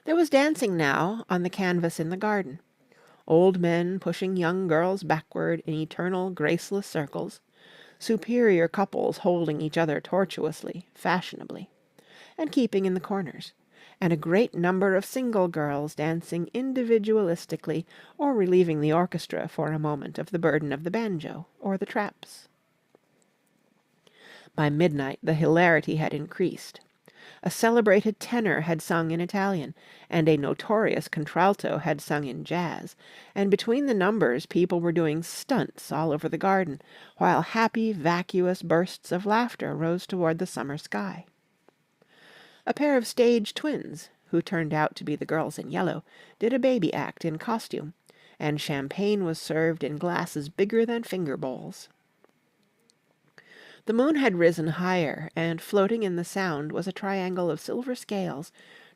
There was dancing now on the canvas in the garden. Old men pushing young girls backward in eternal graceless circles, superior couples holding each other tortuously, fashionably, and keeping in the corners, and a great number of single girls dancing individualistically or relieving the orchestra for a moment of the burden of the banjo or the traps. By midnight the hilarity had increased. A celebrated tenor had sung in Italian, and a notorious contralto had sung in jazz, and between the numbers people were doing stunts all over the garden, while happy, vacuous bursts of laughter rose toward the summer sky. A pair of stage twins, who turned out to be the girls in yellow, did a baby act in costume, and champagne was served in glasses bigger than finger bowls. The moon had risen higher, and floating in the Sound was a triangle of silver scales,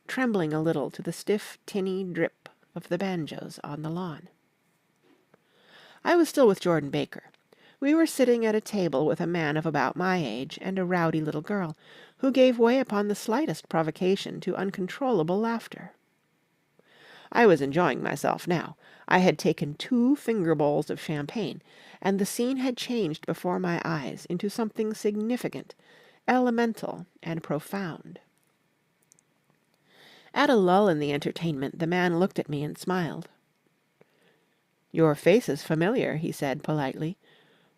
trembling a little to the stiff, tinny drip of the banjos on the lawn. I was still with Jordan Baker. We were sitting at a table with a man of about my age and a rowdy little girl, who gave way upon the slightest provocation to uncontrollable laughter. I was enjoying myself now. I had taken 2 finger bowls of champagne, and the scene had changed before my eyes into something significant, elemental, and profound. At a lull in the entertainment, the man looked at me and smiled. "Your face is familiar," he said politely.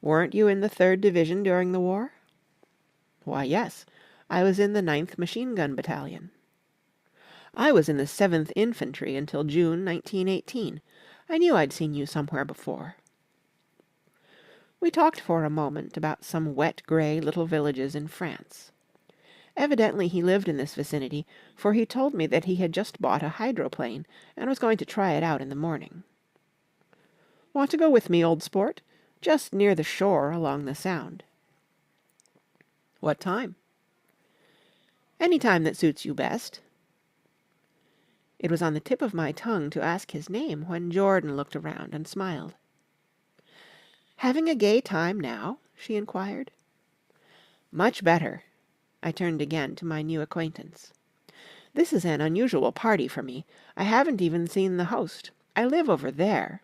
"Weren't you in the 3rd Division during the war?" "Why, yes. I was in the 9th Machine Gun Battalion." "I was in the 7th Infantry until June 1918. I knew I'd seen you somewhere before." We talked for a moment about some wet grey little villages in France. Evidently he lived in this vicinity, for he told me that he had just bought a hydroplane and was going to try it out in the morning. "Want to go with me, old sport? Just near the shore along the Sound." "What time?" "Any time that suits you best." It was on the tip of my tongue to ask his name when Jordan looked around and smiled. "Having a gay time now?" she inquired. "Much better." I turned again to my new acquaintance. "This is an unusual party for me. I haven't even seen the host. I live over there."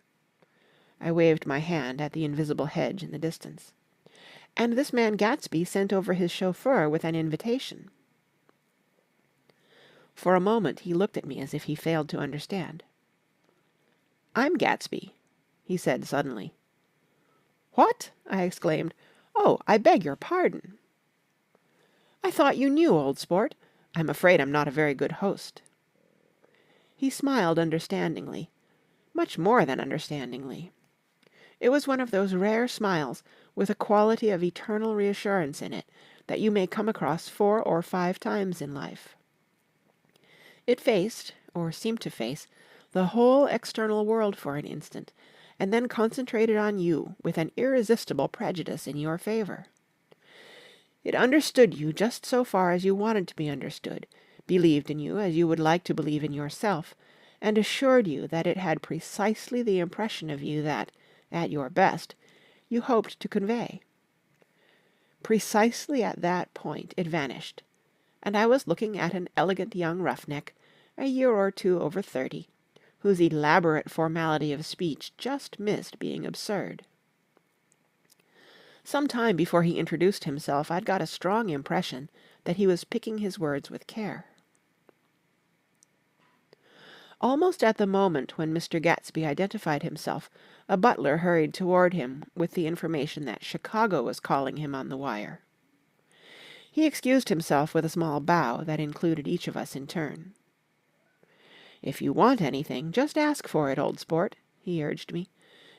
I waved my hand at the invisible hedge in the distance. "And this man Gatsby sent over his chauffeur with an invitation." For a moment he looked at me as if he failed to understand. "I'm Gatsby," he said suddenly. "What?" I exclaimed. "Oh, I beg your pardon." "I thought you knew, old sport. I'm afraid I'm not a very good host." He smiled understandingly, much more than understandingly. It was one of those rare smiles with a quality of eternal reassurance in it that you may come across 4 or 5 times in life. It faced, or seemed to face, the whole external world for an instant, and then concentrated on you with an irresistible prejudice in your favor. It understood you just so far as you wanted to be understood, believed in you as you would like to believe in yourself, and assured you that it had precisely the impression of you that, at your best, you hoped to convey. Precisely at that point it vanished, and I was looking at an elegant young roughneck, a year or two over 30, whose elaborate formality of speech just missed being absurd. Some time before he introduced himself, I'd got a strong impression that he was picking his words with care. Almost at the moment when Mr. Gatsby identified himself, a butler hurried toward him with the information that Chicago was calling him on the wire. He excused himself with a small bow that included each of us in turn. "If you want anything, just ask for it, old sport," he urged me.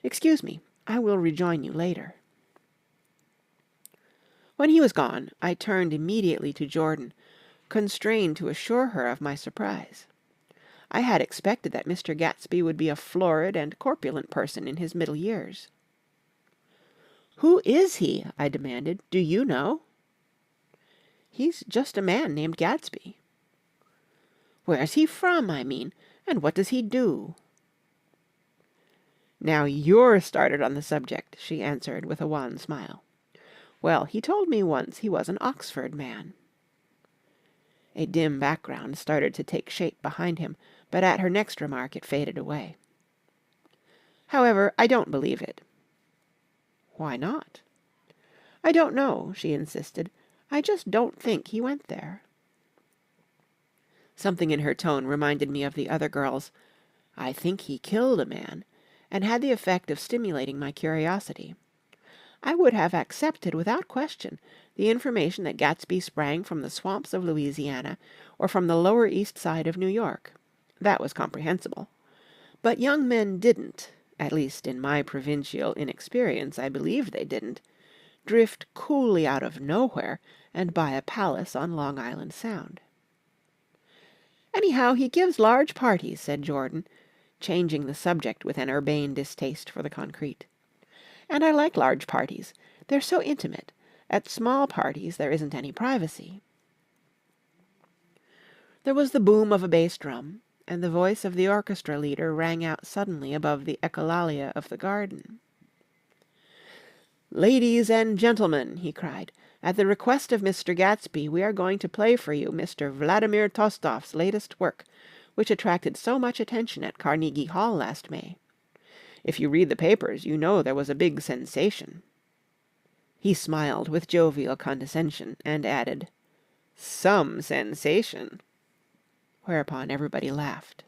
"Excuse me, I will rejoin you later." When he was gone, I turned immediately to Jordan, constrained to assure her of my surprise. I had expected that Mr. Gatsby would be a florid and corpulent person in his middle years. "Who is he?" I demanded. "Do you know?" "He's just a man named Gatsby." "Where's he from, I mean, and what does he do?" "Now you're started on the subject," she answered with a wan smile. "Well, he told me once he was an Oxford man." A dim background started to take shape behind him, but at her next remark it faded away. "However, I don't believe it." "Why not?" "I don't know," she insisted. "I just don't think he went there." Something in her tone reminded me of the other girl's "I think he killed a man," and had the effect of stimulating my curiosity. I would have accepted without question the information that Gatsby sprang from the swamps of Louisiana or from the Lower East Side of New York. That was comprehensible. But young men didn't, at least in my provincial inexperience I believed they didn't, drift coolly out of nowhere and buy a palace on Long Island Sound. "Anyhow, he gives large parties," said Jordan, changing the subject with an urbane distaste for the concrete. "And I like large parties. They're so intimate. At small parties there isn't any privacy." There was the boom of a bass drum, and the voice of the orchestra leader rang out suddenly above the echolalia of the garden. "Ladies and gentlemen," he cried, "at the request of Mr. Gatsby, we are going to play for you Mr. Vladimir Tostof's latest work, which attracted so much attention at Carnegie Hall last May. If you read the papers, you know there was a big sensation." He smiled with jovial condescension, and added, "Some sensation," whereupon everybody laughed.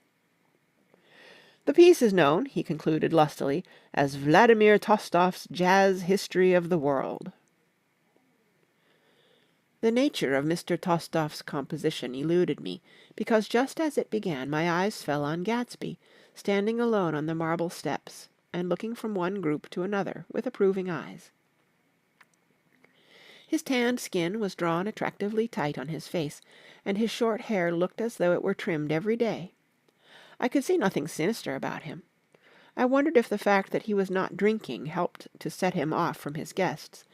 "The piece is known," he concluded lustily, "as Vladimir Tostof's Jazz History of the World." The nature of Mr. Tostof's composition eluded me, because just as it began my eyes fell on Gatsby, standing alone on the marble steps, and looking from one group to another with approving eyes. His tanned skin was drawn attractively tight on his face, and his short hair looked as though it were trimmed every day. I could see nothing sinister about him. I wondered if the fact that he was not drinking helped to set him off from his guests,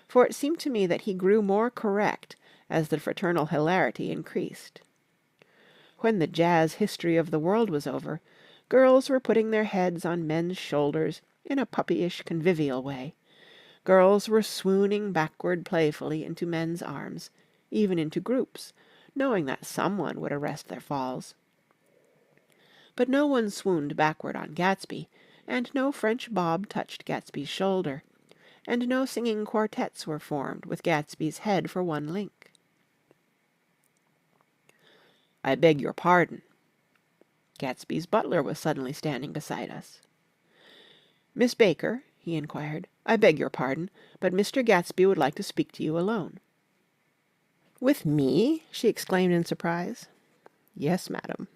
for it seemed to me that he grew more correct as the fraternal hilarity increased. When the jazz history of the world was over, girls were putting their heads on men's shoulders in a puppyish convivial way. Girls were swooning backward playfully into men's arms, even into groups, knowing that someone would arrest their falls. But no one swooned backward on Gatsby, and no French bob touched Gatsby's shoulder, and no singing quartets were formed with Gatsby's head for one link. "I beg your pardon." Gatsby's butler was suddenly standing beside us. "Miss Baker," he inquired, "I beg your pardon, but Mr. Gatsby would like to speak to you alone." "With me?" she exclaimed in surprise. "Yes, madam."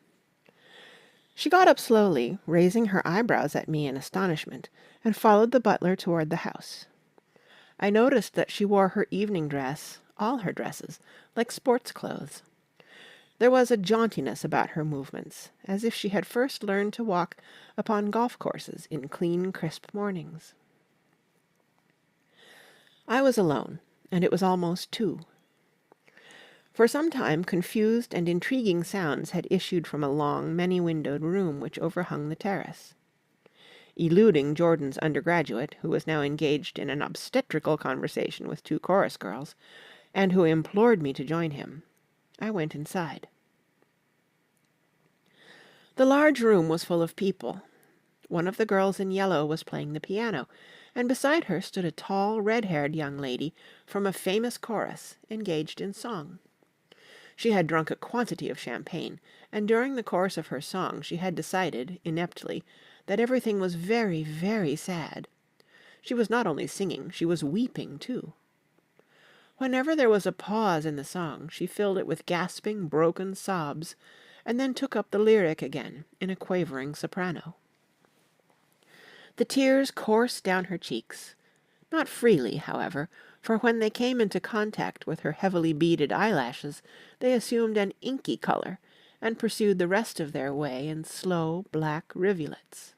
She got up slowly, raising her eyebrows at me in astonishment, and followed the butler toward the house. I noticed that she wore her evening dress, all her dresses, like sports clothes. There was a jauntiness about her movements, as if she had first learned to walk upon golf-courses in clean, crisp mornings. I was alone, and it was almost 2. For some time confused and intriguing sounds had issued from a long, many-windowed room which overhung the terrace. Eluding Jordan's undergraduate, who was now engaged in an obstetrical conversation with 2 chorus girls, and who implored me to join him, I went inside. The large room was full of people. One of the girls in yellow was playing the piano, and beside her stood a tall, red-haired young lady from a famous chorus, engaged in song. She had drunk a quantity of champagne, and during the course of her song she had decided, ineptly, that everything was very, very sad. She was not only singing, she was weeping too. Whenever there was a pause in the song, she filled it with gasping, broken sobs, and then took up the lyric again in a quavering soprano. The tears coursed down her cheeks, not freely, however, for when they came into contact with her heavily beaded eyelashes, they assumed an inky color, and pursued the rest of their way in slow, black rivulets.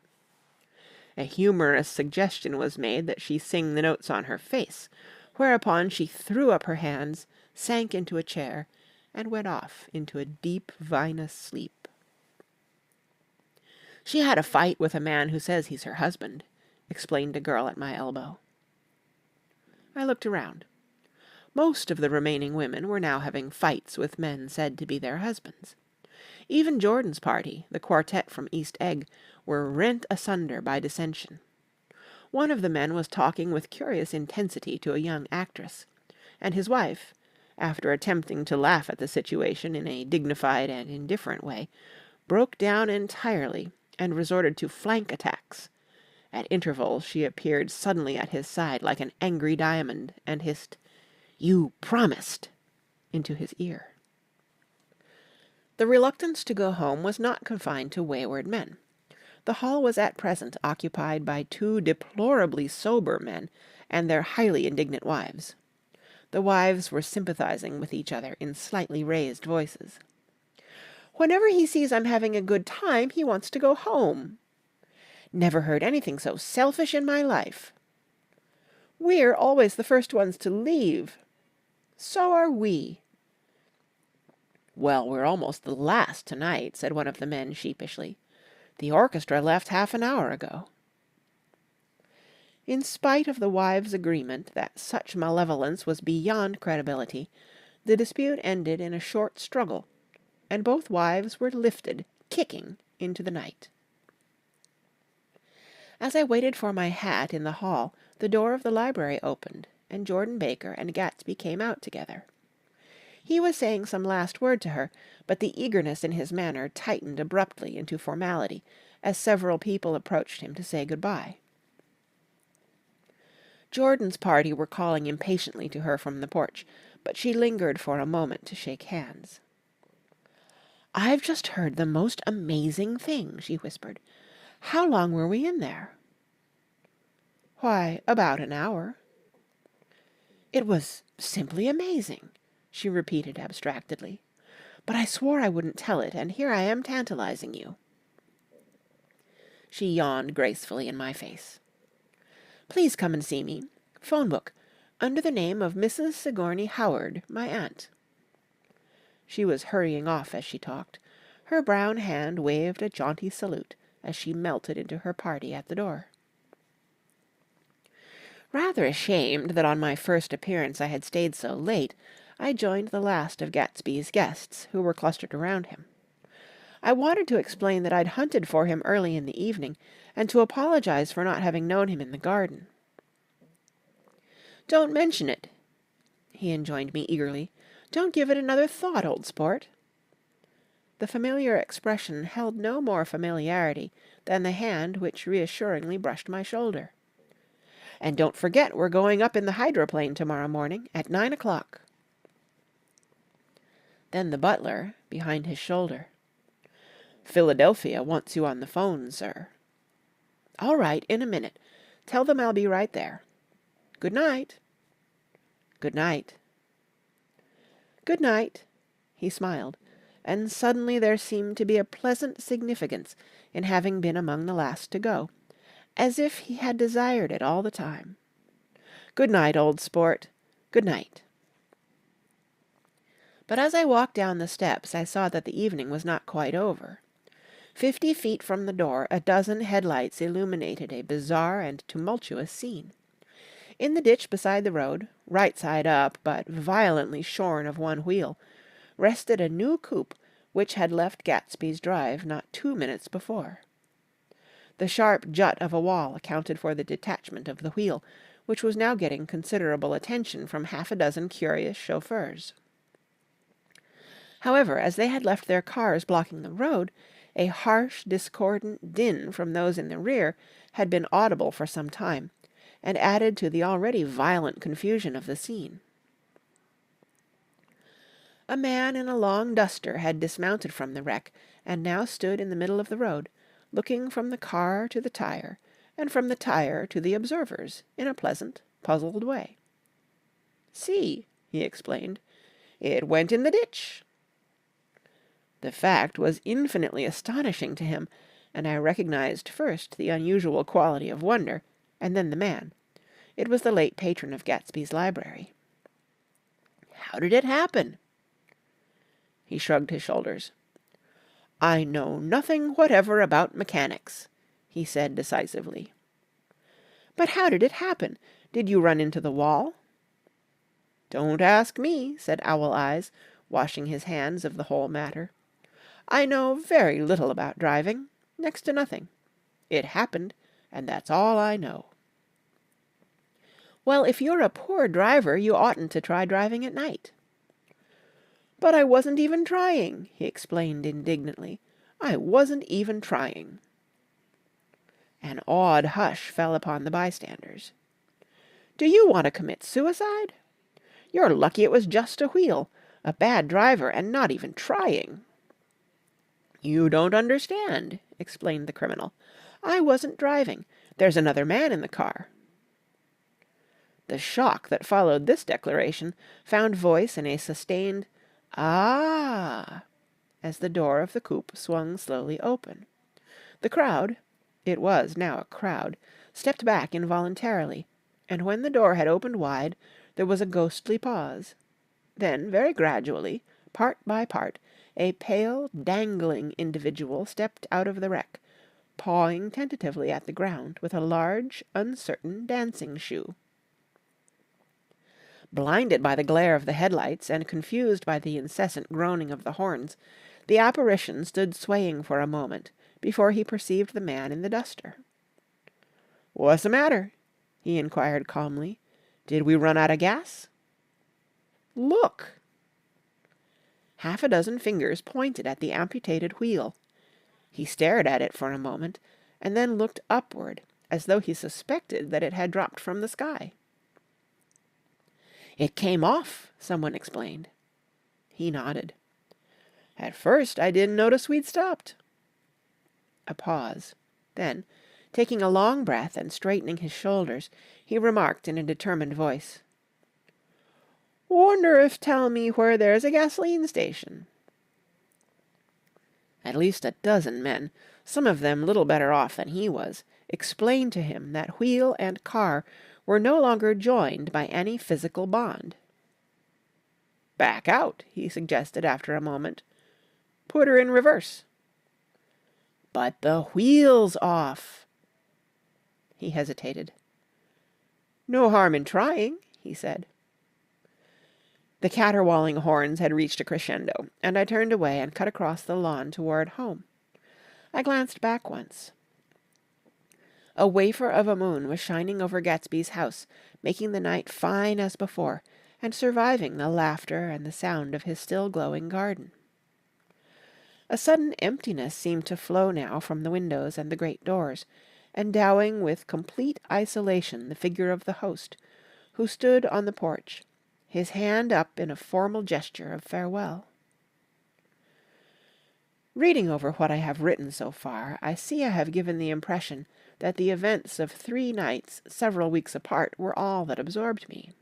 A humorous suggestion was made that she sing the notes on her face, whereupon she threw up her hands, sank into a chair, and went off into a deep, vinous sleep. "She had a fight with a man who says he's her husband," explained a girl at my elbow. I looked around. Most of the remaining women were now having fights with men said to be their husbands. Even Jordan's party, the quartet from East Egg, were rent asunder by dissension. One of the men was talking with curious intensity to a young actress, and his wife, after attempting to laugh at the situation in a dignified and indifferent way, broke down entirely and resorted to flank attacks. At intervals she appeared suddenly at his side like an angry diamond, and hissed, "You promised!" into his ear. The reluctance to go home was not confined to wayward men. The hall was at present occupied by 2 deplorably sober men and their highly indignant wives. The wives were sympathizing with each other in slightly raised voices. "Whenever he sees I'm having a good time, he wants to go home." "Never heard anything so selfish in my life." "We're always the first ones to leave." "So are we." "Well, we're almost the last tonight," said one of the men sheepishly. "The orchestra left half an hour ago." In spite of the wives' agreement that such malevolence was beyond credibility, the dispute ended in a short struggle, and both wives were lifted, kicking, into the night. As I waited for my hat in the hall, the door of the library opened, and Jordan Baker and Gatsby came out together. He was saying some last word to her, but the eagerness in his manner tightened abruptly into formality, as several people approached him to say good-bye. Jordan's party were calling impatiently to her from the porch, but she lingered for a moment to shake hands. "I've just heard the most amazing thing," she whispered. "How long were we in there?" "Why, about an hour." "It was simply amazing," she repeated abstractedly. "But I swore I wouldn't tell it, and here I am tantalizing you." She yawned gracefully in my face. "Please come and see me. Phone book. Under the name of Mrs. Sigourney Howard, my aunt." She was hurrying off as she talked. Her brown hand waved a jaunty salute as she melted into her party at the door. Rather ashamed that on my first appearance I had stayed so late, I joined the last of Gatsby's guests, who were clustered around him. I wanted to explain that I'd hunted for him early in the evening, and to apologize for not having known him in the garden. "Don't mention it," he enjoined me eagerly. "Don't give it another thought, old sport." The familiar expression held no more familiarity than the hand which reassuringly brushed my shoulder. "And don't forget we're going up in the hydroplane tomorrow morning at 9 o'clock." Then the butler, behind his shoulder. "Philadelphia wants you on the phone, sir." "All right, in a minute. Tell them I'll be right there. Good night." "Good night." "Good night." He smiled, and suddenly there seemed to be a pleasant significance in having been among the last to go, as if he had desired it all the time. Good night, old sport. Good night. But as I walked down the steps, I saw that the evening was not quite over. 50 feet from the door, a dozen headlights illuminated a bizarre and tumultuous scene. In the ditch beside the road, right side up, but violently shorn of one wheel, rested a new coupe which had left Gatsby's drive not 2 minutes before. The sharp jut of a wall accounted for the detachment of the wheel, which was now getting considerable attention from half a dozen curious chauffeurs. However, as they had left their cars blocking the road, a harsh, discordant din from those in the rear had been audible for some time, and added to the already violent confusion of the scene. A man in a long duster had dismounted from the wreck, and now stood in the middle of the road, looking from the car to the tire, and from the tire to the observers, in a pleasant, puzzled way. "See," he explained, "it went in the ditch." The fact was infinitely astonishing to him, and I recognized first the unusual quality of wonder, and then the man. It was the late patron of Gatsby's library. "How did it happen?" He shrugged his shoulders. "I know nothing whatever about mechanics," he said decisively. "But how did it happen? Did you run into the wall?" "Don't ask me," said Owl Eyes, washing his hands of the whole matter. "I know very little about driving, next to nothing. It happened, and that's all I know." "Well, if you're a poor driver, you oughtn't to try driving at night." "But I wasn't even trying," he explained indignantly. "I wasn't even trying." An awed hush fell upon the bystanders. "Do you want to commit suicide? You're lucky it was just a wheel, a bad driver, and not even trying." "You don't understand," explained the criminal. "I wasn't driving. There's another man in the car." The shock that followed this declaration found voice in a sustained "Ah!" as the door of the coupe swung slowly open. The crowd, it was now a crowd, stepped back involuntarily, and when the door had opened wide, there was a ghostly pause. Then, very gradually, part by part, a pale, dangling individual stepped out of the wreck, pawing tentatively at the ground with a large, uncertain dancing shoe. Blinded by the glare of the headlights and confused by the incessant groaning of the horns, the apparition stood swaying for a moment before he perceived the man in the duster. "What's the matter?" he inquired calmly. "Did we run out of gas?" "Look!" Half a dozen fingers pointed at the amputated wheel. He stared at it for a moment, and then looked upward, as though he suspected that it had dropped from the sky. "It came off," someone explained. He nodded. "At first I didn't notice we'd stopped." A pause. Then, taking a long breath and straightening his shoulders, he remarked in a determined voice, "Wonder if tell me where there's a gasoline station." At least a dozen men, some of them little better off than he was, explained to him that wheel and car were no longer joined by any physical bond. "Back out," he suggested after a moment. "Put her in reverse." "But the wheel's off." He hesitated. "No harm in trying," he said. The caterwauling horns had reached a crescendo, and I turned away and cut across the lawn toward home. I glanced back once. A wafer of a moon was shining over Gatsby's house, making the night fine as before, and surviving the laughter and the sound of his still glowing garden. A sudden emptiness seemed to flow now from the windows and the great doors, endowing with complete isolation the figure of the host, who stood on the porch, his hand up in a formal gesture of farewell. Reading over what I have written so far, I see I have given the impression that the events of 3 nights several weeks apart were all that absorbed me.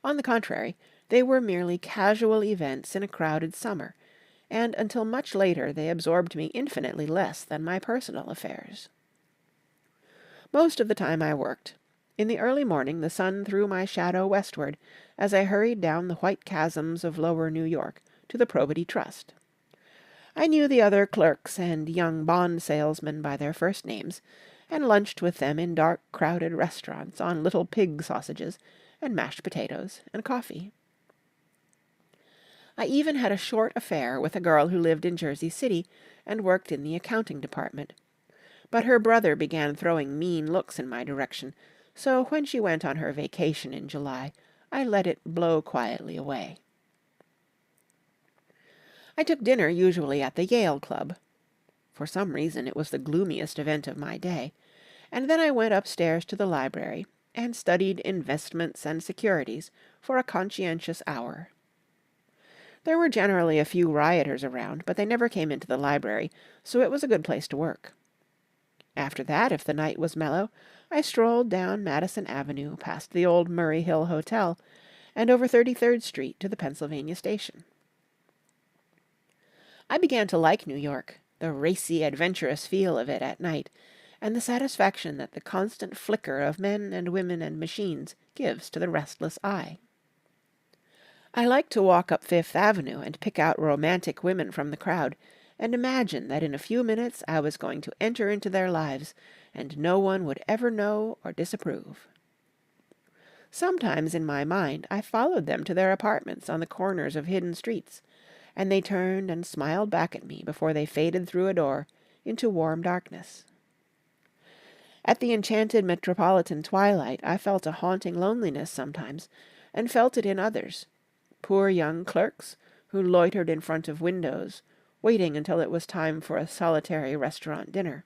On the contrary, They were merely casual events in a crowded summer, and until much later they absorbed me infinitely less than my personal affairs. Most of the time I worked. In the early morning the sun threw my shadow westward as I hurried down the white chasms of lower New York to the Probity Trust. I knew the other clerks and young bond salesmen by their first names, and lunched with them in dark, crowded restaurants on little pig sausages and mashed potatoes and coffee. I even had a short affair with a girl who lived in Jersey City and worked in the accounting department. But her brother began throwing mean looks in my direction, so when she went on her vacation in July, I let it blow quietly away. I took dinner usually at the Yale Club. For some reason it was the gloomiest event of my day, and then I went upstairs to the library and studied investments and securities for a conscientious hour. There were generally a few rioters around, but they never came into the library, so it was a good place to work. After that, if the night was mellow, I strolled down Madison Avenue past the old Murray Hill Hotel and over 33rd Street to the Pennsylvania Station. I began to like New York, the racy, adventurous feel of it at night, and the satisfaction that the constant flicker of men and women and machines gives to the restless eye. I liked to walk up Fifth Avenue and pick out romantic women from the crowd, and imagine that in a few minutes I was going to enter into their lives, and no one would ever know or disapprove. Sometimes in my mind I followed them to their apartments on the corners of hidden streets, and they turned and smiled back at me before they faded through a door into warm darkness. At the enchanted metropolitan twilight I felt a haunting loneliness sometimes, and felt it in others, poor young clerks who loitered in front of windows, waiting until it was time for a solitary restaurant dinner,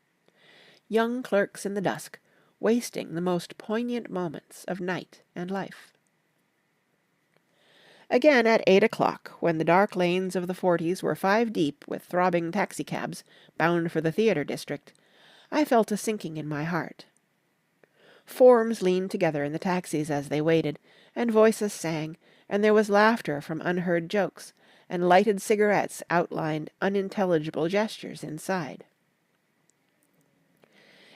young clerks in the dusk, wasting the most poignant moments of night and life. Again at 8 o'clock, when the dark lanes of the 40s were 5 deep with throbbing taxicabs bound for the theatre district, I felt a sinking in my heart. Forms leaned together in the taxis as they waited, and voices sang, and there was laughter from unheard jokes, and lighted cigarettes outlined unintelligible gestures inside.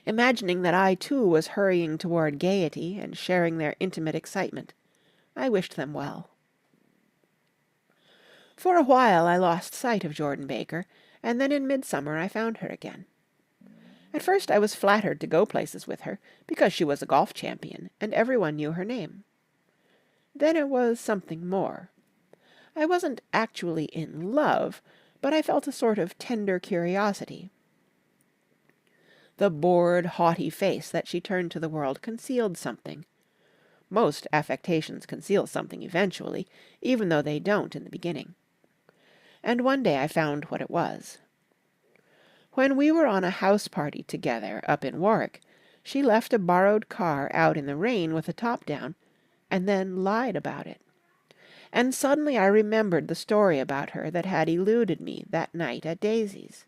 Imagining that I too was hurrying toward gaiety and sharing their intimate excitement, I wished them well. For a while I lost sight of Jordan Baker, and then in midsummer I found her again. At first I was flattered to go places with her, because she was a golf champion, and everyone knew her name. Then it was something more. I wasn't actually in love, but I felt a sort of tender curiosity. The bored, haughty face that she turned to the world concealed something. Most affectations conceal something eventually, even though they don't in the beginning. And one day I found what it was. When we were on a house party together up in Warwick, she left a borrowed car out in the rain with the top down, and then lied about it. And suddenly I remembered the story about her that had eluded me that night at Daisy's.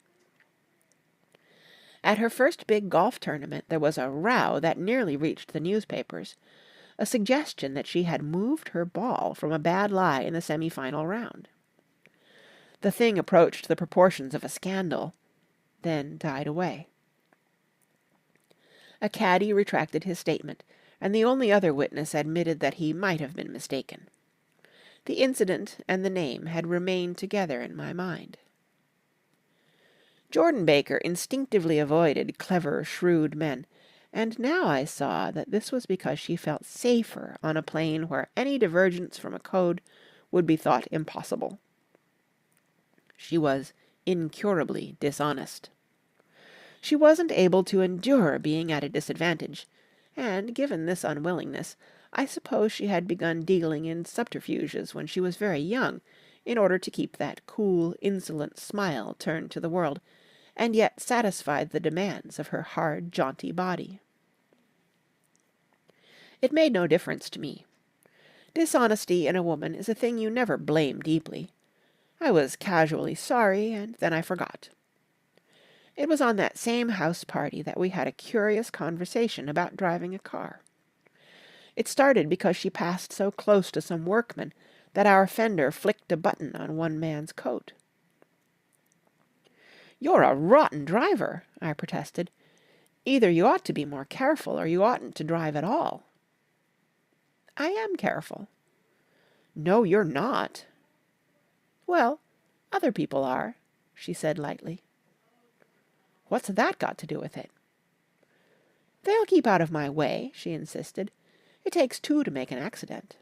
At her first big golf tournament there was a row that nearly reached the newspapers, a suggestion that she had moved her ball from a bad lie in the semi-final round. The thing approached the proportions of a scandal, then died away. A caddy retracted his statement, and the only other witness admitted that he might have been mistaken. The incident and the name had remained together in my mind. Jordan Baker instinctively avoided clever, shrewd men, and now I saw that this was because she felt safer on a plane where any divergence from a code would be thought impossible. She was incurably dishonest. She wasn't able to endure being at a disadvantage, and, given this unwillingness, I suppose she had begun dealing in subterfuges when she was very young, in order to keep that cool, insolent smile turned to the world, and yet satisfied the demands of her hard, jaunty body. It made no difference to me. Dishonesty in a woman is a thing you never blame deeply. I was casually sorry, and then I forgot. It was on that same house party that we had a curious conversation about driving a car. It started because she passed so close to some workmen that our fender flicked a button on one man's coat. "You're a rotten driver," I protested. "Either you ought to be more careful, or you oughtn't to drive at all." "I am careful." "No, you're not." "Well, other people are," she said lightly. "What's that got to do with it?" "They'll keep out of my way," she insisted. "It takes two to make an accident."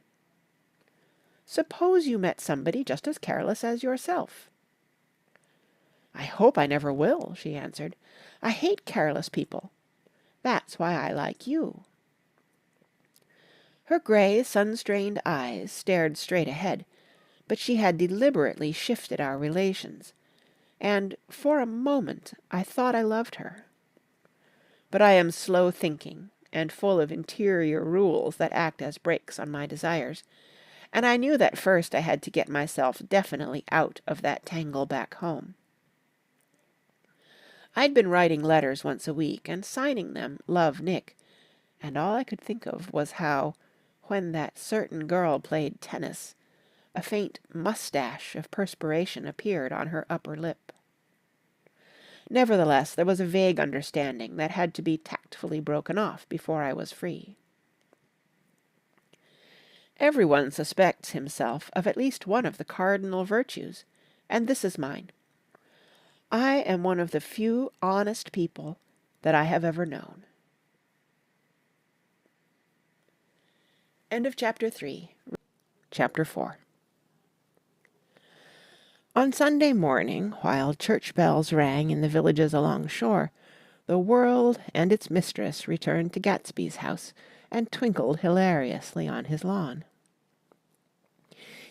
"Suppose you met somebody just as careless as yourself." "I hope I never will," she answered. "I hate careless people. That's why I like you." Her grey, sun-strained eyes stared straight ahead, but she had deliberately shifted our relations, and for a moment I thought I loved her. But I am slow-thinking and full of interior rules that act as brakes on my desires, and I knew that first I had to get myself definitely out of that tangle back home. I'd been writing letters once a week and signing them "Love, Nick," and all I could think of was how, when that certain girl played tennis, a faint mustache of perspiration appeared on her upper lip. Nevertheless, there was a vague understanding that had to be tactfully broken off before I was free. Everyone suspects himself of at least one of the cardinal virtues, and this is mine. I am one of the few honest people that I have ever known. End of Chapter 3. Chapter 4. On Sunday morning, while church bells rang in the villages along shore, the world and its mistress returned to Gatsby's house and twinkled hilariously on his lawn.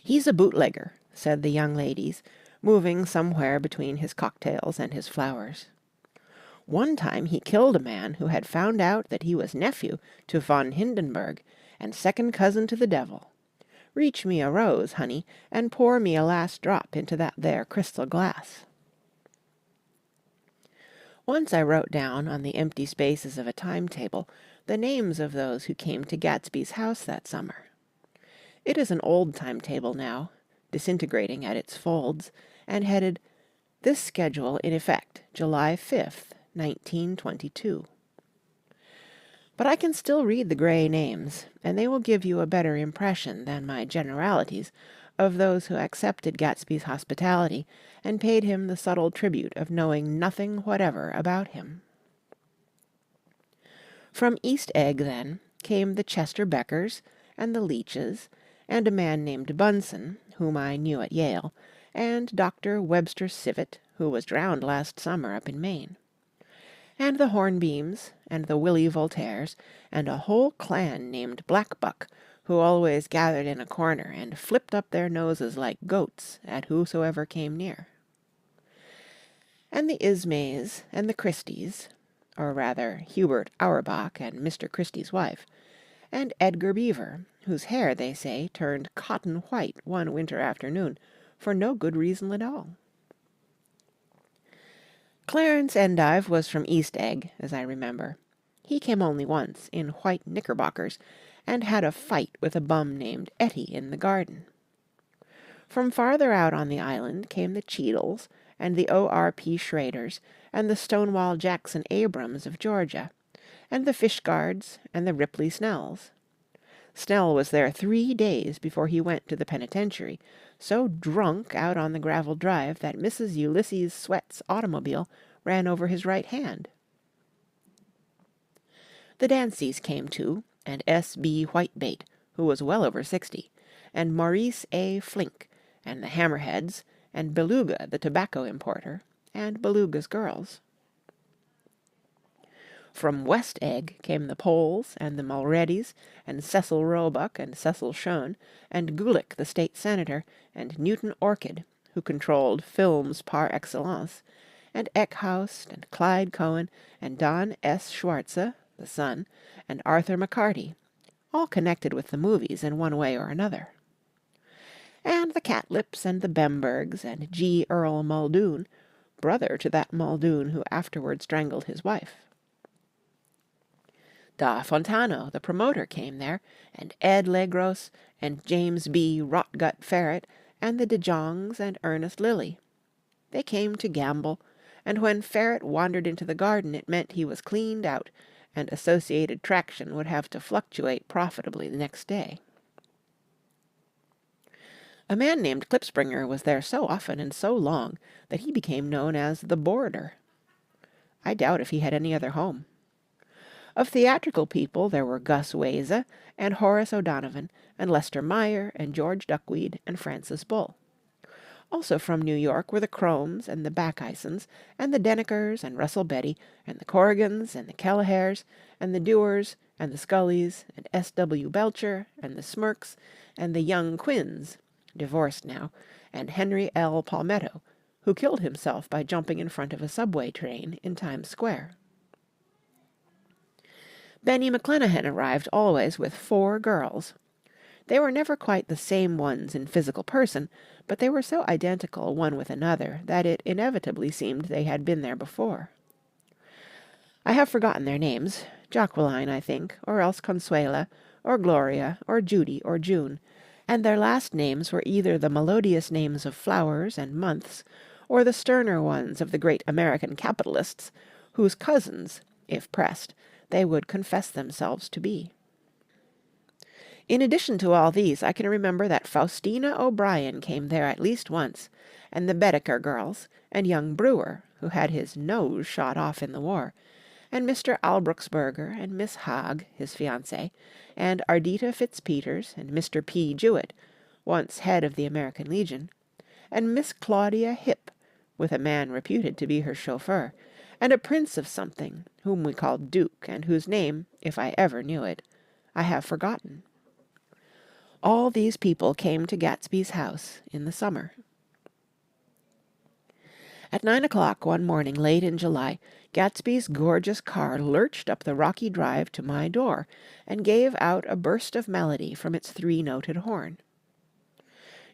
"He's a bootlegger," said the young ladies, moving somewhere between his cocktails and his flowers. "One time he killed a man who had found out that he was nephew to von Hindenburg and second cousin to the devil. Reach me a rose, honey, and pour me a last drop into that there crystal glass." Once I wrote down on the empty spaces of a timetable the names of those who came to Gatsby's house that summer. It is an old timetable now, disintegrating at its folds, and headed, "This schedule in effect July 5th, 1922. But I can still read the grey names, and they will give you a better impression than my generalities of those who accepted Gatsby's hospitality and paid him the subtle tribute of knowing nothing whatever about him. From East Egg, then, came the Chester Beckers and the Leaches, and a man named Bunsen, whom I knew at Yale, and Dr. Webster Civet, who was drowned last summer up in Maine, and the Hornbeams, and the Willie Voltaires, and a whole clan named Blackbuck, who always gathered in a corner and flipped up their noses like goats at whosoever came near. And the Ismays, and the Christies, or rather Hubert Auerbach and Mr. Christie's wife, and Edgar Beaver, whose hair, they say, turned cotton white one winter afternoon for no good reason at all. Clarence Endive was from East Egg, as I remember. He came only once, in white knickerbockers, and had a fight with a bum named Etty in the garden. From farther out on the island came the Cheadles, and the O.R.P. Schraders, and the Stonewall Jackson Abrams of Georgia, and the Fishguards, and the Ripley Snells. Snell was there 3 days before he went to the penitentiary, so drunk out on the gravel drive that Mrs. Ulysses Sweat's automobile ran over his right hand. The Danceys came too, and S.B. Whitebait, who was well over 60, and Maurice A. Flink, and the Hammerheads, and Beluga, the tobacco importer, and Beluga's girls. From West Egg came the Poles, and the Mulredys, and Cecil Roebuck, and Cecil Schoen, and Gulick, the state senator, and Newton Orchid, who controlled films par excellence, and Eckhouse, and Clyde Cohen, and Don S. Schwarze, the son, and Arthur McCarty, all connected with the movies in one way or another. And the Catlips, and the Bembergs, and G. Earl Muldoon, brother to that Muldoon who afterward strangled his wife. Da Fontano, the promoter, came there, and Ed Legros, and James B. Rotgut Ferret, and the De Jongs, and Ernest Lilly. They came to gamble, and when Ferret wandered into the garden it meant he was cleaned out, and Associated Traction would have to fluctuate profitably the next day. A man named Klipspringer was there so often and so long that he became known as the Boarder. I doubt if he had any other home. Of theatrical people there were Gus Weza, and Horace O'Donovan, and Lester Meyer, and George Duckweed, and Francis Bull. Also from New York were the Cromes, and the Backisons, and the Denekers, and Russell Betty, and the Corrigans, and the Kellehares, and the Dewars, and the Scullys, and S.W. Belcher, and the Smirks, and the young Quinns, divorced now, and Henry L. Palmetto, who killed himself by jumping in front of a subway train in Times Square. Benny McClenahan arrived always with 4 girls. They were never quite the same ones in physical person, but they were so identical one with another that it inevitably seemed they had been there before. I have forgotten their names, Jacqueline, I think, or else Consuela, or Gloria, or Judy, or June, and their last names were either the melodious names of flowers and months, or the sterner ones of the great American capitalists, whose cousins, if pressed, they would confess themselves to be. In addition to all these, I can remember that Faustina O'Brien came there at least once, and the Bedecker girls, and young Brewer, who had his nose shot off in the war, and Mr. Albruxberger, and Miss Haag, his fiancée, and Ardita Fitzpeters, and Mr. P. Jewett, once head of the American Legion, and Miss Claudia Hipp, with a man reputed to be her chauffeur, and a prince of something, whom we called Duke, and whose name, if I ever knew it, I have forgotten. All these people came to Gatsby's house in the summer. At 9 o'clock one morning late in July, Gatsby's gorgeous car lurched up the rocky drive to my door and gave out a burst of melody from its 3-noted horn.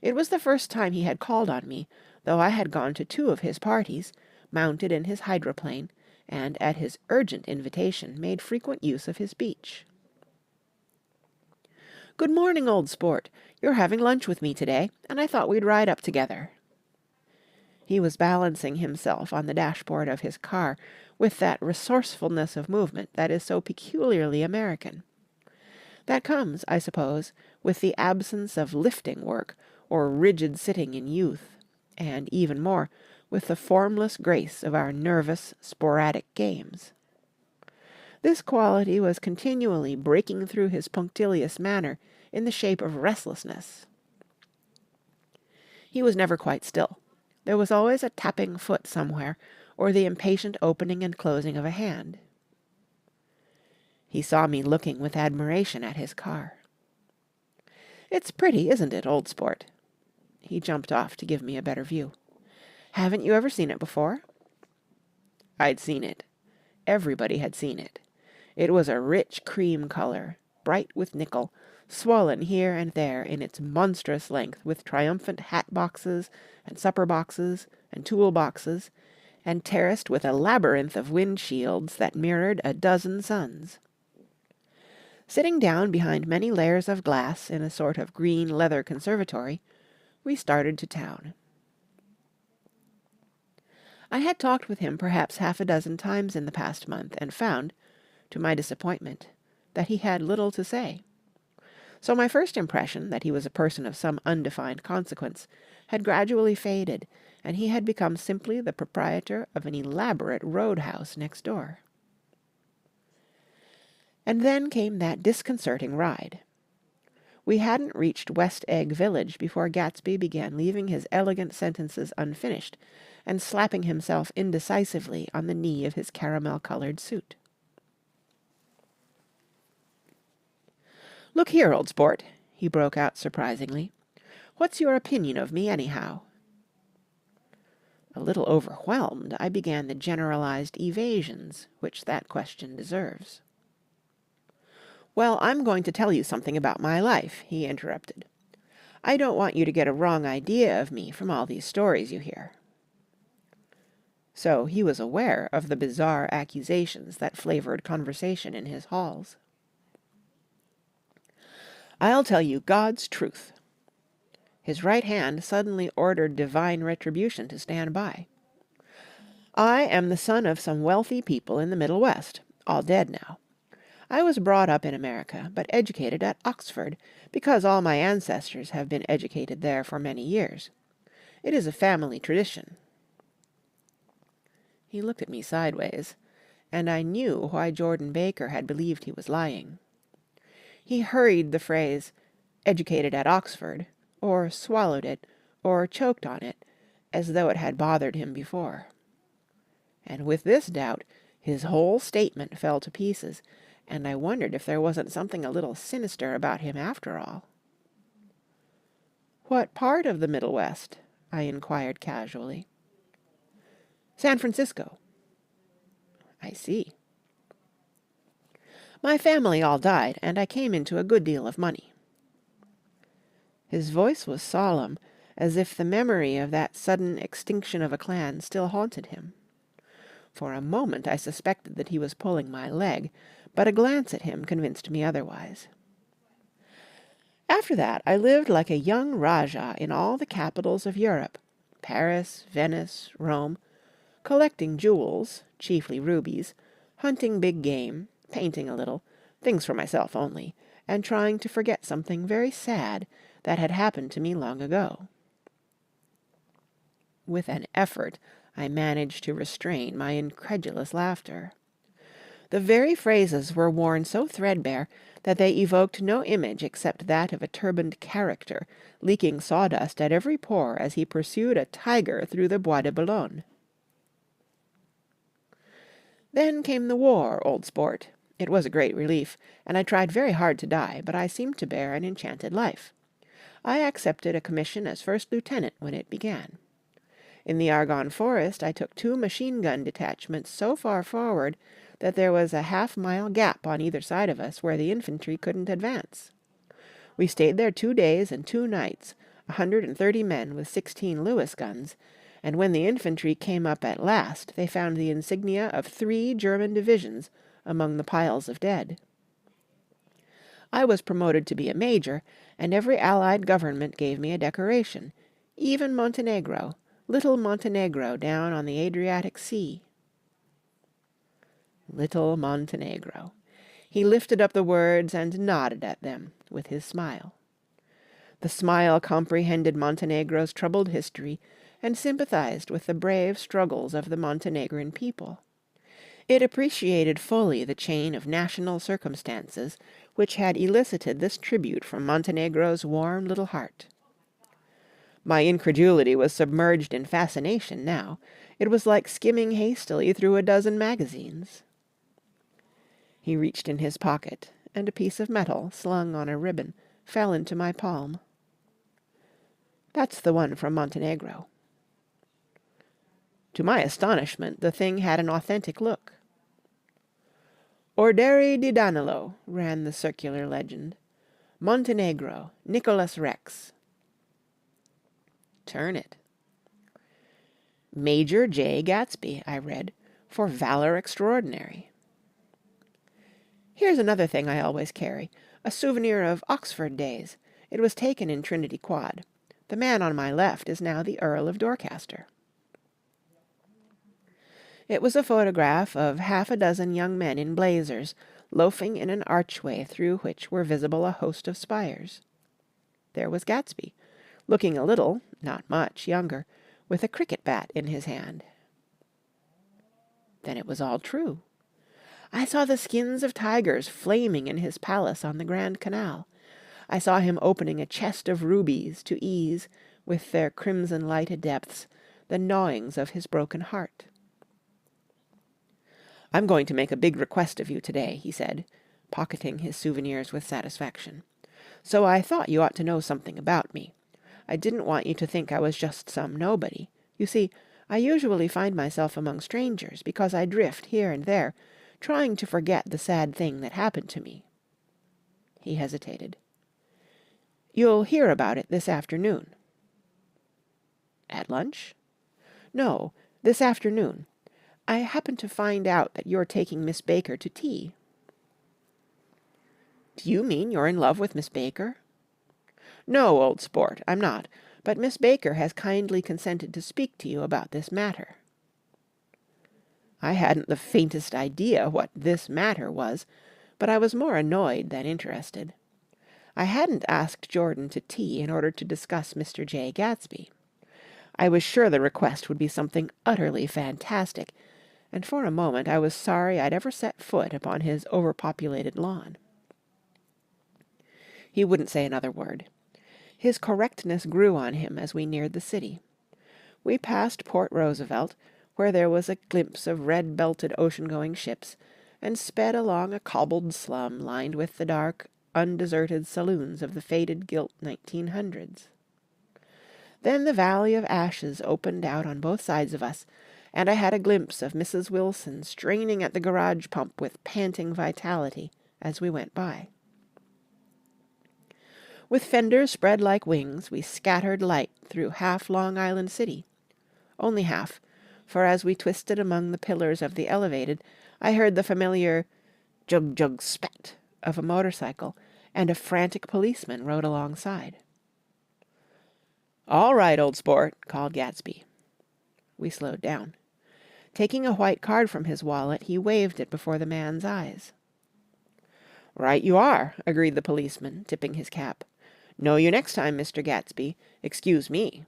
It was the first time he had called on me, though I had gone to 2 of his parties, mounted in his hydroplane, and at his urgent invitation made frequent use of his beach. "Good morning, old sport. You're having lunch with me today, and I thought we'd ride up together." He was balancing himself on the dashboard of his car with that resourcefulness of movement that is so peculiarly American. That comes, I suppose, with the absence of lifting work or rigid sitting in youth, and, even more, with the formless grace of our nervous, sporadic games. This quality was continually breaking through his punctilious manner in the shape of restlessness. He was never quite still. There was always a tapping foot somewhere, or the impatient opening and closing of a hand. He saw me looking with admiration at his car. "It's pretty, isn't it, old sport?" He jumped off to give me a better view. "Haven't you ever seen it before?" I'd seen it. Everybody had seen it. It was a rich cream color, bright with nickel, swollen here and there in its monstrous length with triumphant hat boxes and supper boxes and tool boxes, and terraced with a labyrinth of windshields that mirrored a dozen suns. Sitting down behind many layers of glass in a sort of green leather conservatory, we started to town. I had talked with him perhaps half a dozen times in the past month, and found, to my disappointment, that he had little to say. So my first impression, that he was a person of some undefined consequence, had gradually faded, and he had become simply the proprietor of an elaborate roadhouse next door. And then came that disconcerting ride. We hadn't reached West Egg Village before Gatsby began leaving his elegant sentences unfinished, and slapping himself indecisively on the knee of his caramel-colored suit. "Look here, old sport," he broke out surprisingly. "What's your opinion of me, anyhow?" A little overwhelmed, I began the generalized evasions which that question deserves. "Well, I'm going to tell you something about my life," he interrupted. "I don't want you to get a wrong idea of me from all these stories you hear." So he was aware of the bizarre accusations that flavored conversation in his halls. "I'll tell you God's truth." His right hand suddenly ordered divine retribution to stand by. "I am the son of some wealthy people in the Middle West, all dead now. I was brought up in America, but educated at Oxford, because all my ancestors have been educated there for many years. It is a family tradition." He looked at me sideways, and I knew why Jordan Baker had believed he was lying. He hurried the phrase, "educated at Oxford," or swallowed it, or choked on it, as though it had bothered him before. And with this doubt, his whole statement fell to pieces, and I wondered if there wasn't something a little sinister about him after all. "What part of the Middle West?" I inquired casually. "San Francisco." "I see." "My family all died, and I came into a good deal of money." His voice was solemn, as if the memory of that sudden extinction of a clan still haunted him. For a moment I suspected that he was pulling my leg, but a glance at him convinced me otherwise. "After that I lived like a young Rajah in all the capitals of Europe, Paris, Venice, Rome, collecting jewels, chiefly rubies, hunting big game, painting a little, things for myself only, and trying to forget something very sad that had happened to me long ago." With an effort I managed to restrain my incredulous laughter. The very phrases were worn so threadbare that they evoked no image except that of a turbaned character leaking sawdust at every pore as he pursued a tiger through the Bois de Boulogne. "Then came the war, old sport. It was a great relief, and I tried very hard to die, but I seemed to bear an enchanted life. I accepted a commission as first lieutenant when it began. In the Argonne Forest I took 2 machine-gun detachments so far forward that there was a half-mile gap on either side of us where the infantry couldn't advance. We stayed there 2 days and 2 nights, 130 men with 16 Lewis guns, and when the infantry came up at last they found the insignia of 3 German divisions among the piles of dead. I was promoted to be a major, and every Allied government gave me a decoration, even Montenegro, little Montenegro down on the Adriatic Sea." Little Montenegro. He lifted up the words and nodded at them with his smile. The smile comprehended Montenegro's troubled history and sympathized with the brave struggles of the Montenegrin people. It appreciated fully the chain of national circumstances which had elicited this tribute from Montenegro's warm little heart. My incredulity was submerged in fascination now. It was like skimming hastily through a dozen magazines. He reached in his pocket, and a piece of metal, slung on a ribbon, fell into my palm. "That's the one from Montenegro." To my astonishment, the thing had an authentic look. "Orderi di Danilo," ran the circular legend. "Montenegro, Nicholas Rex." "Turn it." "Major Jay Gatsby," I read, "for valor extraordinary." "Here's another thing I always carry, a souvenir of Oxford days. It was taken in Trinity Quad. The man on my left is now the Earl of Dorchester." It was a photograph of half a dozen young men in blazers, loafing in an archway through which were visible a host of spires. There was Gatsby, looking a little, not much, younger, with a cricket bat in his hand. Then it was all true. I saw the skins of tigers flaming in his palace on the Grand Canal. I saw him opening a chest of rubies to ease, with their crimson-lighted depths, the gnawings of his broken heart. "I'm going to make a big request of you today," he said, pocketing his souvenirs with satisfaction. "So I thought you ought to know something about me. I didn't want you to think I was just some nobody. You see, I usually find myself among strangers because I drift here and there, trying to forget the sad thing that happened to me." He hesitated. "You'll hear about it this afternoon." "At lunch?" "No, this afternoon. I happened to find out that you're taking Miss Baker to tea." "Do you mean you're in love with Miss Baker?" "No, old sport, I'm not, but Miss Baker has kindly consented to speak to you about this matter." I hadn't the faintest idea what "this matter" was, but I was more annoyed than interested. I hadn't asked Jordan to tea in order to discuss Mr. Jay Gatsby. I was sure the request would be something utterly fantastic, and for a moment I was sorry I'd ever set foot upon his overpopulated lawn. He wouldn't say another word. His correctness grew on him as we neared the city. We passed Port Roosevelt, where there was a glimpse of red-belted ocean-going ships, and sped along a cobbled slum lined with the dark, undeserted saloons of the faded gilt 1900s. Then the Valley of Ashes opened out on both sides of us, and I had a glimpse of Mrs. Wilson straining at the garage pump with panting vitality as we went by. With fenders spread like wings, we scattered light through half Long Island City. Only half, for as we twisted among the pillars of the elevated, I heard the familiar jug-jug spat of a motorcycle, and a frantic policeman rode alongside. "All right, old sport," called Gatsby. We slowed down. Taking a white card from his wallet, he waved it before the man's eyes. "Right you are," agreed the policeman, tipping his cap. "Know you next time, Mr. Gatsby. Excuse me."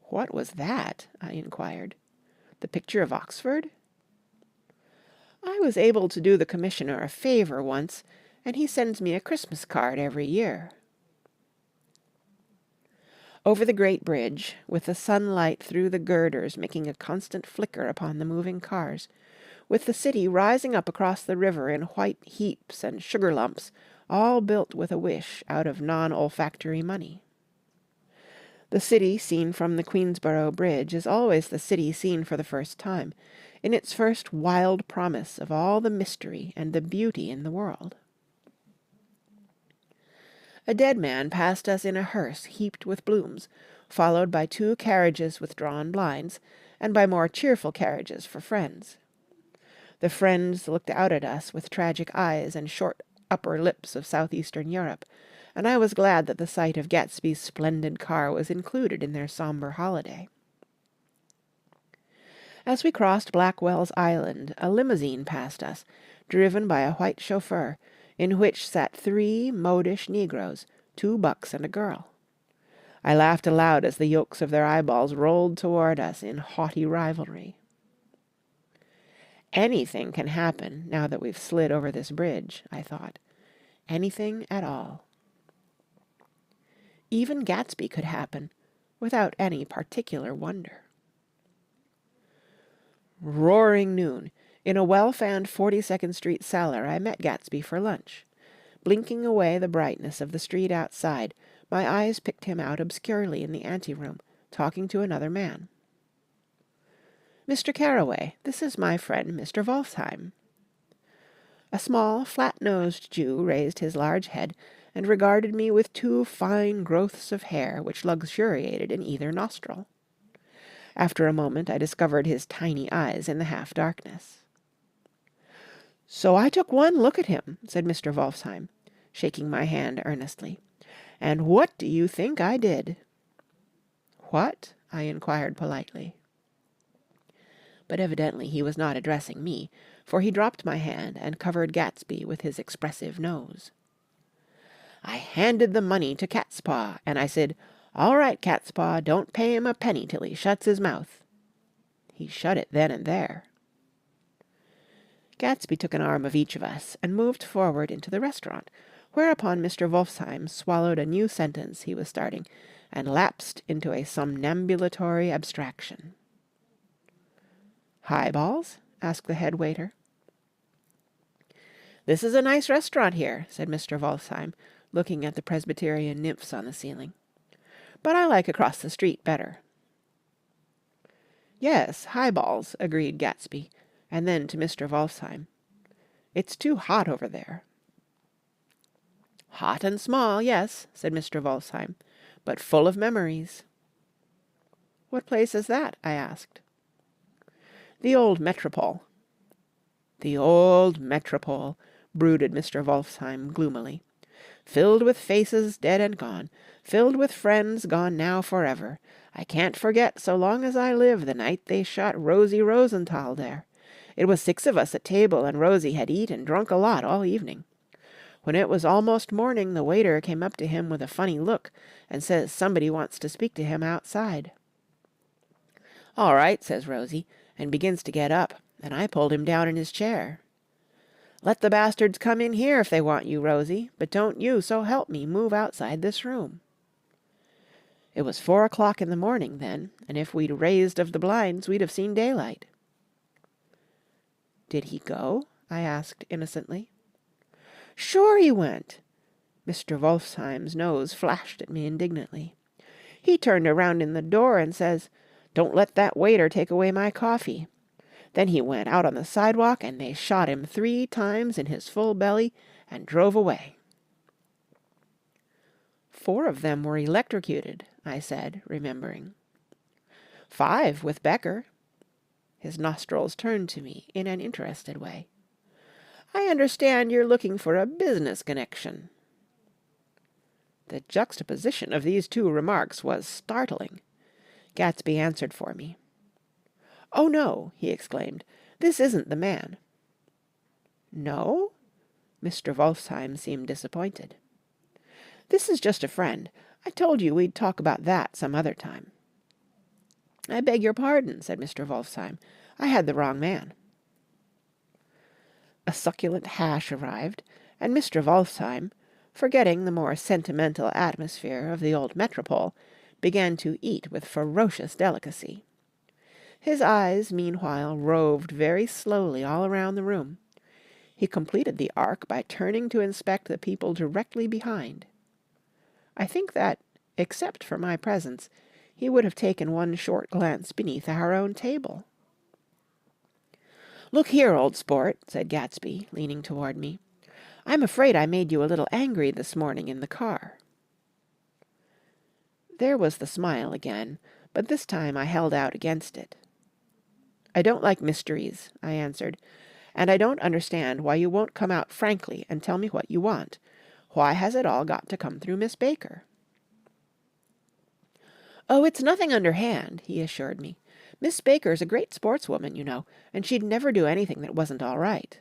"What was that?" I inquired. "The picture of Oxford?" "I was able to do the commissioner a favour once, and he sends me a Christmas card every year." Over the great bridge, with the sunlight through the girders making a constant flicker upon the moving cars, with the city rising up across the river in white heaps and sugar lumps, all built with a wish out of non-olfactory money. The city seen from the Queensborough Bridge is always the city seen for the first time, in its first wild promise of all the mystery and the beauty in the world. A dead man passed us in a hearse heaped with blooms, followed by 2 carriages with drawn blinds, and by more cheerful carriages for friends. The friends looked out at us with tragic eyes and short upper lips of southeastern Europe, and I was glad that the sight of Gatsby's splendid car was included in their sombre holiday. As we crossed Blackwell's Island, a limousine passed us, driven by a white chauffeur, in which sat 3 modish negroes, 2 bucks and a girl. I laughed aloud as the yolks of their eyeballs rolled toward us in haughty rivalry. Anything can happen now that we've slid over this bridge, I thought. Anything at all. Even Gatsby could happen, without any particular wonder. Roaring noon. In a well-fanned 42nd Street cellar I met Gatsby for lunch. Blinking away the brightness of the street outside, my eyes picked him out obscurely in the anteroom, talking to another man. "Mr. Carraway, this is my friend Mr. Wolfsheim." A small, flat-nosed Jew raised his large head and regarded me with 2 fine growths of hair which luxuriated in either nostril. After a moment I discovered his tiny eyes in the half-darkness. "So I took one look at him," said Mr. Wolfsheim, shaking my hand earnestly. "And what do you think I did?" "What?" I inquired politely. But evidently he was not addressing me, for he dropped my hand and covered Gatsby with his expressive nose. "I handed the money to Catspaw, and I said, 'All right, Catspaw, don't pay him a penny till he shuts his mouth.' He shut it then and there." Gatsby took an arm of each of us and moved forward into the restaurant, whereupon Mr. Wolfsheim swallowed a new sentence he was starting and lapsed into a somnambulatory abstraction. "Highballs?" asked the head waiter. "This is a nice restaurant here," said Mr. Wolfsheim, looking at the Presbyterian nymphs on the ceiling. "But I like across the street better." "Yes, highballs," agreed Gatsby, and then to Mr. Wolfsheim, "It's too hot over there." "Hot and small, yes," said Mr. Wolfsheim, "but full of memories." "What place is that?" I asked. The old metropole." "The old metropole," brooded Mr. Wolfsheim gloomily. "Filled with faces dead and gone, filled with friends gone now forever. I can't forget so long as I live the night they shot Rosie Rosenthal there. It was 6 of us at table, and Rosie had eat and drunk a lot all evening. When it was almost morning, the waiter came up to him with a funny look and says somebody wants to speak to him outside. 'All right,' says Rosie, and begins to get up, and I pulled him down in his chair. 'Let the bastards come in here if they want you, Rosie, but don't you, so help me, move outside this room.' It was 4 o'clock in the morning then, and if we'd raised of the blinds we'd have seen daylight." "Did he go?" I asked innocently. "Sure he went." Mr. Wolfsheim's nose flashed at me indignantly. "He turned around in the door and says, 'Don't let that waiter take away my coffee.' Then he went out on the sidewalk and they shot him 3 times in his full belly and drove away." "4 of them were electrocuted," I said, remembering. "5 with Becker." His nostrils turned to me in an interested way. "I understand you're looking for a business connection." The juxtaposition of these 2 remarks was startling. Gatsby answered for me. "Oh, no," he exclaimed. "This isn't the man." "No?" Mr. Wolfsheim seemed disappointed. "This is just a friend. I told you we'd talk about that some other time." "I beg your pardon," said Mr. Wolfsheim. "I had the wrong man." A succulent hash arrived, and Mr. Wolfsheim, forgetting the more sentimental atmosphere of the old metropole, began to eat with ferocious delicacy. His eyes, meanwhile, roved very slowly all around the room. He completed the arc by turning to inspect the people directly behind. I think that, except for my presence, he would have taken one short glance beneath our own table. "Look here, old sport," said Gatsby, leaning toward me. "I'm afraid I made you a little angry this morning in the car." There was the smile again, but this time I held out against it. "I don't like mysteries," I answered, "and I don't understand why you won't come out frankly and tell me what you want. Why has it all got to come through Miss Baker?" "Oh, it's nothing underhand," he assured me. "Miss Baker's a great sportswoman, you know, and she'd never do anything that wasn't all right."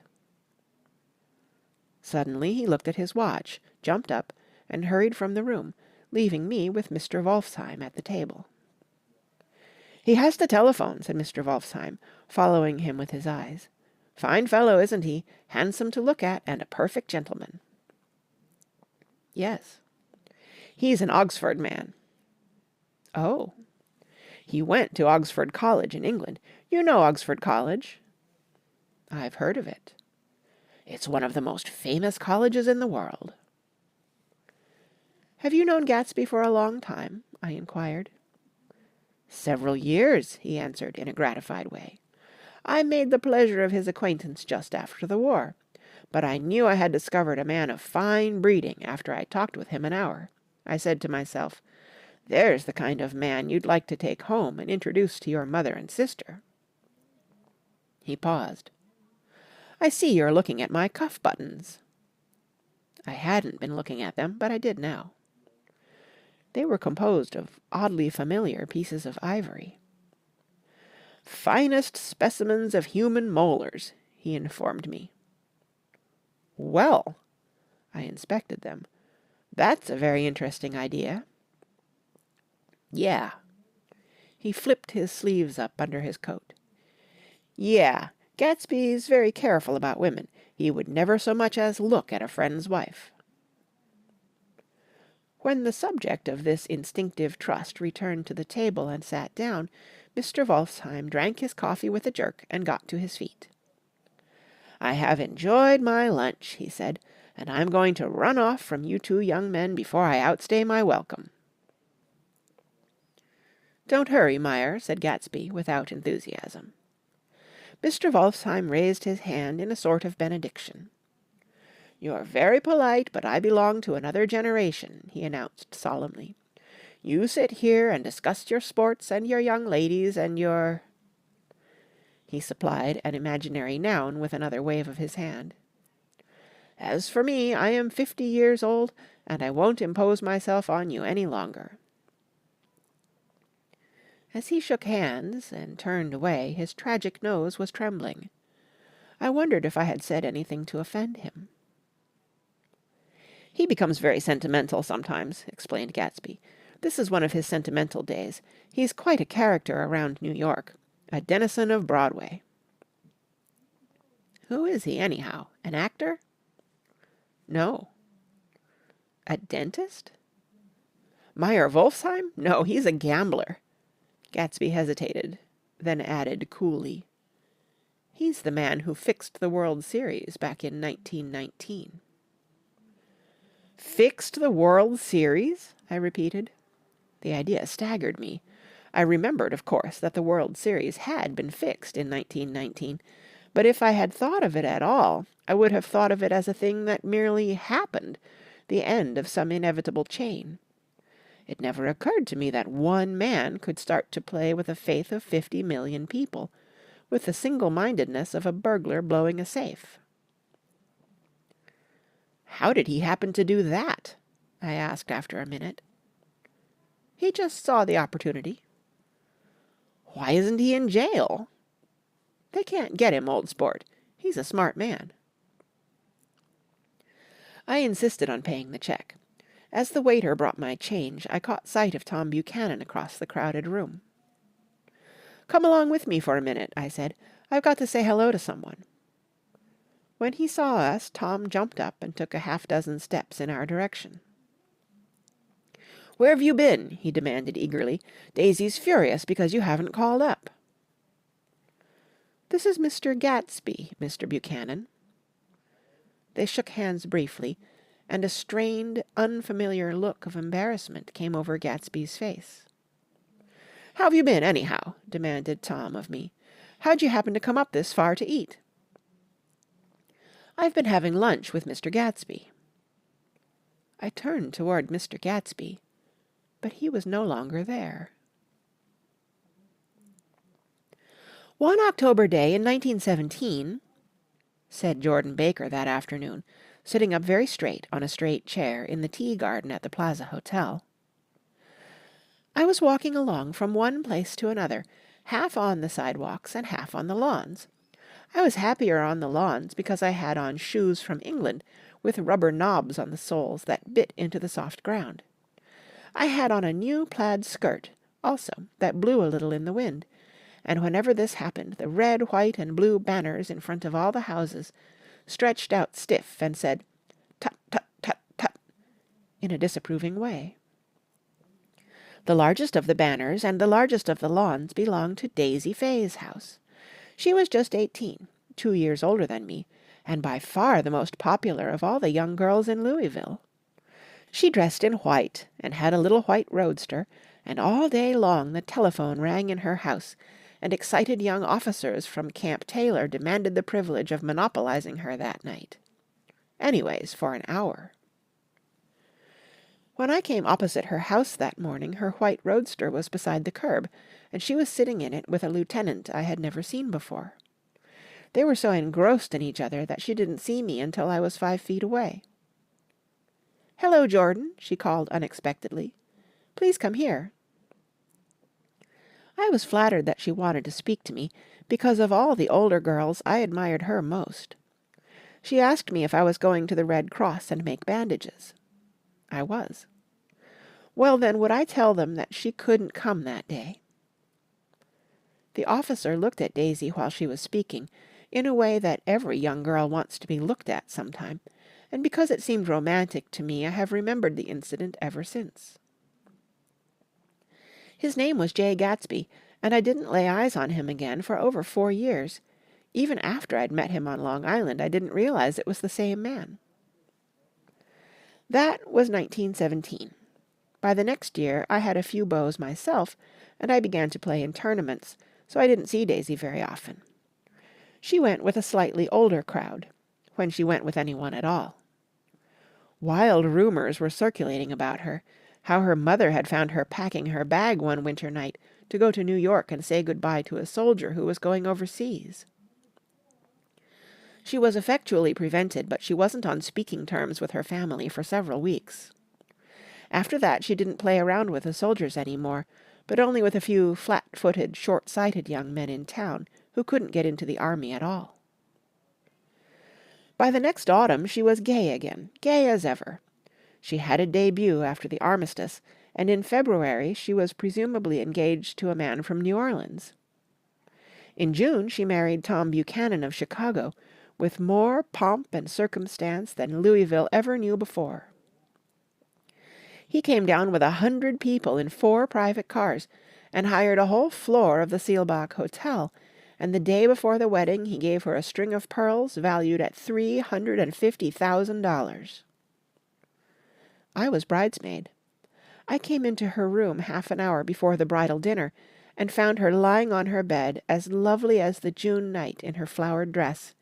Suddenly he looked at his watch, jumped up, and hurried from the room, leaving me with Mr. Wolfsheim at the table. "He has to telephone," said Mr. Wolfsheim, following him with his eyes. "Fine fellow, isn't he? Handsome to look at, and a perfect gentleman." "Yes." "He's an Oxford man." "Oh." "He went to Oxford College in England. You know Oxford College?" "I've heard of it." "It's one of the most famous colleges in the world." "Have you known Gatsby for a long time?" I inquired. "Several years," he answered in a gratified way. "I made the pleasure of his acquaintance just after the war, but I knew I had discovered a man of fine breeding after I talked with him an hour. I said to myself, 'There's the kind of man you'd like to take home and introduce to your mother and sister.'" He paused. "I see you're looking at my cuff buttons." I hadn't been looking at them, but I did now. They were composed of oddly familiar pieces of ivory. "Finest specimens of human molars," he informed me. "Well," I inspected them. "That's a very interesting idea." "Yeah." He flipped his sleeves up under his coat. "Yeah, Gatsby's very careful about women. He would never so much as look at a friend's wife." When the subject of this instinctive trust returned to the table and sat down, Mr. Wolfsheim drank his coffee with a jerk and got to his feet. "I have enjoyed my lunch," he said, "and I'm going to run off from you 2 young men before I outstay my welcome." "Don't hurry, Meyer," said Gatsby without enthusiasm. Mr. Wolfsheim raised his hand in a sort of benediction. "You're very polite, but I belong to another generation," he announced solemnly. "You sit here and discuss your sports and your young ladies and your—" He supplied an imaginary noun with another wave of his hand. As for me, I am 50 years old, and I won't impose myself on you any longer. As he shook hands and turned away, his tragic nose was trembling. I wondered if I had said anything to offend him. He becomes very sentimental sometimes, explained Gatsby. This is one of his sentimental days. He's quite a character around New York, a denizen of Broadway. Who is he, anyhow? An actor? No. A dentist? Meyer Wolfsheim? No, he's a gambler. Gatsby hesitated, then added coolly, he's the man who fixed the World Series back in 1919. Fixed the World Series? I repeated. The idea staggered me. I remembered, of course, that the World Series had been fixed in 1919, but if I had thought of it at all, I would have thought of it as a thing that merely happened, the end of some inevitable chain. It never occurred to me that one man could start to play with the faith of 50 million people, with the single-mindedness of a burglar blowing a safe. How did he happen to do that? I asked after a minute. He just saw the opportunity. Why isn't he in jail? They can't get him, old sport. He's a smart man. I insisted on paying the check. As the waiter brought my change, I caught sight of Tom Buchanan across the crowded room. Come along with me for a minute, I said. I've got to say hello to someone. When he saw us, Tom jumped up and took a half-dozen steps in our direction. Where have you been? He demanded eagerly. Daisy's furious because you haven't called up. This is Mr. Gatsby, Mr. Buchanan. They shook hands briefly, and a strained, unfamiliar look of embarrassment came over Gatsby's face. How have you been, anyhow? Demanded Tom of me. How'd you happen to come up this far to eat? I've been having lunch with Mr. Gatsby. I turned toward Mr. Gatsby, but he was no longer there. One October day in 1917, said Jordan Baker that afternoon, sitting up very straight on a straight chair in the tea garden at the Plaza Hotel, I was walking along from one place to another, half on the sidewalks and half on the lawns. I was happier on the lawns because I had on shoes from England with rubber knobs on the soles that bit into the soft ground. I had on a new plaid skirt, also, that blew a little in the wind, and whenever this happened, the red, white, and blue banners in front of all the houses stretched out stiff and said, "Tut, tut, tut, tut," in a disapproving way. The largest of the banners and the largest of the lawns belonged to Daisy Fay's house. She was just 18, 2 years older than me, and by far the most popular of all the young girls in Louisville. She dressed in white and had a little white roadster, and all day long the telephone rang in her house, and excited young officers from Camp Taylor demanded the privilege of monopolizing her that night. Anyways, for an hour. When I came opposite her house that morning, her white roadster was beside the curb, and she was sitting in it with a lieutenant I had never seen before. They were so engrossed in each other that she didn't see me until I was 5 feet away. "Hello, Jordan," she called unexpectedly. "Please come here." I was flattered that she wanted to speak to me, because of all the older girls I admired her most. She asked me if I was going to the Red Cross and make bandages. I was. Well, then, would I tell them that she couldn't come that day? The officer looked at Daisy while she was speaking, in a way that every young girl wants to be looked at sometime, and because it seemed romantic to me, I have remembered the incident ever since. His name was Jay Gatsby, and I didn't lay eyes on him again for over 4 years. Even after I'd met him on Long Island, I didn't realize it was the same man. That was 1917. By the next year, I had a few beaux myself, and I began to play in tournaments, so I didn't see Daisy very often. She went with a slightly older crowd, when she went with anyone at all. Wild rumors were circulating about her, how her mother had found her packing her bag one winter night, to go to New York and say goodbye to a soldier who was going overseas. She was effectually prevented, but she wasn't on speaking terms with her family for several weeks. After that she didn't play around with the soldiers any more, but only with a few flat-footed, short-sighted young men in town who couldn't get into the army at all. By the next autumn she was gay again, gay as ever. She had a debut after the armistice, and in February she was presumably engaged to a man from New Orleans. In June she married Tom Buchanan of Chicago, with more pomp and circumstance than Louisville ever knew before. He came down with 100 people in 4 private cars, and hired a whole floor of the Seelbach Hotel, and the day before the wedding he gave her a string of pearls valued at $350,000. I was bridesmaid. I came into her room half an hour before the bridal dinner, and found her lying on her bed as lovely as the June night in her flowered dress,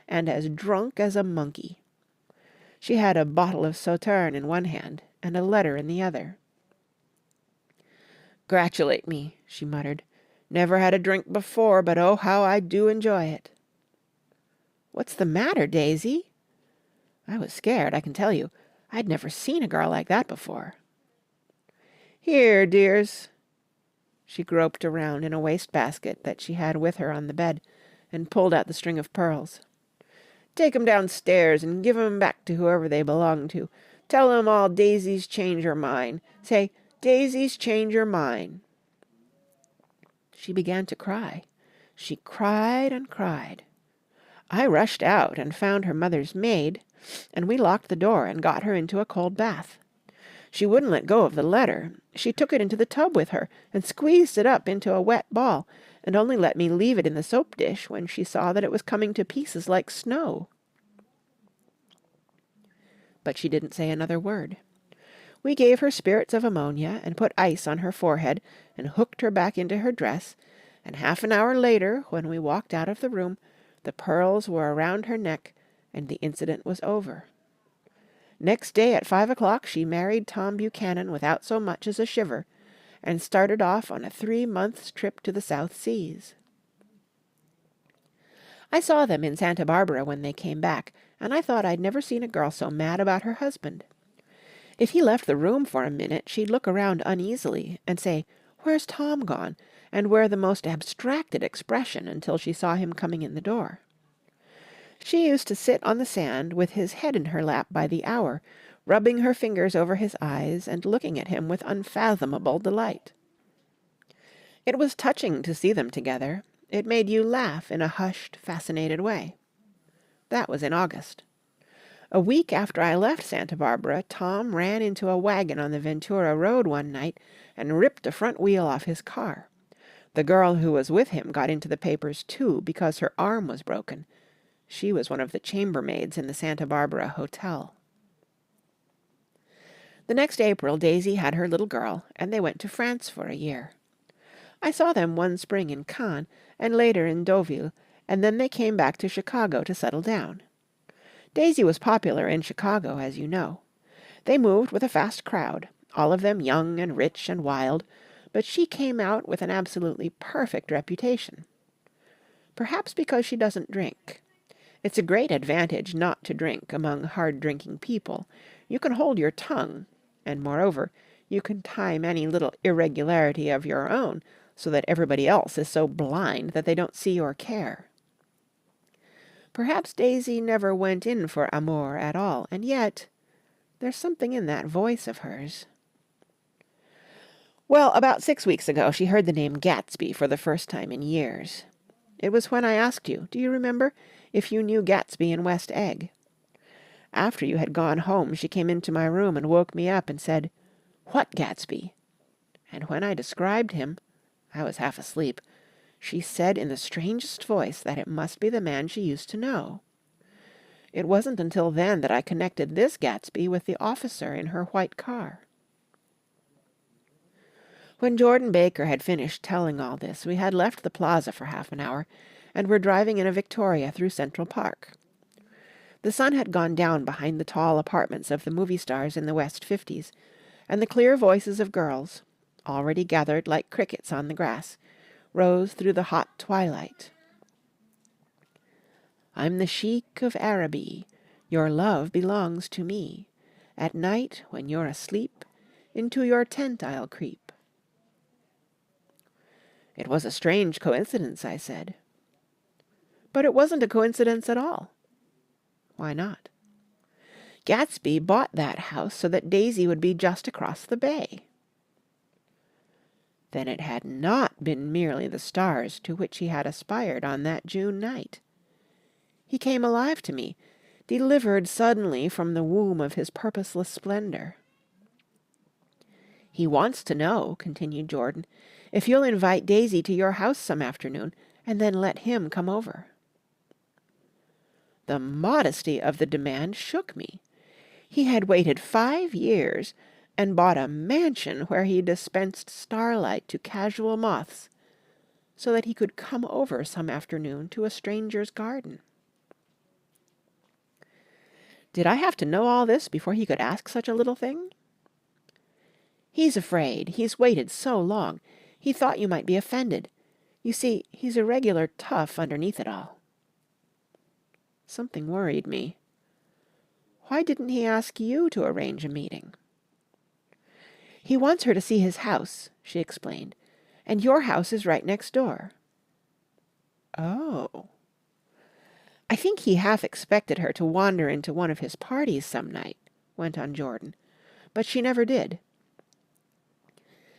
and as drunk as a monkey. She had a bottle of Sauterne in one hand, and a letter in the other. "Gratulate me," she muttered. "Never had a drink before, but oh, how I do enjoy it." "What's the matter, Daisy?" I was scared, I can tell you. I'd never seen a girl like that before. "Here, dears." She groped around in a wastebasket that she had with her on the bed, and pulled out the string of pearls. "Take 'em downstairs and give 'em back to whoever they belong to. Tell 'em all daisies change your mind. Say, daisies change your mind." She began to cry. She cried and cried. I rushed out and found her mother's maid, and we locked the door and got her into a cold bath. She wouldn't let go of the letter. She took it into the tub with her and squeezed it up into a wet ball, and only let me leave it in the soap dish when she saw that it was coming to pieces like snow. But she didn't say another word. We gave her spirits of ammonia and put ice on her forehead and hooked her back into her dress, and half an hour later, when we walked out of the room, the pearls were around her neck and the incident was over. Next day at 5 o'clock she married Tom Buchanan without so much as a shiver, and started off on a 3-months trip to the South Seas. I saw them in Santa Barbara when they came back, and I thought I'd never seen a girl so mad about her husband. If he left the room for a minute, she'd look around uneasily and say, "Where's Tom gone?" and wear the most abstracted expression until she saw him coming in the door. She used to sit on the sand with his head in her lap by the hour, rubbing her fingers over his eyes and looking at him with unfathomable delight. It was touching to see them together. It made you laugh in a hushed, fascinated way. That was in August. A week after I left Santa Barbara, Tom ran into a wagon on the Ventura Road one night and ripped a front wheel off his car. The girl who was with him got into the papers too because her arm was broken. She was one of the chambermaids in the Santa Barbara Hotel. The next April Daisy had her little girl, and they went to France for a year. I saw them one spring in Cannes, and later in Deauville, and then they came back to Chicago to settle down. Daisy was popular in Chicago, as you know. They moved with a fast crowd, all of them young and rich and wild, but she came out with an absolutely perfect reputation. Perhaps because she doesn't drink. It's a great advantage not to drink among hard-drinking people. You can hold your tongue, and moreover, you can time any little irregularity of your own so that everybody else is so blind that they don't see or care. Perhaps Daisy never went in for amour at all, and yet there's something in that voice of hers. Well, about 6 weeks ago she heard the name Gatsby for the first time in years. It was when I asked you, do you remember, if you knew Gatsby in West Egg. After you had gone home she came into my room and woke me up and said, "What Gatsby?" And when I described him, I was half asleep, she said in the strangest voice that it must be the man she used to know. It wasn't until then that I connected this Gatsby with the officer in her white car. When Jordan Baker had finished telling all this, we had left the plaza for half an hour, and were driving in a Victoria through Central Park. The sun had gone down behind the tall apartments of the movie stars in the West 50s, and the clear voices of girls, already gathered like crickets on the grass, rose through the hot twilight. I'm the Sheik of Araby, your love belongs to me. At night, when you're asleep, into your tent I'll creep. It was a strange coincidence, I said. But it wasn't a coincidence at all. Why not? Gatsby bought that house so that Daisy would be just across the bay. Then it had not been merely the stars to which he had aspired on that June night. He came alive to me, delivered suddenly from the womb of his purposeless splendor. He wants to know, continued Jordan, if you'll invite Daisy to your house some afternoon, and then let him come over. The modesty of the demand shook me. He had waited 5 years and bought a mansion where he dispensed starlight to casual moths, so that he could come over some afternoon to a stranger's garden. Did I have to know all this before he could ask such a little thing? He's afraid. He's waited so long. He thought you might be offended. You see, he's a regular tough underneath it all. Something worried me. Why didn't he ask you to arrange a meeting? He wants her to see his house, she explained, and your house is right next door. Oh. I think he half expected her to wander into one of his parties some night, went on Jordan, but she never did.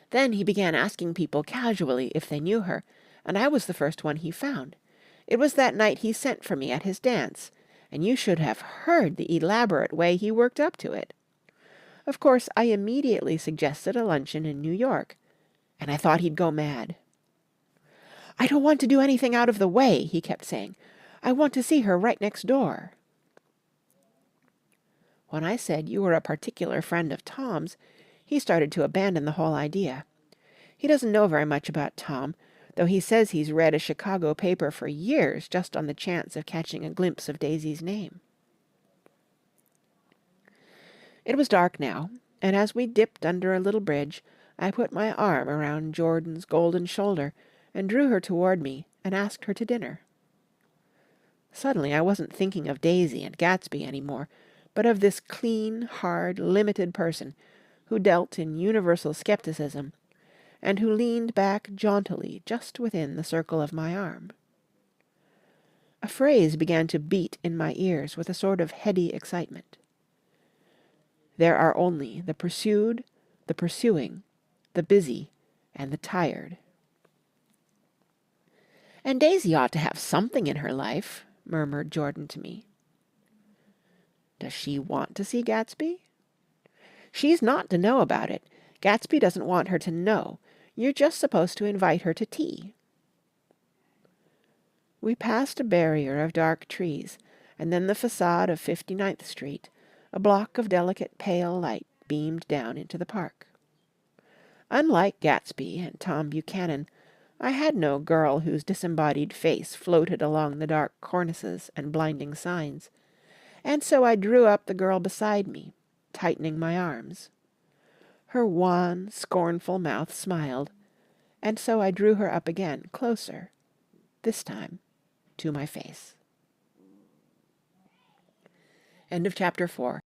Then he began asking people casually if they knew her, and I was the first one he found. It was that night he sent for me at his dance, and you should have heard the elaborate way he worked up to it. Of course, I immediately suggested a luncheon in New York, and I thought he'd go mad. I don't want to do anything out of the way, he kept saying. I want to see her right next door. When I said you were a particular friend of Tom's, he started to abandon the whole idea. He doesn't know very much about Tom, though he says he's read a Chicago paper for years just on the chance of catching a glimpse of Daisy's name. It was dark now, and as we dipped under a little bridge, I put my arm around Jordan's golden shoulder and drew her toward me and asked her to dinner. Suddenly I wasn't thinking of Daisy and Gatsby any more, but of this clean, hard, limited person who dealt in universal skepticism and who leaned back jauntily just within the circle of my arm. A phrase began to beat in my ears with a sort of heady excitement. There are only the pursued, the pursuing, the busy, and the tired. And Daisy ought to have something in her life, murmured Jordan to me. Does she want to see Gatsby? She's not to know about it. Gatsby doesn't want her to know. You're just supposed to invite her to tea. We passed a barrier of dark trees, and then the facade of 59th Street. A block of delicate pale light beamed down into the park. Unlike Gatsby and Tom Buchanan, I had no girl whose disembodied face floated along the dark cornices and blinding signs, and so I drew up the girl beside me, tightening my arms. Her wan, scornful mouth smiled, and so I drew her up again, closer, this time to my face. End of chapter 4.